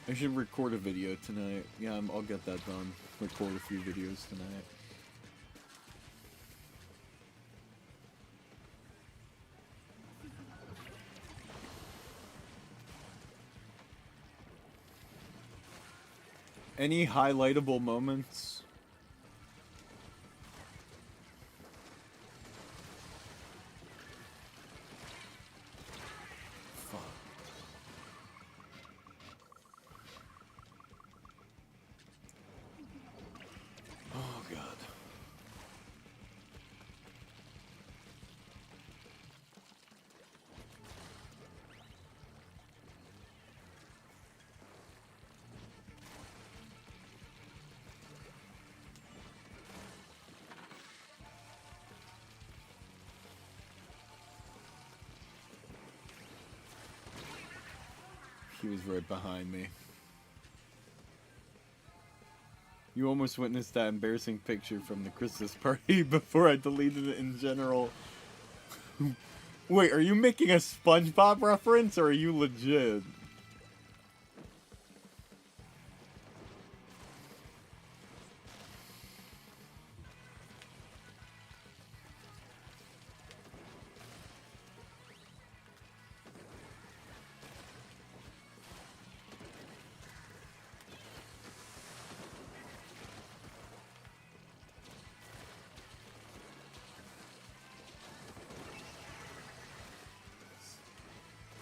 I should record a video tonight. Yeah, I'll get that done. Record a few videos tonight. Any highlightable moments? Oh, God. He was right behind me. You almost witnessed that embarrassing picture from the Christmas party before I deleted it in general. Wait, are you making a SpongeBob reference or are you legit?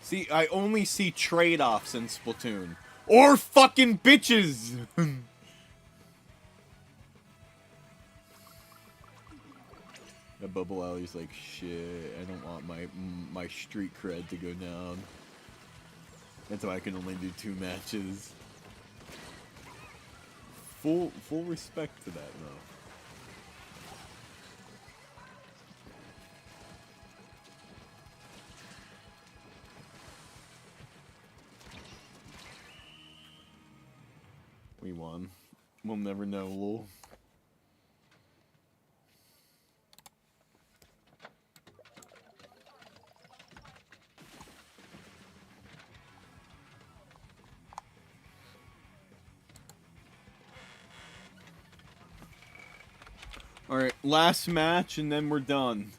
See, I only see trade-offs in Splatoon. Or fucking bitches! That Bubble Alley's like, shit, I don't want my street cred to go down. That's why I can only do 2 matches. Full respect to that, though. We won. We'll never know, lol. Alright, last match and then we're done.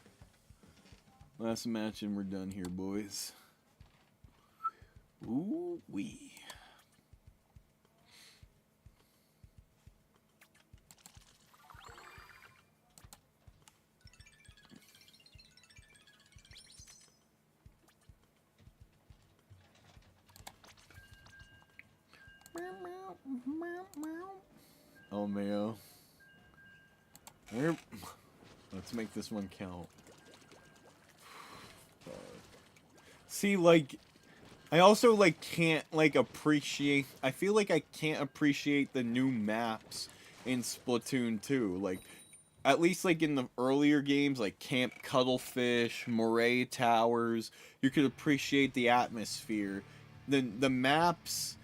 Last match and we're done here, boys. Ooh wee. Oh, Mayo. Let's make this one count. See, like, I also, like, can't, like, appreciate... I feel like I can't appreciate the new maps in Splatoon 2. Like, at least, like, in the earlier games, like Camp Cuttlefish, Moray Towers, you could appreciate the atmosphere. The maps...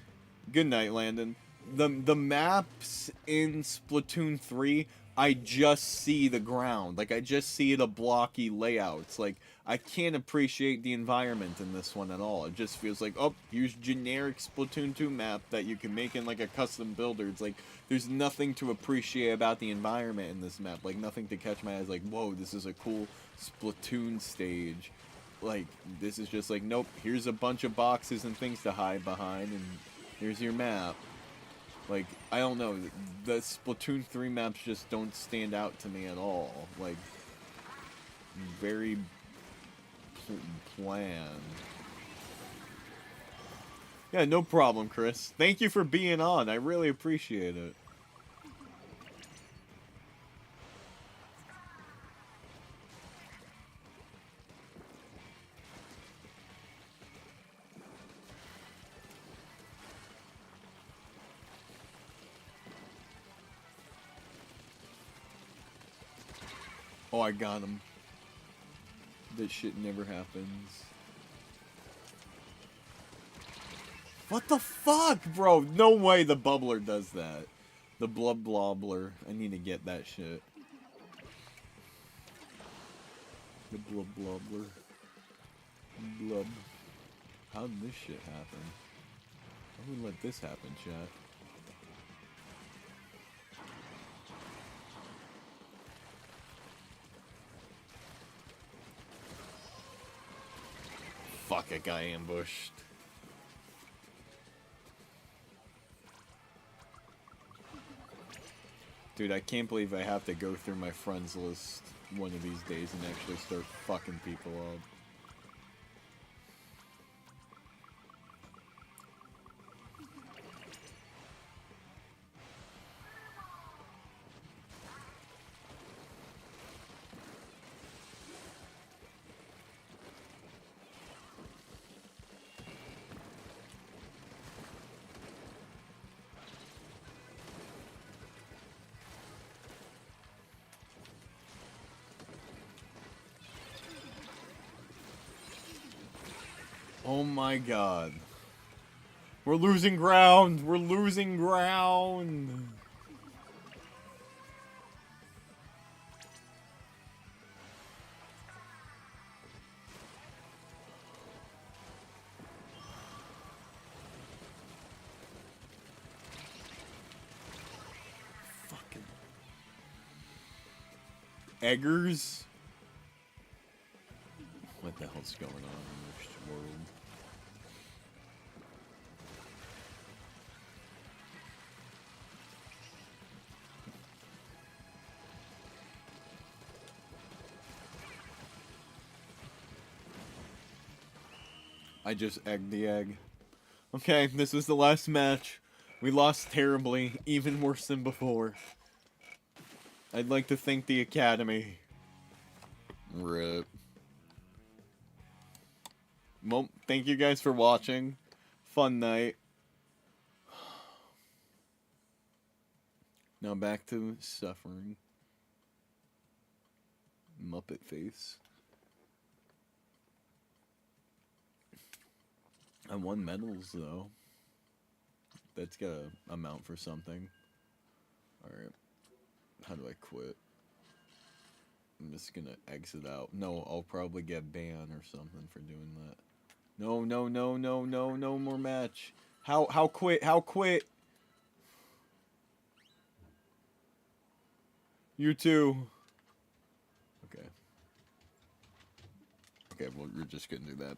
Good night, Landon. The maps in Splatoon 3, I just see the ground. Like, I just see the blocky layouts. Like, I can't appreciate the environment in this one at all. It just feels like, oh, here's generic Splatoon 2 map that you can make in, like, a custom builder. It's like, there's nothing to appreciate about the environment in this map. Like, nothing to catch my eyes. Like, whoa, this is a cool Splatoon stage. Like, this is just like, nope, here's a bunch of boxes and things to hide behind, and here's your map. Like, I don't know, the Splatoon 3 maps just don't stand out to me at all. Like, very bland. Yeah, no problem, Chris. Thank you for being on. I really appreciate it. Oh, I got him. That shit never happens. What the fuck, bro? No way the bubbler does that. The blub blobbler. I need to get that shit. The blub blobbler. Blub. How did this shit happen? How would we let this happen, chat? Fuck, I got ambushed. Dude, I can't believe I have to go through my friends list one of these days and actually start fucking people up. Oh my god. We're losing ground! We're losing ground! Fucking Eggers? What the hell's going on in this world? I just egged the egg. Okay, this was the last match. We lost terribly, even worse than before. I'd like to thank the Academy. RIP. Well, thank you guys for watching. Fun night. Now back to suffering. Muppet face. I won medals, though. That's gotta amount for something. Alright. How do I quit? I'm just gonna exit out. No, I'll probably get banned or something for doing that. No, no, no, no, no, no more match. How quit? How quit? You too. Okay. Okay, well, you're just gonna do that.